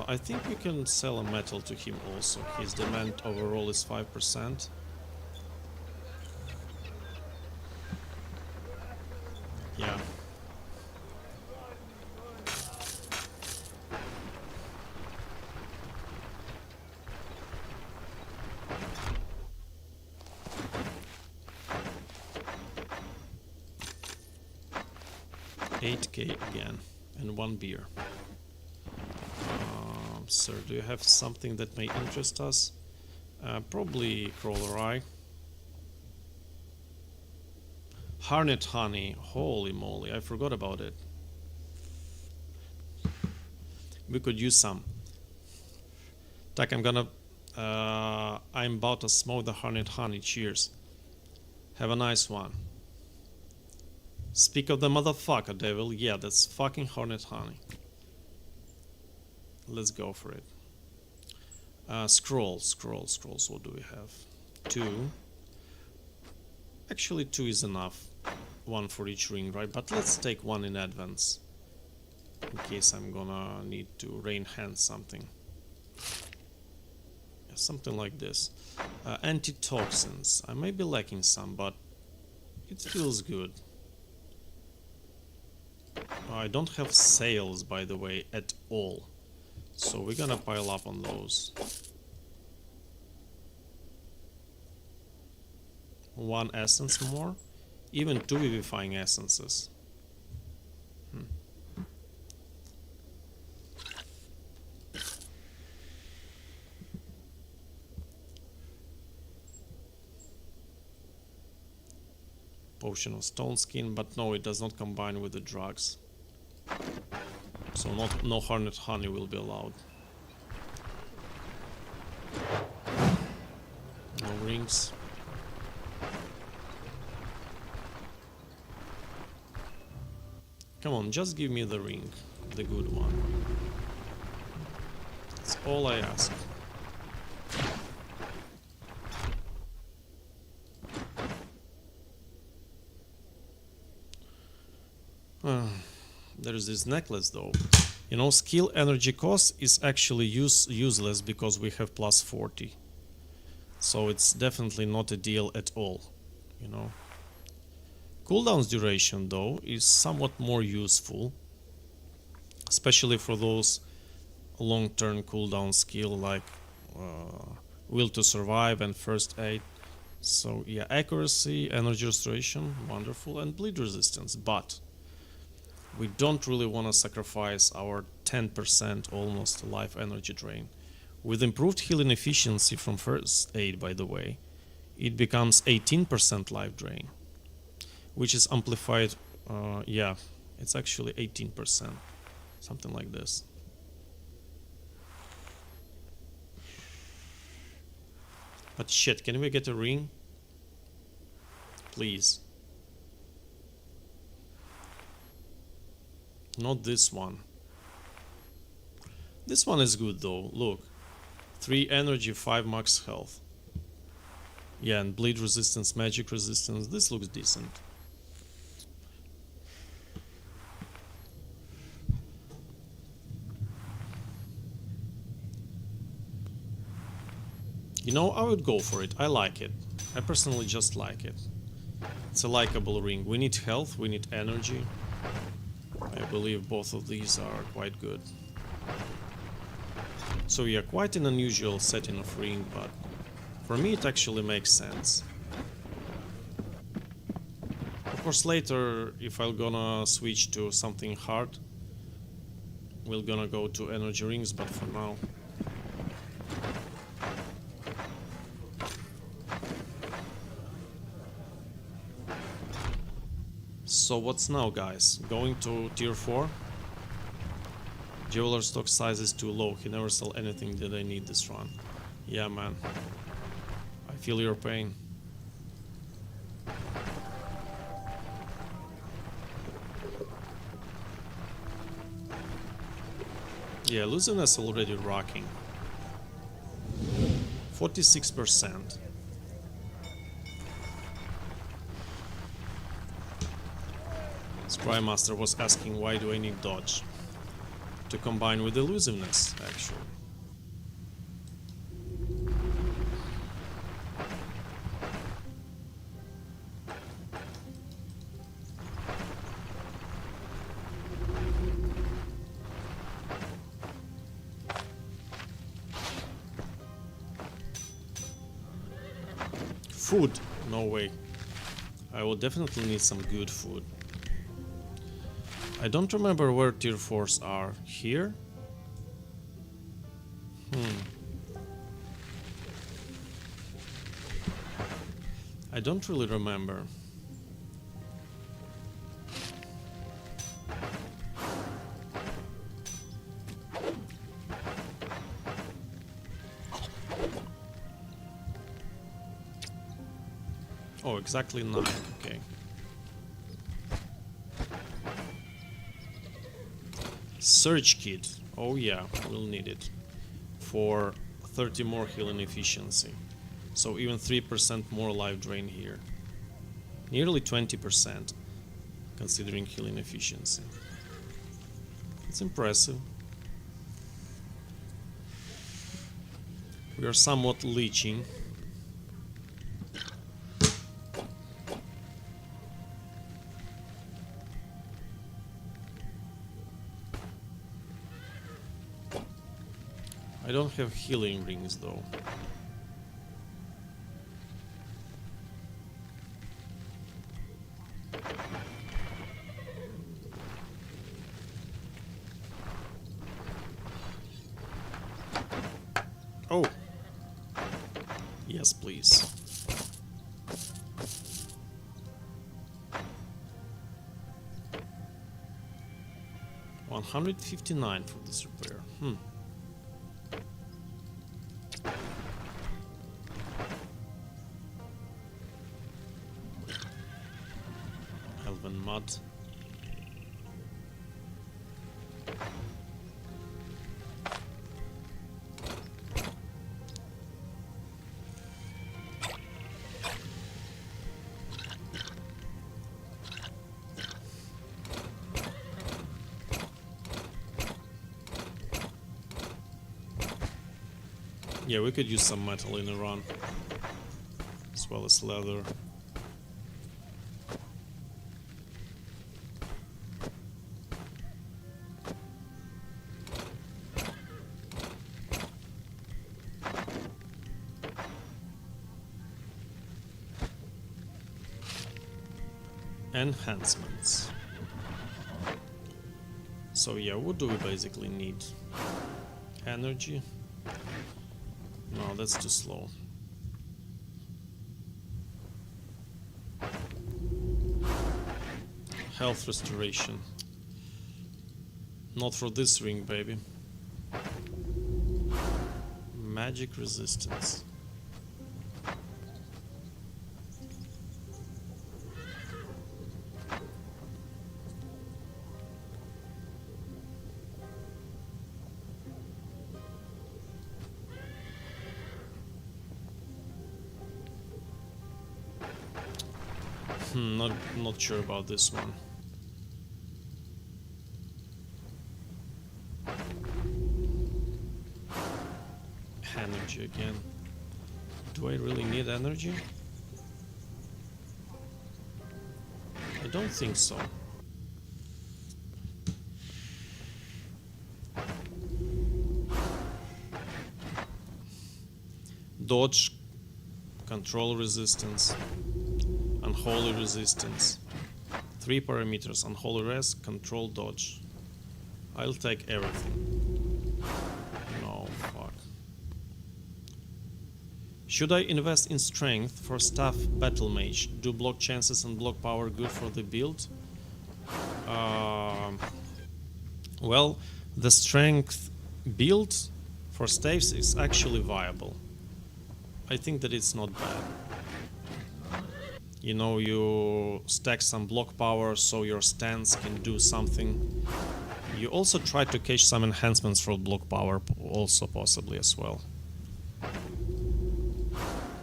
S1: I think we can sell a metal to him also. His demand overall is 5%. Yeah. $8K again, and 1 beer. Sir, do you have something that may interest us? Probably crawler eye. Harnet honey, holy moly, I forgot about it. We could use some. Tak, I'm about to smoke the Harnet honey, cheers. Have a nice one. Speak of the motherfucker, devil. Yeah, that's fucking Hornet honey. Let's go for it. Scrolls. What do we have? 2. Actually, 2 is enough. 1 for each ring, right? But let's take 1 in advance. In case I'm gonna need to rain hand something. Yeah, something like this. Antitoxins. I may be lacking some, but it feels good. I don't have sales, by the way, at all. So we're gonna pile up on those. 1 essence more. Even 2 vivifying essences. Potion of stone skin, but no, it does not combine with the drugs. So no Hornet honey will be allowed. No rings. Come on, just give me the ring, the good one. That's all I ask. There's this necklace though. You know, skill energy cost is actually useless because we have plus 40. So it's definitely not a deal at all, you know. Cooldown's duration though is somewhat more useful, especially for those long-term cooldown skill like will to survive and first aid. So yeah, accuracy, energy restoration, wonderful, and bleed resistance, but we don't really want to sacrifice our 10% almost life energy drain. With improved healing efficiency from first aid, by the way, it becomes 18% life drain, which is amplified. Yeah, it's actually 18%, something like this. But shit, can we get a ring? Please. Not this one. This one is good though, look. 3 energy, 5 max health. Yeah, and bleed resistance, magic resistance, this looks decent. You know, I would go for it. I like it. I personally just like it. It's a likable ring. We need health, we need energy. I believe both of these are quite good. So yeah, quite an unusual setting of ring, but for me it actually makes sense. Of course later, if I'm gonna switch to something hard, we're gonna go to energy rings, but for now... So what's now, guys? Going to tier 4? Jeweler stock size is too low. He never sell anything that I need this run. Yeah, man. I feel your pain. Yeah, elusiveness already rocking. 46%. Scrymaster was asking why do I need dodge? To combine with elusiveness, actually. Food? No way. I will definitely need some good food. I don't remember where tier 4s are. Here? I don't really remember. Oh, exactly 9, okay. Search kit. Oh yeah, we'll need it. For 30 more healing efficiency. So even 3% more life drain here. Nearly 20%, considering healing efficiency. It's impressive. We are somewhat leeching. I don't have healing rings though. Oh! Yes, please. $159 for this repair. Elven mud. Yeah, we could use some metal in a run, as well as leather. Enhancements. So yeah, what do we basically need? Energy? No, that's too slow. Health restoration. Not for this ring, baby. Magic resistance. Not sure about this one. Energy again. Do I really need energy? I don't think so. Dodge, control resistance, unholy resistance. 3 parameters, unholy res, control dodge. I'll take everything. No, fuck. Should I invest in strength for staff battle mage? Do block chances and block power good for the build? Well, the strength build for staves is actually viable. I think that it's not bad. You know, you stack some block power so your stance can do something. You also try to catch some enhancements for block power, also possibly as well.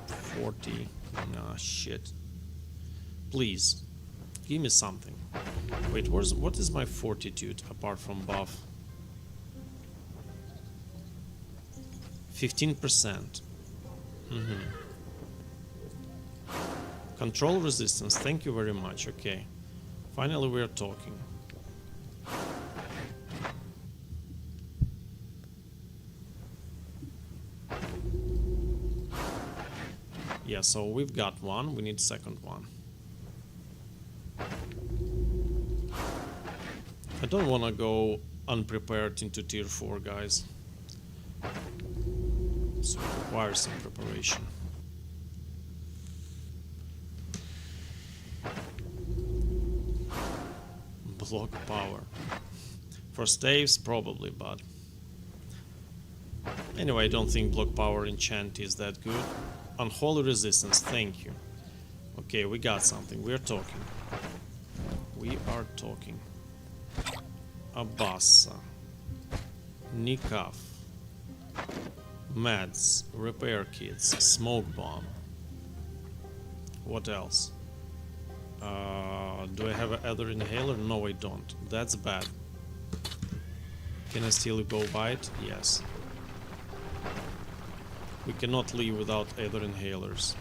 S1: 40. Nah, shit. Please, give me something. Wait, what is my fortitude apart from buff? 15%. Control resistance, thank you very much. Okay, finally we are talking. Yeah, so we've got one, we need second one. I don't want to go unprepared into tier 4, guys. So it requires some preparation. Block power. For staves, probably, but... Anyway, I don't think block power enchant is that good. Unholy resistance, thank you. Okay, we got something, we're talking. We are talking. Abassa. Nikaf. Meds, repair kits, smoke bomb. What else? Do I have another inhaler? No, I don't. That's bad. Can I still go by it? Yes. We cannot leave without other inhalers.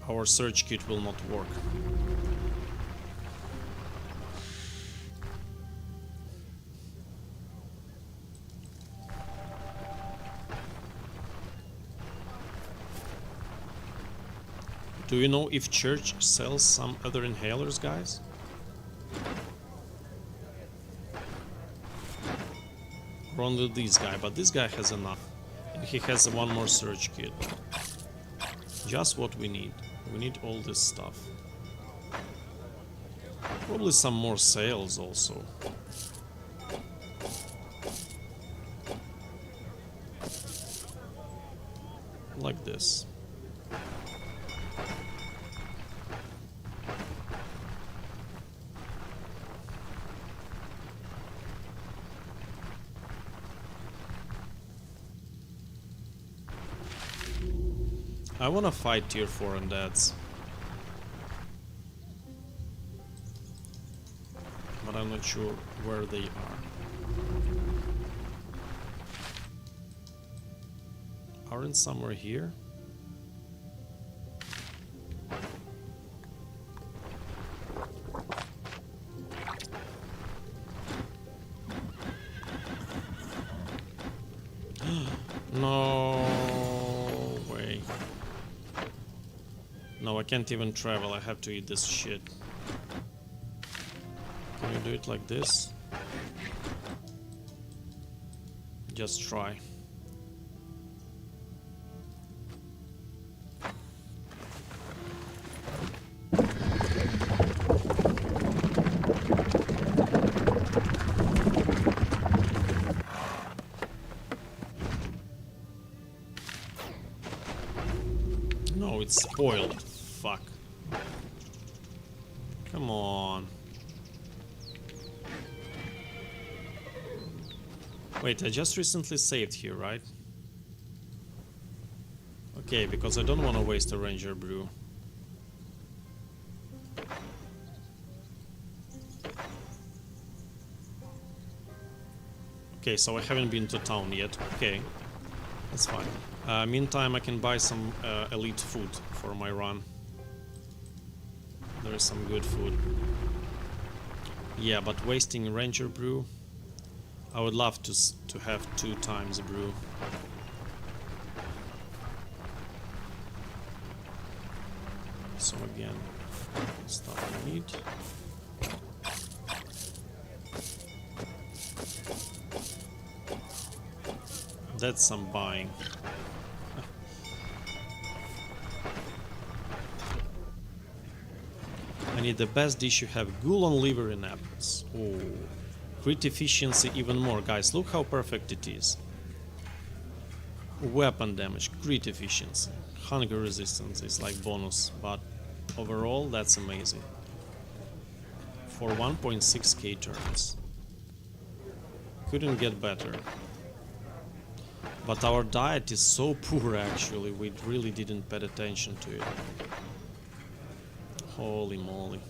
S1: Our search kit will not work. Do you know if Church sells some other inhalers, guys? Or only this guy, but this guy has enough. And he has one more search kit. Just what we need. We need all this stuff. Probably some more sales also. Like this. I wanna fight tier 4 undeads. But I'm not sure where they are. Aren't somewhere here? No way. No, I can't even travel. I have to eat this shit. Can you do it like this? Just try. No, it's spoiled. Fuck. Come on. Wait, I just recently saved here, right? Okay, because I don't want to waste a ranger brew. Okay, so I haven't been to town yet. Okay. That's fine. Meantime, I can buy some elite food for my run. There is some good food. Yeah, but wasting Ranger Brew. I would love to have 2 times brew. So again, stuff we need. That's some buying. I need the best dish you have. Ghoul on liver and apples. Oh, crit efficiency even more. Guys, look how perfect it is. Weapon damage, crit efficiency. Hunger resistance is like bonus, but overall that's amazing. For 1.6k turns. Couldn't get better. But our diet is so poor actually, we really didn't pay attention to it. Holy moly.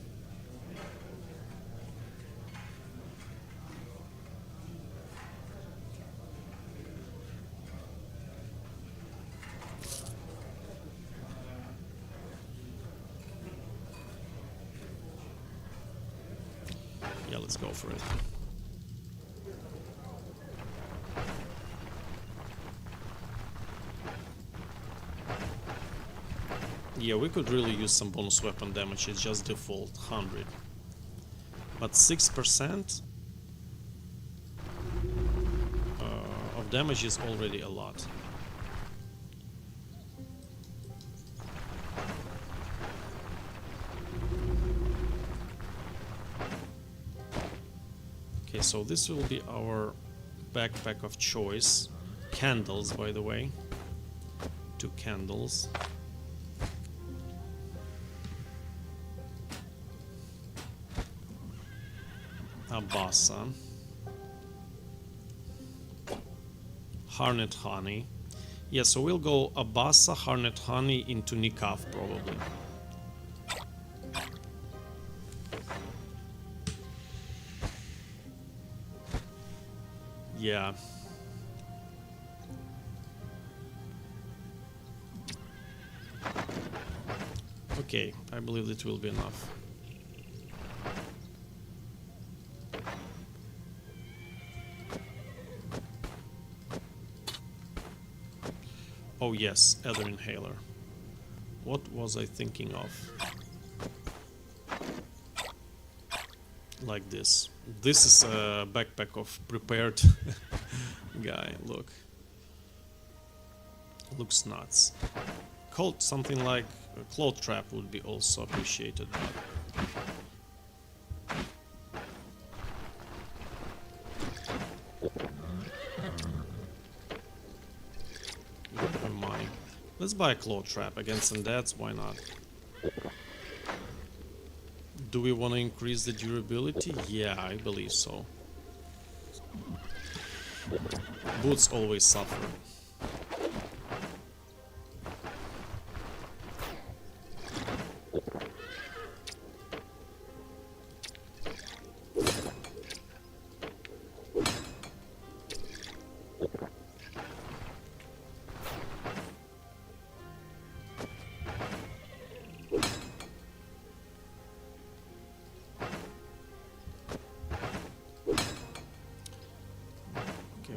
S1: Yeah, let's go for it. Yeah, we could really use some bonus weapon damage, it's just default, 100. But 6% of damage is already a lot. Okay, so this will be our backpack of choice. Candles, by the way. 2 candles. Abasa. Harnet honey. Yeah, so we'll go Abasa, Harnet honey into Nikaf probably. Yeah. Okay, I believe it will be enough. Oh yes, Ether Inhaler. What was I thinking of? Like this. This is a backpack of prepared guy, look. Looks nuts. Called something like a cloth trap would be also appreciated. Money. Let's buy a cloth trap against undeads, why not? Do we want to increase the durability? Yeah, I believe so. Boots always suffer.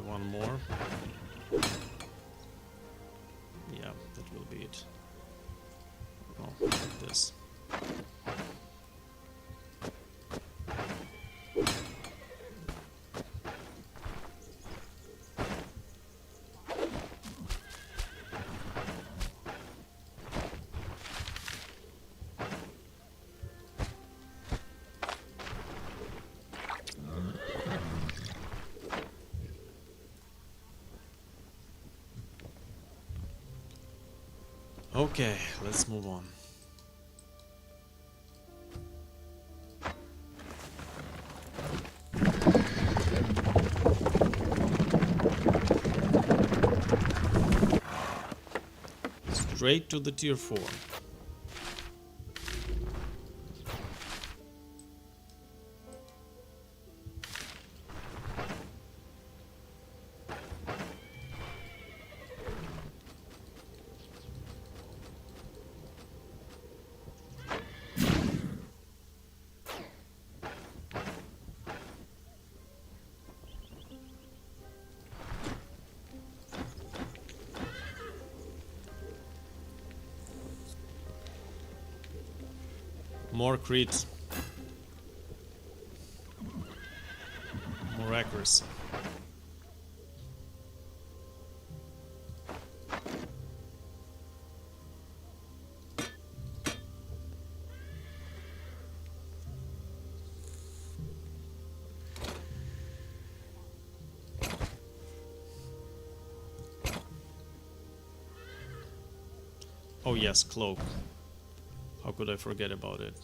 S1: One more. Yeah, that will be it. Oh, like this. Okay, let's move on. Straight to the tier 4. More crit. More accuracy. Oh yes, cloak. How could I forget about it?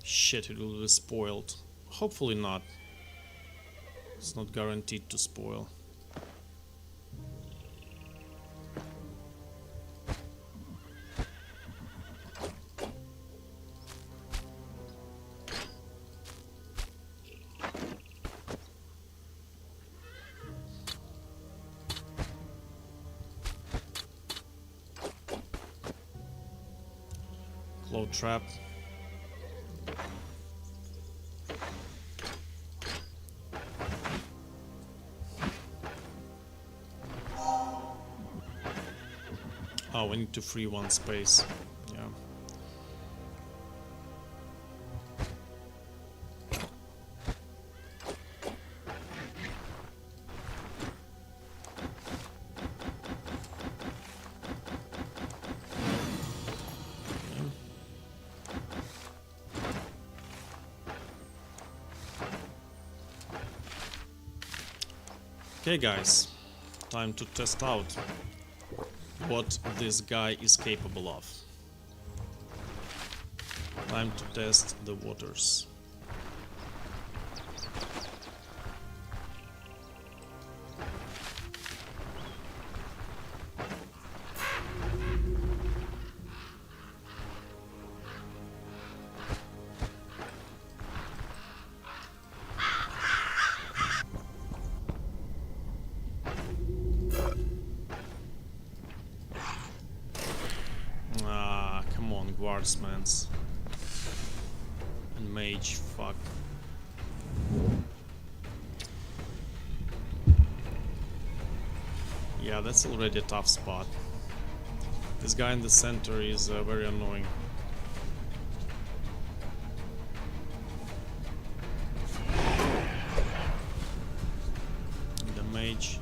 S1: Shit, it will be spoiled. Hopefully not. It's not guaranteed to spoil. Cloud trap. Oh, we need to free one space. Yeah. Okay guys, time to test out what this guy is capable of. Time to test the waters. Ah, come on, guardsmans. And mage, fuck. Yeah, that's already a tough spot. This guy in the center is very annoying. The mage.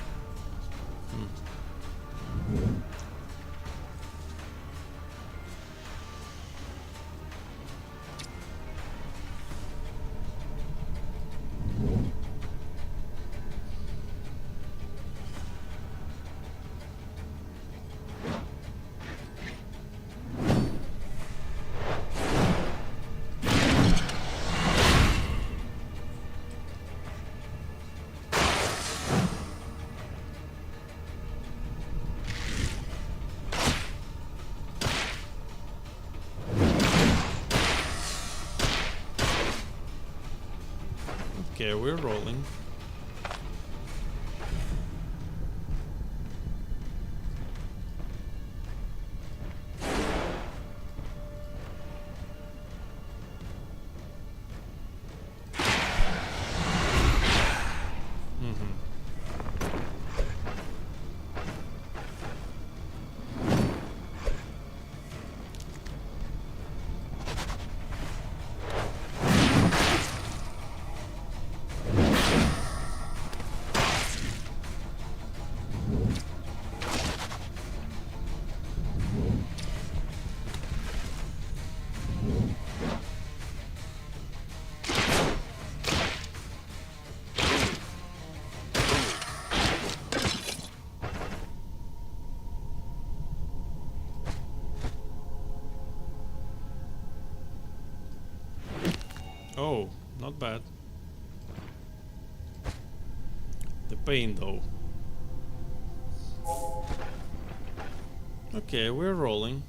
S1: Okay, we're rolling. Oh, not bad. The pain though. Okay, we're rolling.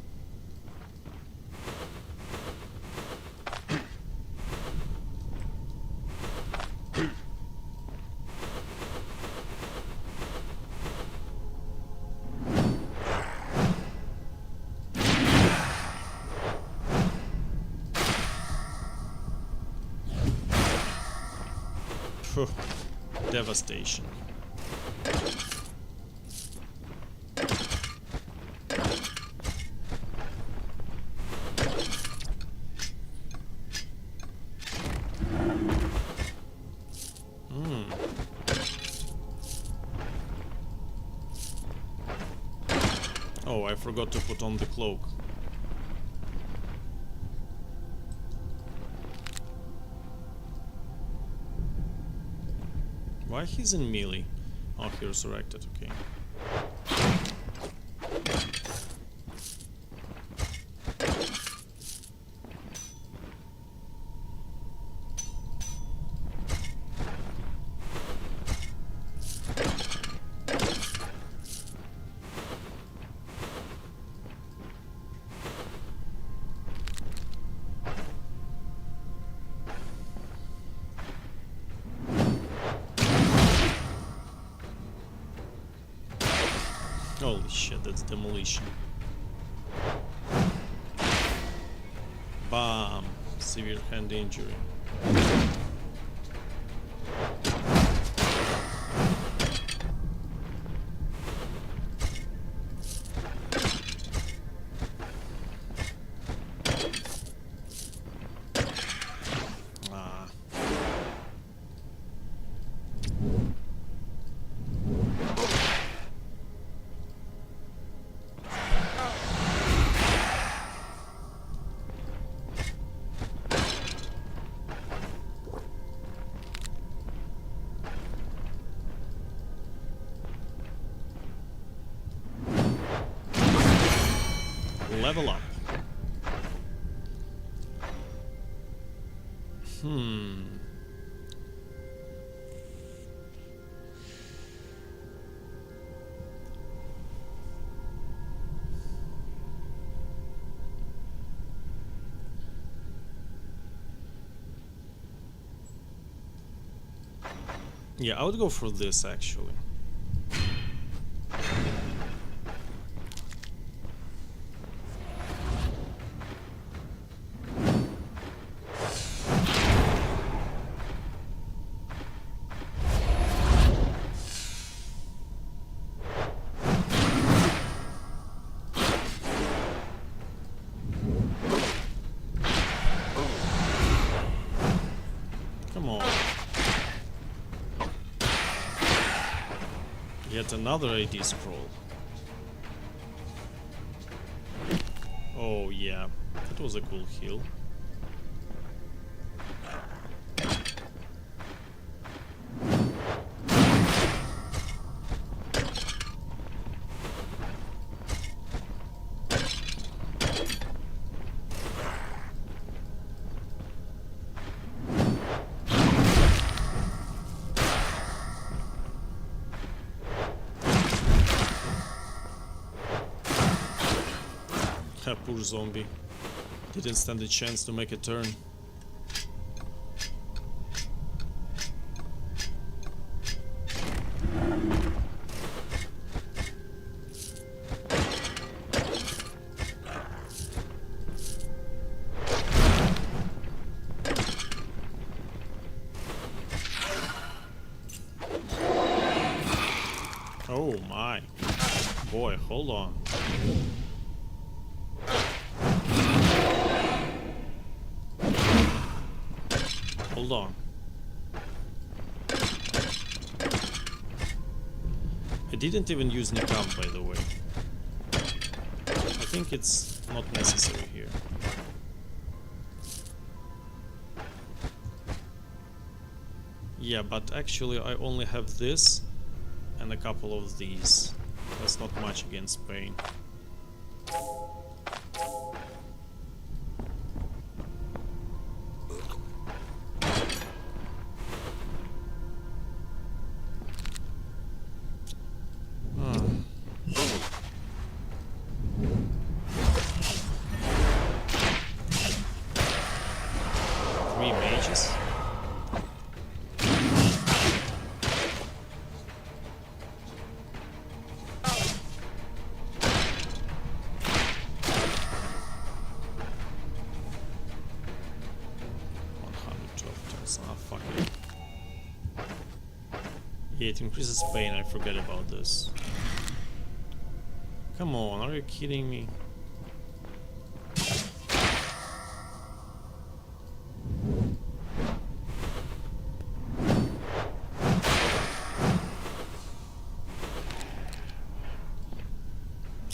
S1: Devastation. Oh, I forgot to put on the cloak. Why he's in melee? Oh, he resurrected, okay. Holy shit, that's demolition. Bam! Severe hand injury. Ah. Level up. Yeah, I would go for this actually. Come on. Yet another AD scroll. Oh yeah, that was a cool heal. Poor zombie. Didn't stand a chance to make a turn. Oh my. Boy, hold on. Hold on. I didn't even use Nikam, by the way. I think it's not necessary here. Yeah, but actually I only have this and a couple of these. That's not much against pain. Three mages? Ah, fuck it. Yeah, it increases pain, I forget about this. Come on, are you kidding me?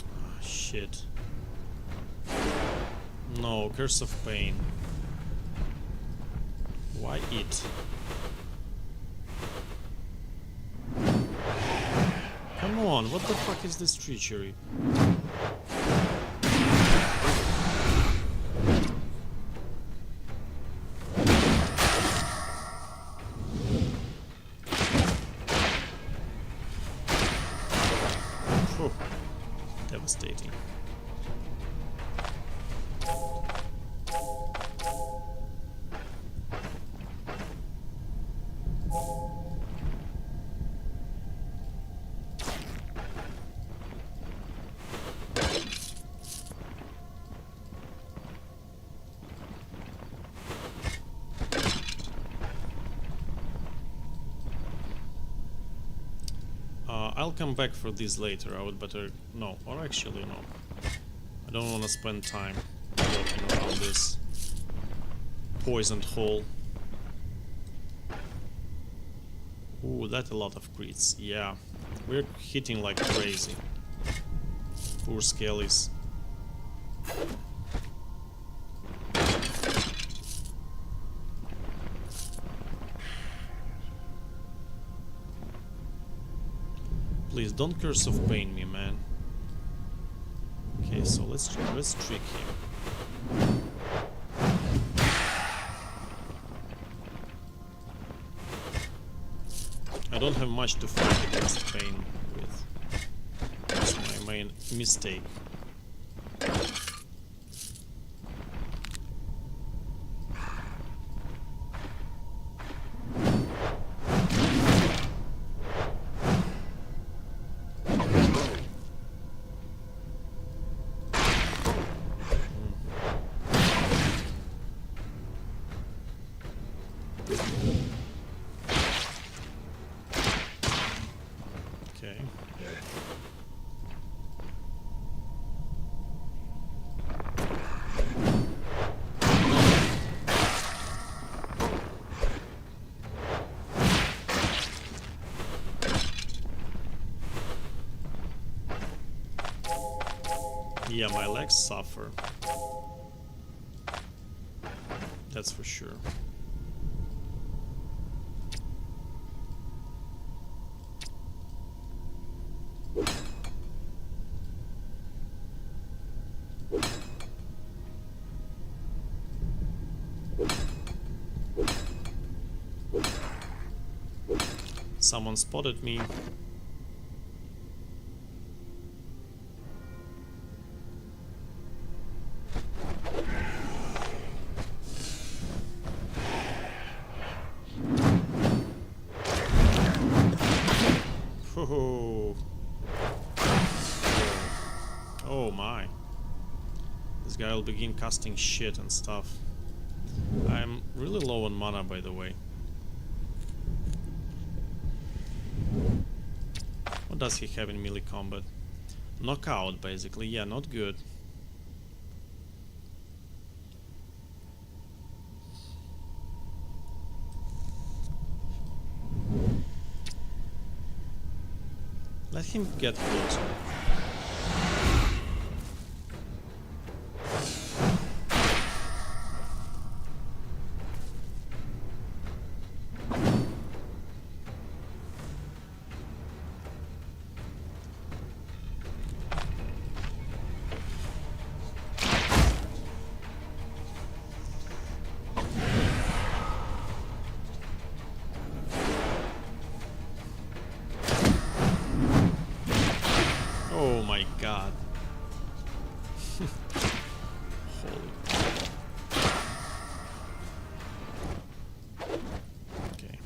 S1: Ah, shit. No, Curse of Pain. Why it? Come on, what the fuck is this treachery? Phew. Devastating. I'll come back for this later. I would better... No, or actually no. I don't want to spend time walking around this poisoned hole. Ooh, that's a lot of crits. Yeah, we're hitting like crazy. Poor Skellies. Please don't Curse of Pain me, man. Okay, so let's trick him. I don't have much to fight against pain with. That's my main mistake. Okay. Yeah, my legs suffer. That's for sure. Someone spotted me. Oh. Oh my. This guy will begin casting shit and stuff. I'm really low on mana, by the way. What does he have in melee combat? Knockout, basically. Yeah, not good. Let him get closer. Oh my god. Holy. Okay.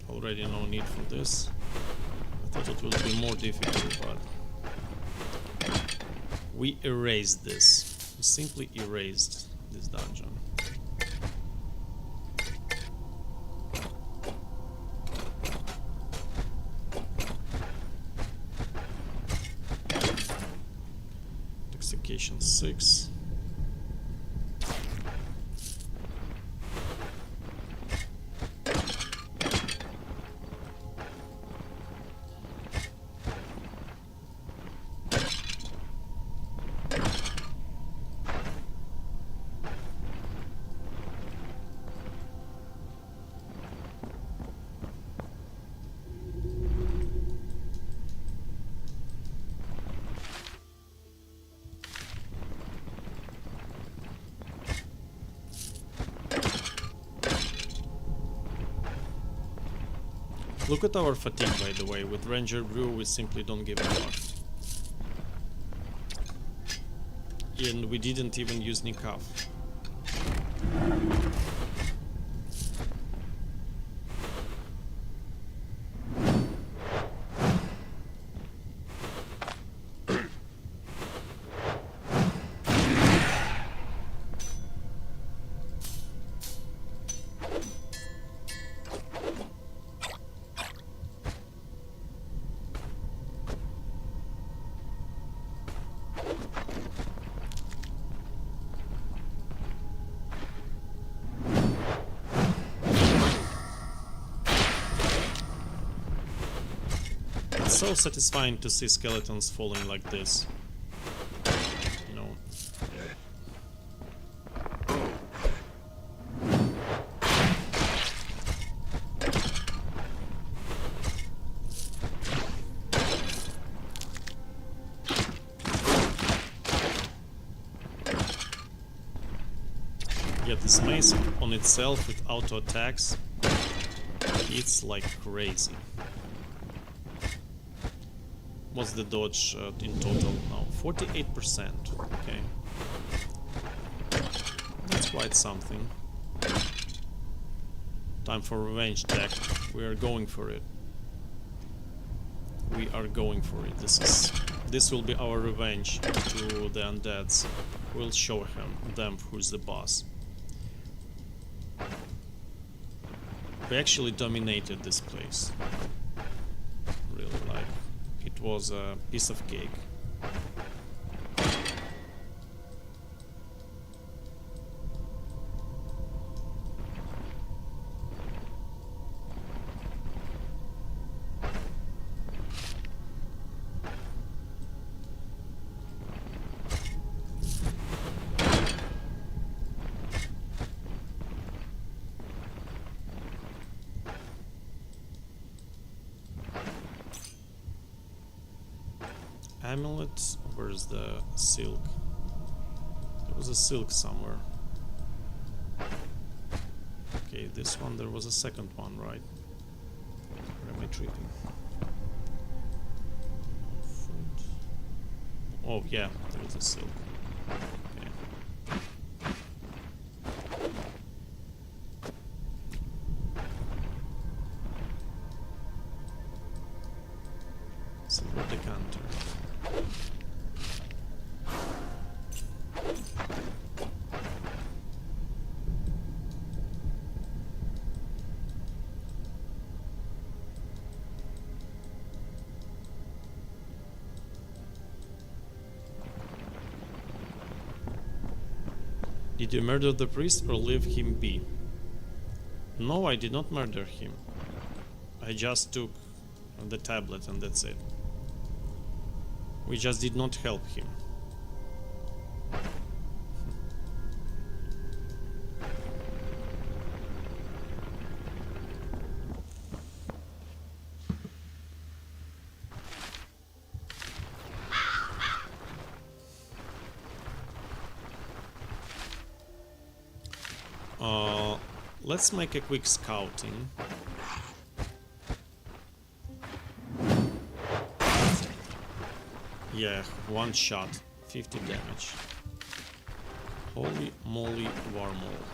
S1: Already no need for this. I thought it would be more difficult, but we erased this. We simply erased this dungeon. Location 6. Look at our fatigue, by the way. With Ranger Brew, we simply don't give a fuck. And we didn't even use Nikaf. It's so satisfying to see skeletons falling like this. You know. Yeah, this mace on itself with auto attacks, it's like crazy. What's the dodge in total now? 48%. Okay. That's quite something. Time for revenge deck. We are going for it. We are going for it. This will be our revenge to the undeads. We'll show them who's the boss. We actually dominated this place. Really, like, it was a piece of cake. Amulet, where's the silk? There was a silk somewhere. Okay, this one, there was a second one, right? Where am I tripping? Food. Oh yeah, there is a silk. Okay. Silver decanter. Did you murder the priest or leave him be? No, I did not murder him. I just took the tablet and that's it. We just did not help him. Let's make a quick scouting. Yeah, one shot, 50 damage. Holy moly, Warmole.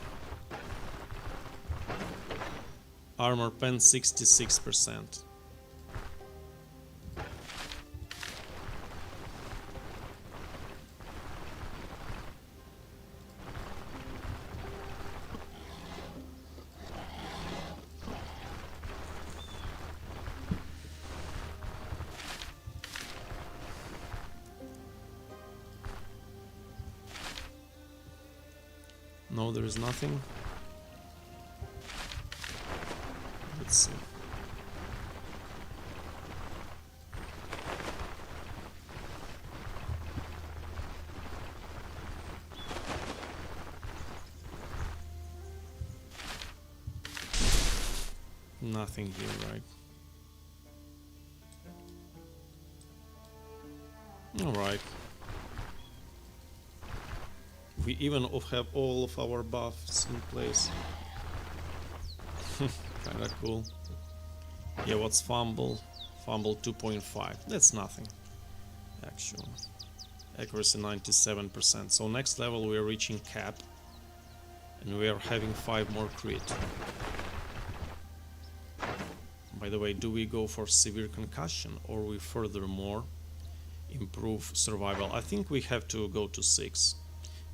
S1: Armor pen 66%. No, there is nothing. Let's see. Nothing here, right? Alright. We even have all of our buffs in place. Kinda cool. Yeah, what's fumble? Fumble 2.5. That's nothing, actually. Accuracy 97%. So next level we are reaching cap. And we are having 5 more crit. By the way, do we go for severe concussion or we furthermore improve survival? I think we have to go to 6.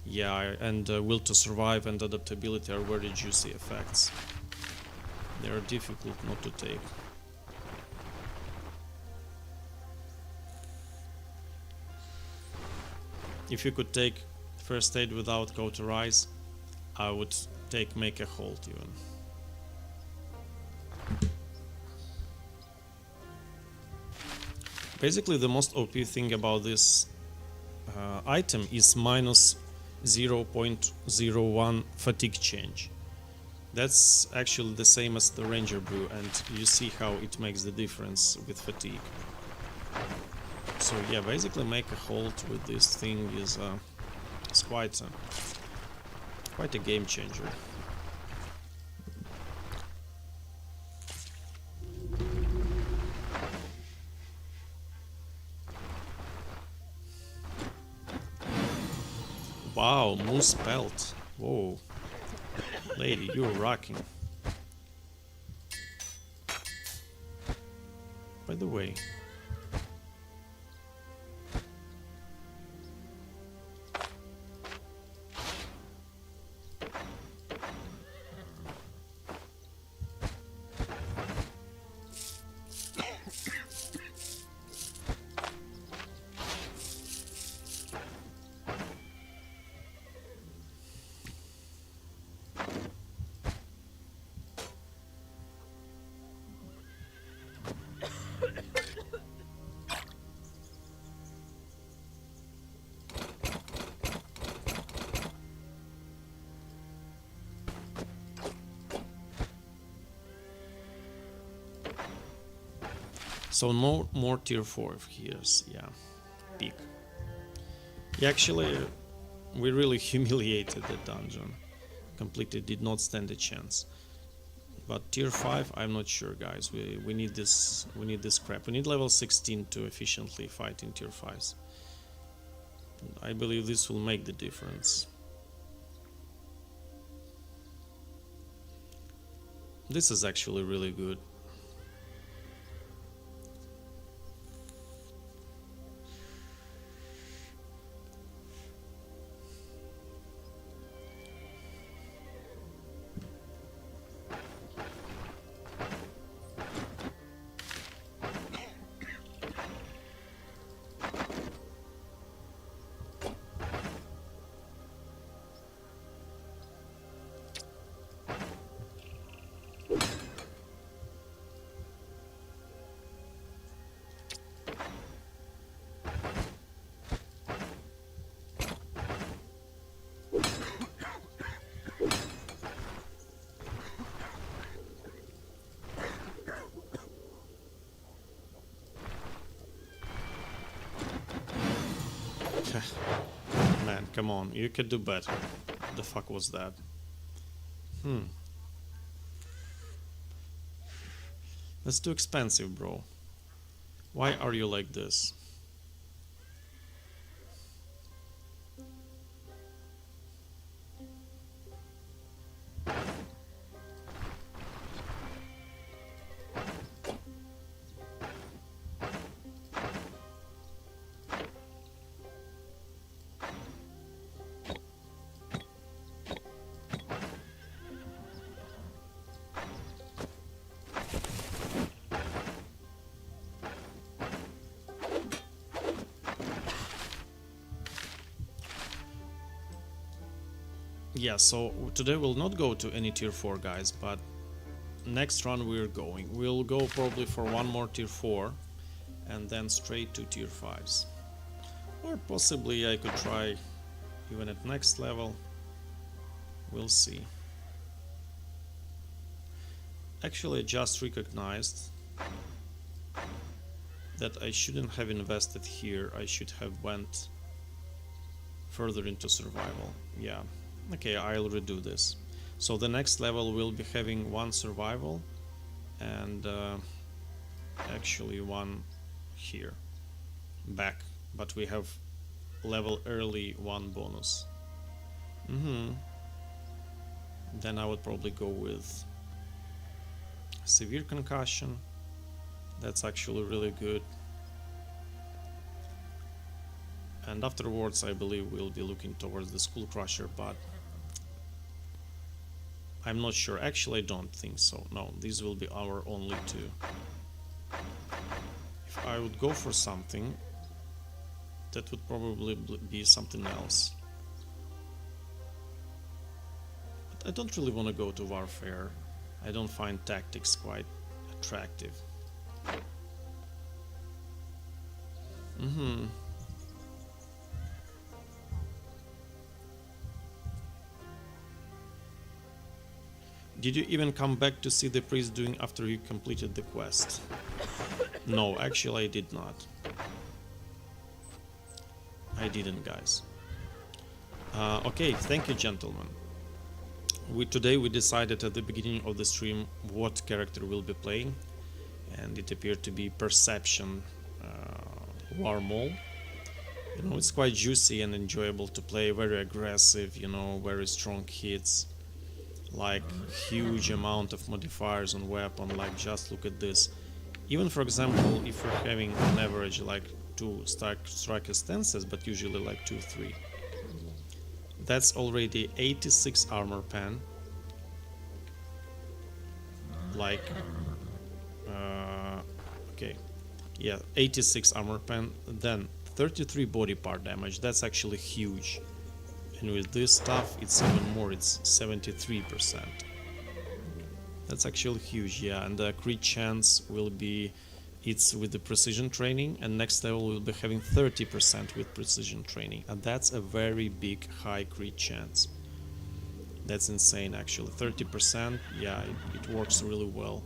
S1: Yeah, and will to survive and adaptability are very juicy effects. They are difficult not to take. If you could take first aid without cauterize, I would take make a hold even. Basically, the most OP thing about this item is minus 0.01 fatigue change. That's actually the same as the Ranger Brew, and you see how it makes the difference with fatigue. So yeah, basically make a hold with this thing is it's quite a game changer. Wow, moose pelt. Whoa. Lady, you're rocking. By the way, so no more tier 4 here's, yeah, peak. Yeah, actually, we really humiliated the dungeon. Completely did not stand a chance. But tier 5, I'm not sure, guys. We need this crap. We need level 16 to efficiently fight in tier 5s. I believe this will make the difference. This is actually really good. Man, come on, you could do better. What the fuck was that? That's too expensive, bro. Why are you like this? Yeah, so today we'll not go to any tier 4 guys, but next run we're going. We'll go probably for one more tier 4 and then straight to tier 5s. Or possibly I could try even at next level. We'll see. Actually, I just recognized that I shouldn't have invested here. I should have went further into survival. Yeah. Okay, I'll redo this. So the next level will be having one survival and actually one here back, but we have level early one bonus. Then I would probably go with severe concussion. That's actually really good. And afterwards I believe we'll be looking towards the Skull Crusher, but I'm not sure. Actually, I don't think so. No, these will be our only two. If I would go for something, that would probably be something else. But I don't really want to go to Warfare. I don't find tactics quite attractive. Did you even come back to see the priest doing after you completed the quest? No, actually I did not. I didn't, guys. Okay, thank you, gentlemen. Today we decided at the beginning of the stream what character we'll be playing, and it appeared to be Perception War Mole. You know, it's quite juicy and enjoyable to play, very aggressive, you know, very strong hits, like huge amount of modifiers on weapon. Like, just look at this. Even, for example, if you're having an average like 2 striker stances, but usually like 2-3, that's already 86 armor pen, like okay, yeah, 86 armor pen, then 33 body part damage. That's actually huge. And with this stuff it's even more, it's 73%. That's actually huge, yeah. And the crit chance will be, it's with the precision training, and next level we'll be having 30% with precision training, and that's a very big high crit chance. That's insane, actually. 30%, yeah, it works really well.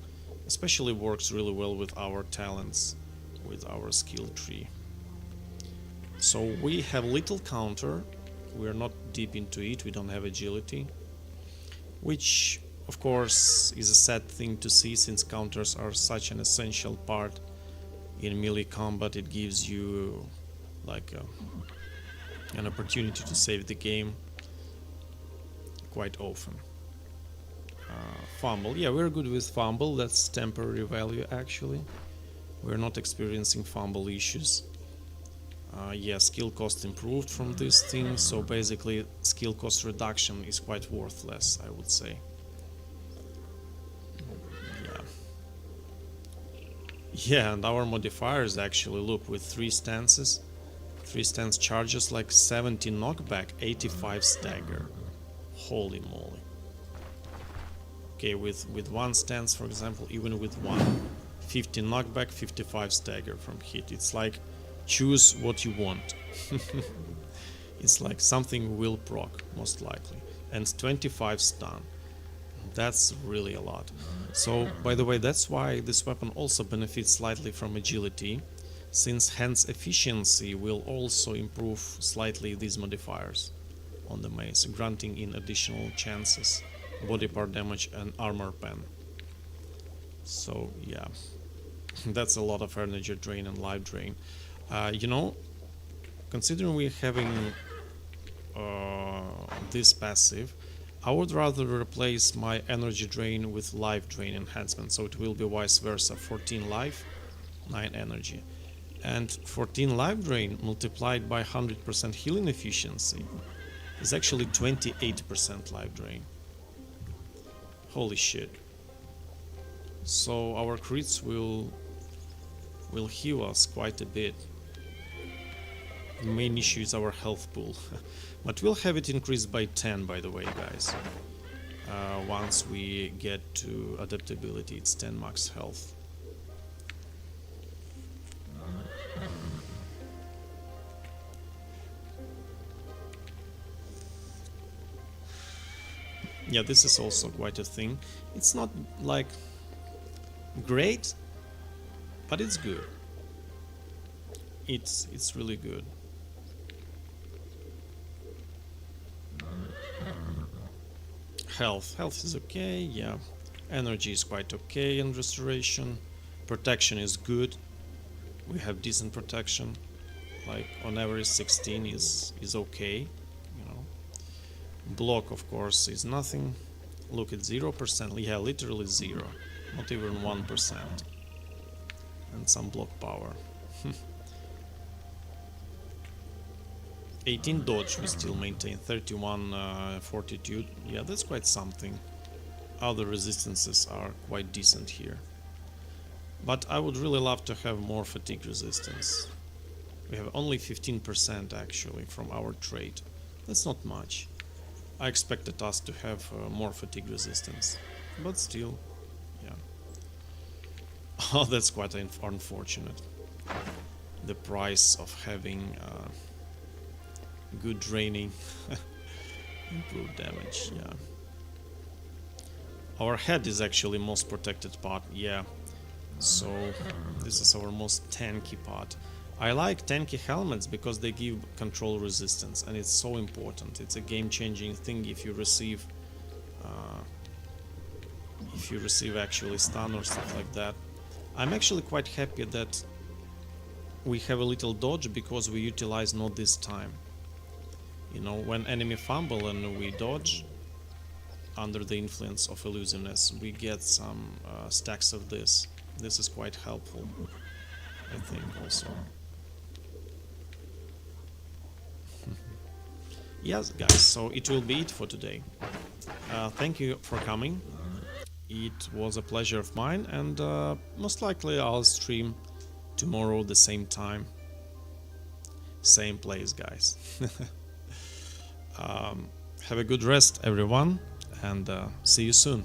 S1: Especially works really well with our talents, with our skill tree. So we have little counter. We're not deep into it, we don't have agility, which of course is a sad thing to see, since counters are such an essential part in melee combat. It gives you like an opportunity to save the game quite often. Fumble, yeah, we're good with fumble. That's temporary value, actually. We're not experiencing fumble issues. Yeah, skill cost improved from this thing, so basically skill cost reduction is quite worthless, I would say. Yeah, and our modifiers actually, look, with 3 stances, 3 stance charges, like 70 knockback, 85 stagger. Holy moly. Okay, with 1 stance, for example, even with 50 knockback, 55 stagger from hit. It's like, choose what you want. It's like something will proc, most likely. And 25 stun. That's really a lot. So, by the way, that's why this weapon also benefits slightly from agility, since hands efficiency will also improve slightly these modifiers on the mace, granting in additional chances, body part damage and armor pen. So yeah, that's a lot of energy drain and life drain. You know, considering we're having this passive, I would rather replace my energy drain with life drain enhancement, so it will be vice versa, 14 life, 9 energy. And 14 life drain multiplied by 100% healing efficiency is actually 28% life drain. Holy shit. So our crits will heal us quite a bit. Main issue is our health pool. But we'll have it increased by 10, by the way, guys. Once we get to adaptability, it's 10 max health. Yeah, this is also quite a thing. It's not like great, but it's good. It's really good. Health is okay, yeah. Energy is quite okay and restoration. Protection is good. We have decent protection. Like on average 16 is okay, you know. Block of course is nothing. Look at 0%, yeah, literally 0. Not even 1%. And some block power. 18 dodge we still maintain, 31 fortitude, yeah, that's quite something. Other resistances are quite decent here. But I would really love to have more fatigue resistance. We have only 15% actually from our trait. That's not much. I expected us to have more fatigue resistance. But still, yeah. Oh, that's quite unfortunate. The price of having good draining, improved damage, yeah. Our head is actually most protected part, yeah. So this is our most tanky part. I like tanky helmets because they give control resistance, and it's so important. It's a game-changing thing if you receive actually stun or stuff like that. I'm actually quite happy that we have a little dodge because we utilize not this time. You know, when enemy fumble and we dodge under the influence of elusiveness, we get some stacks of this. This is quite helpful, I think, also. Yes, guys, so it will be it for today. Thank you for coming. It was a pleasure of mine, and most likely I'll stream tomorrow the same time. Same place, guys. Have a good rest, everyone, and see you soon.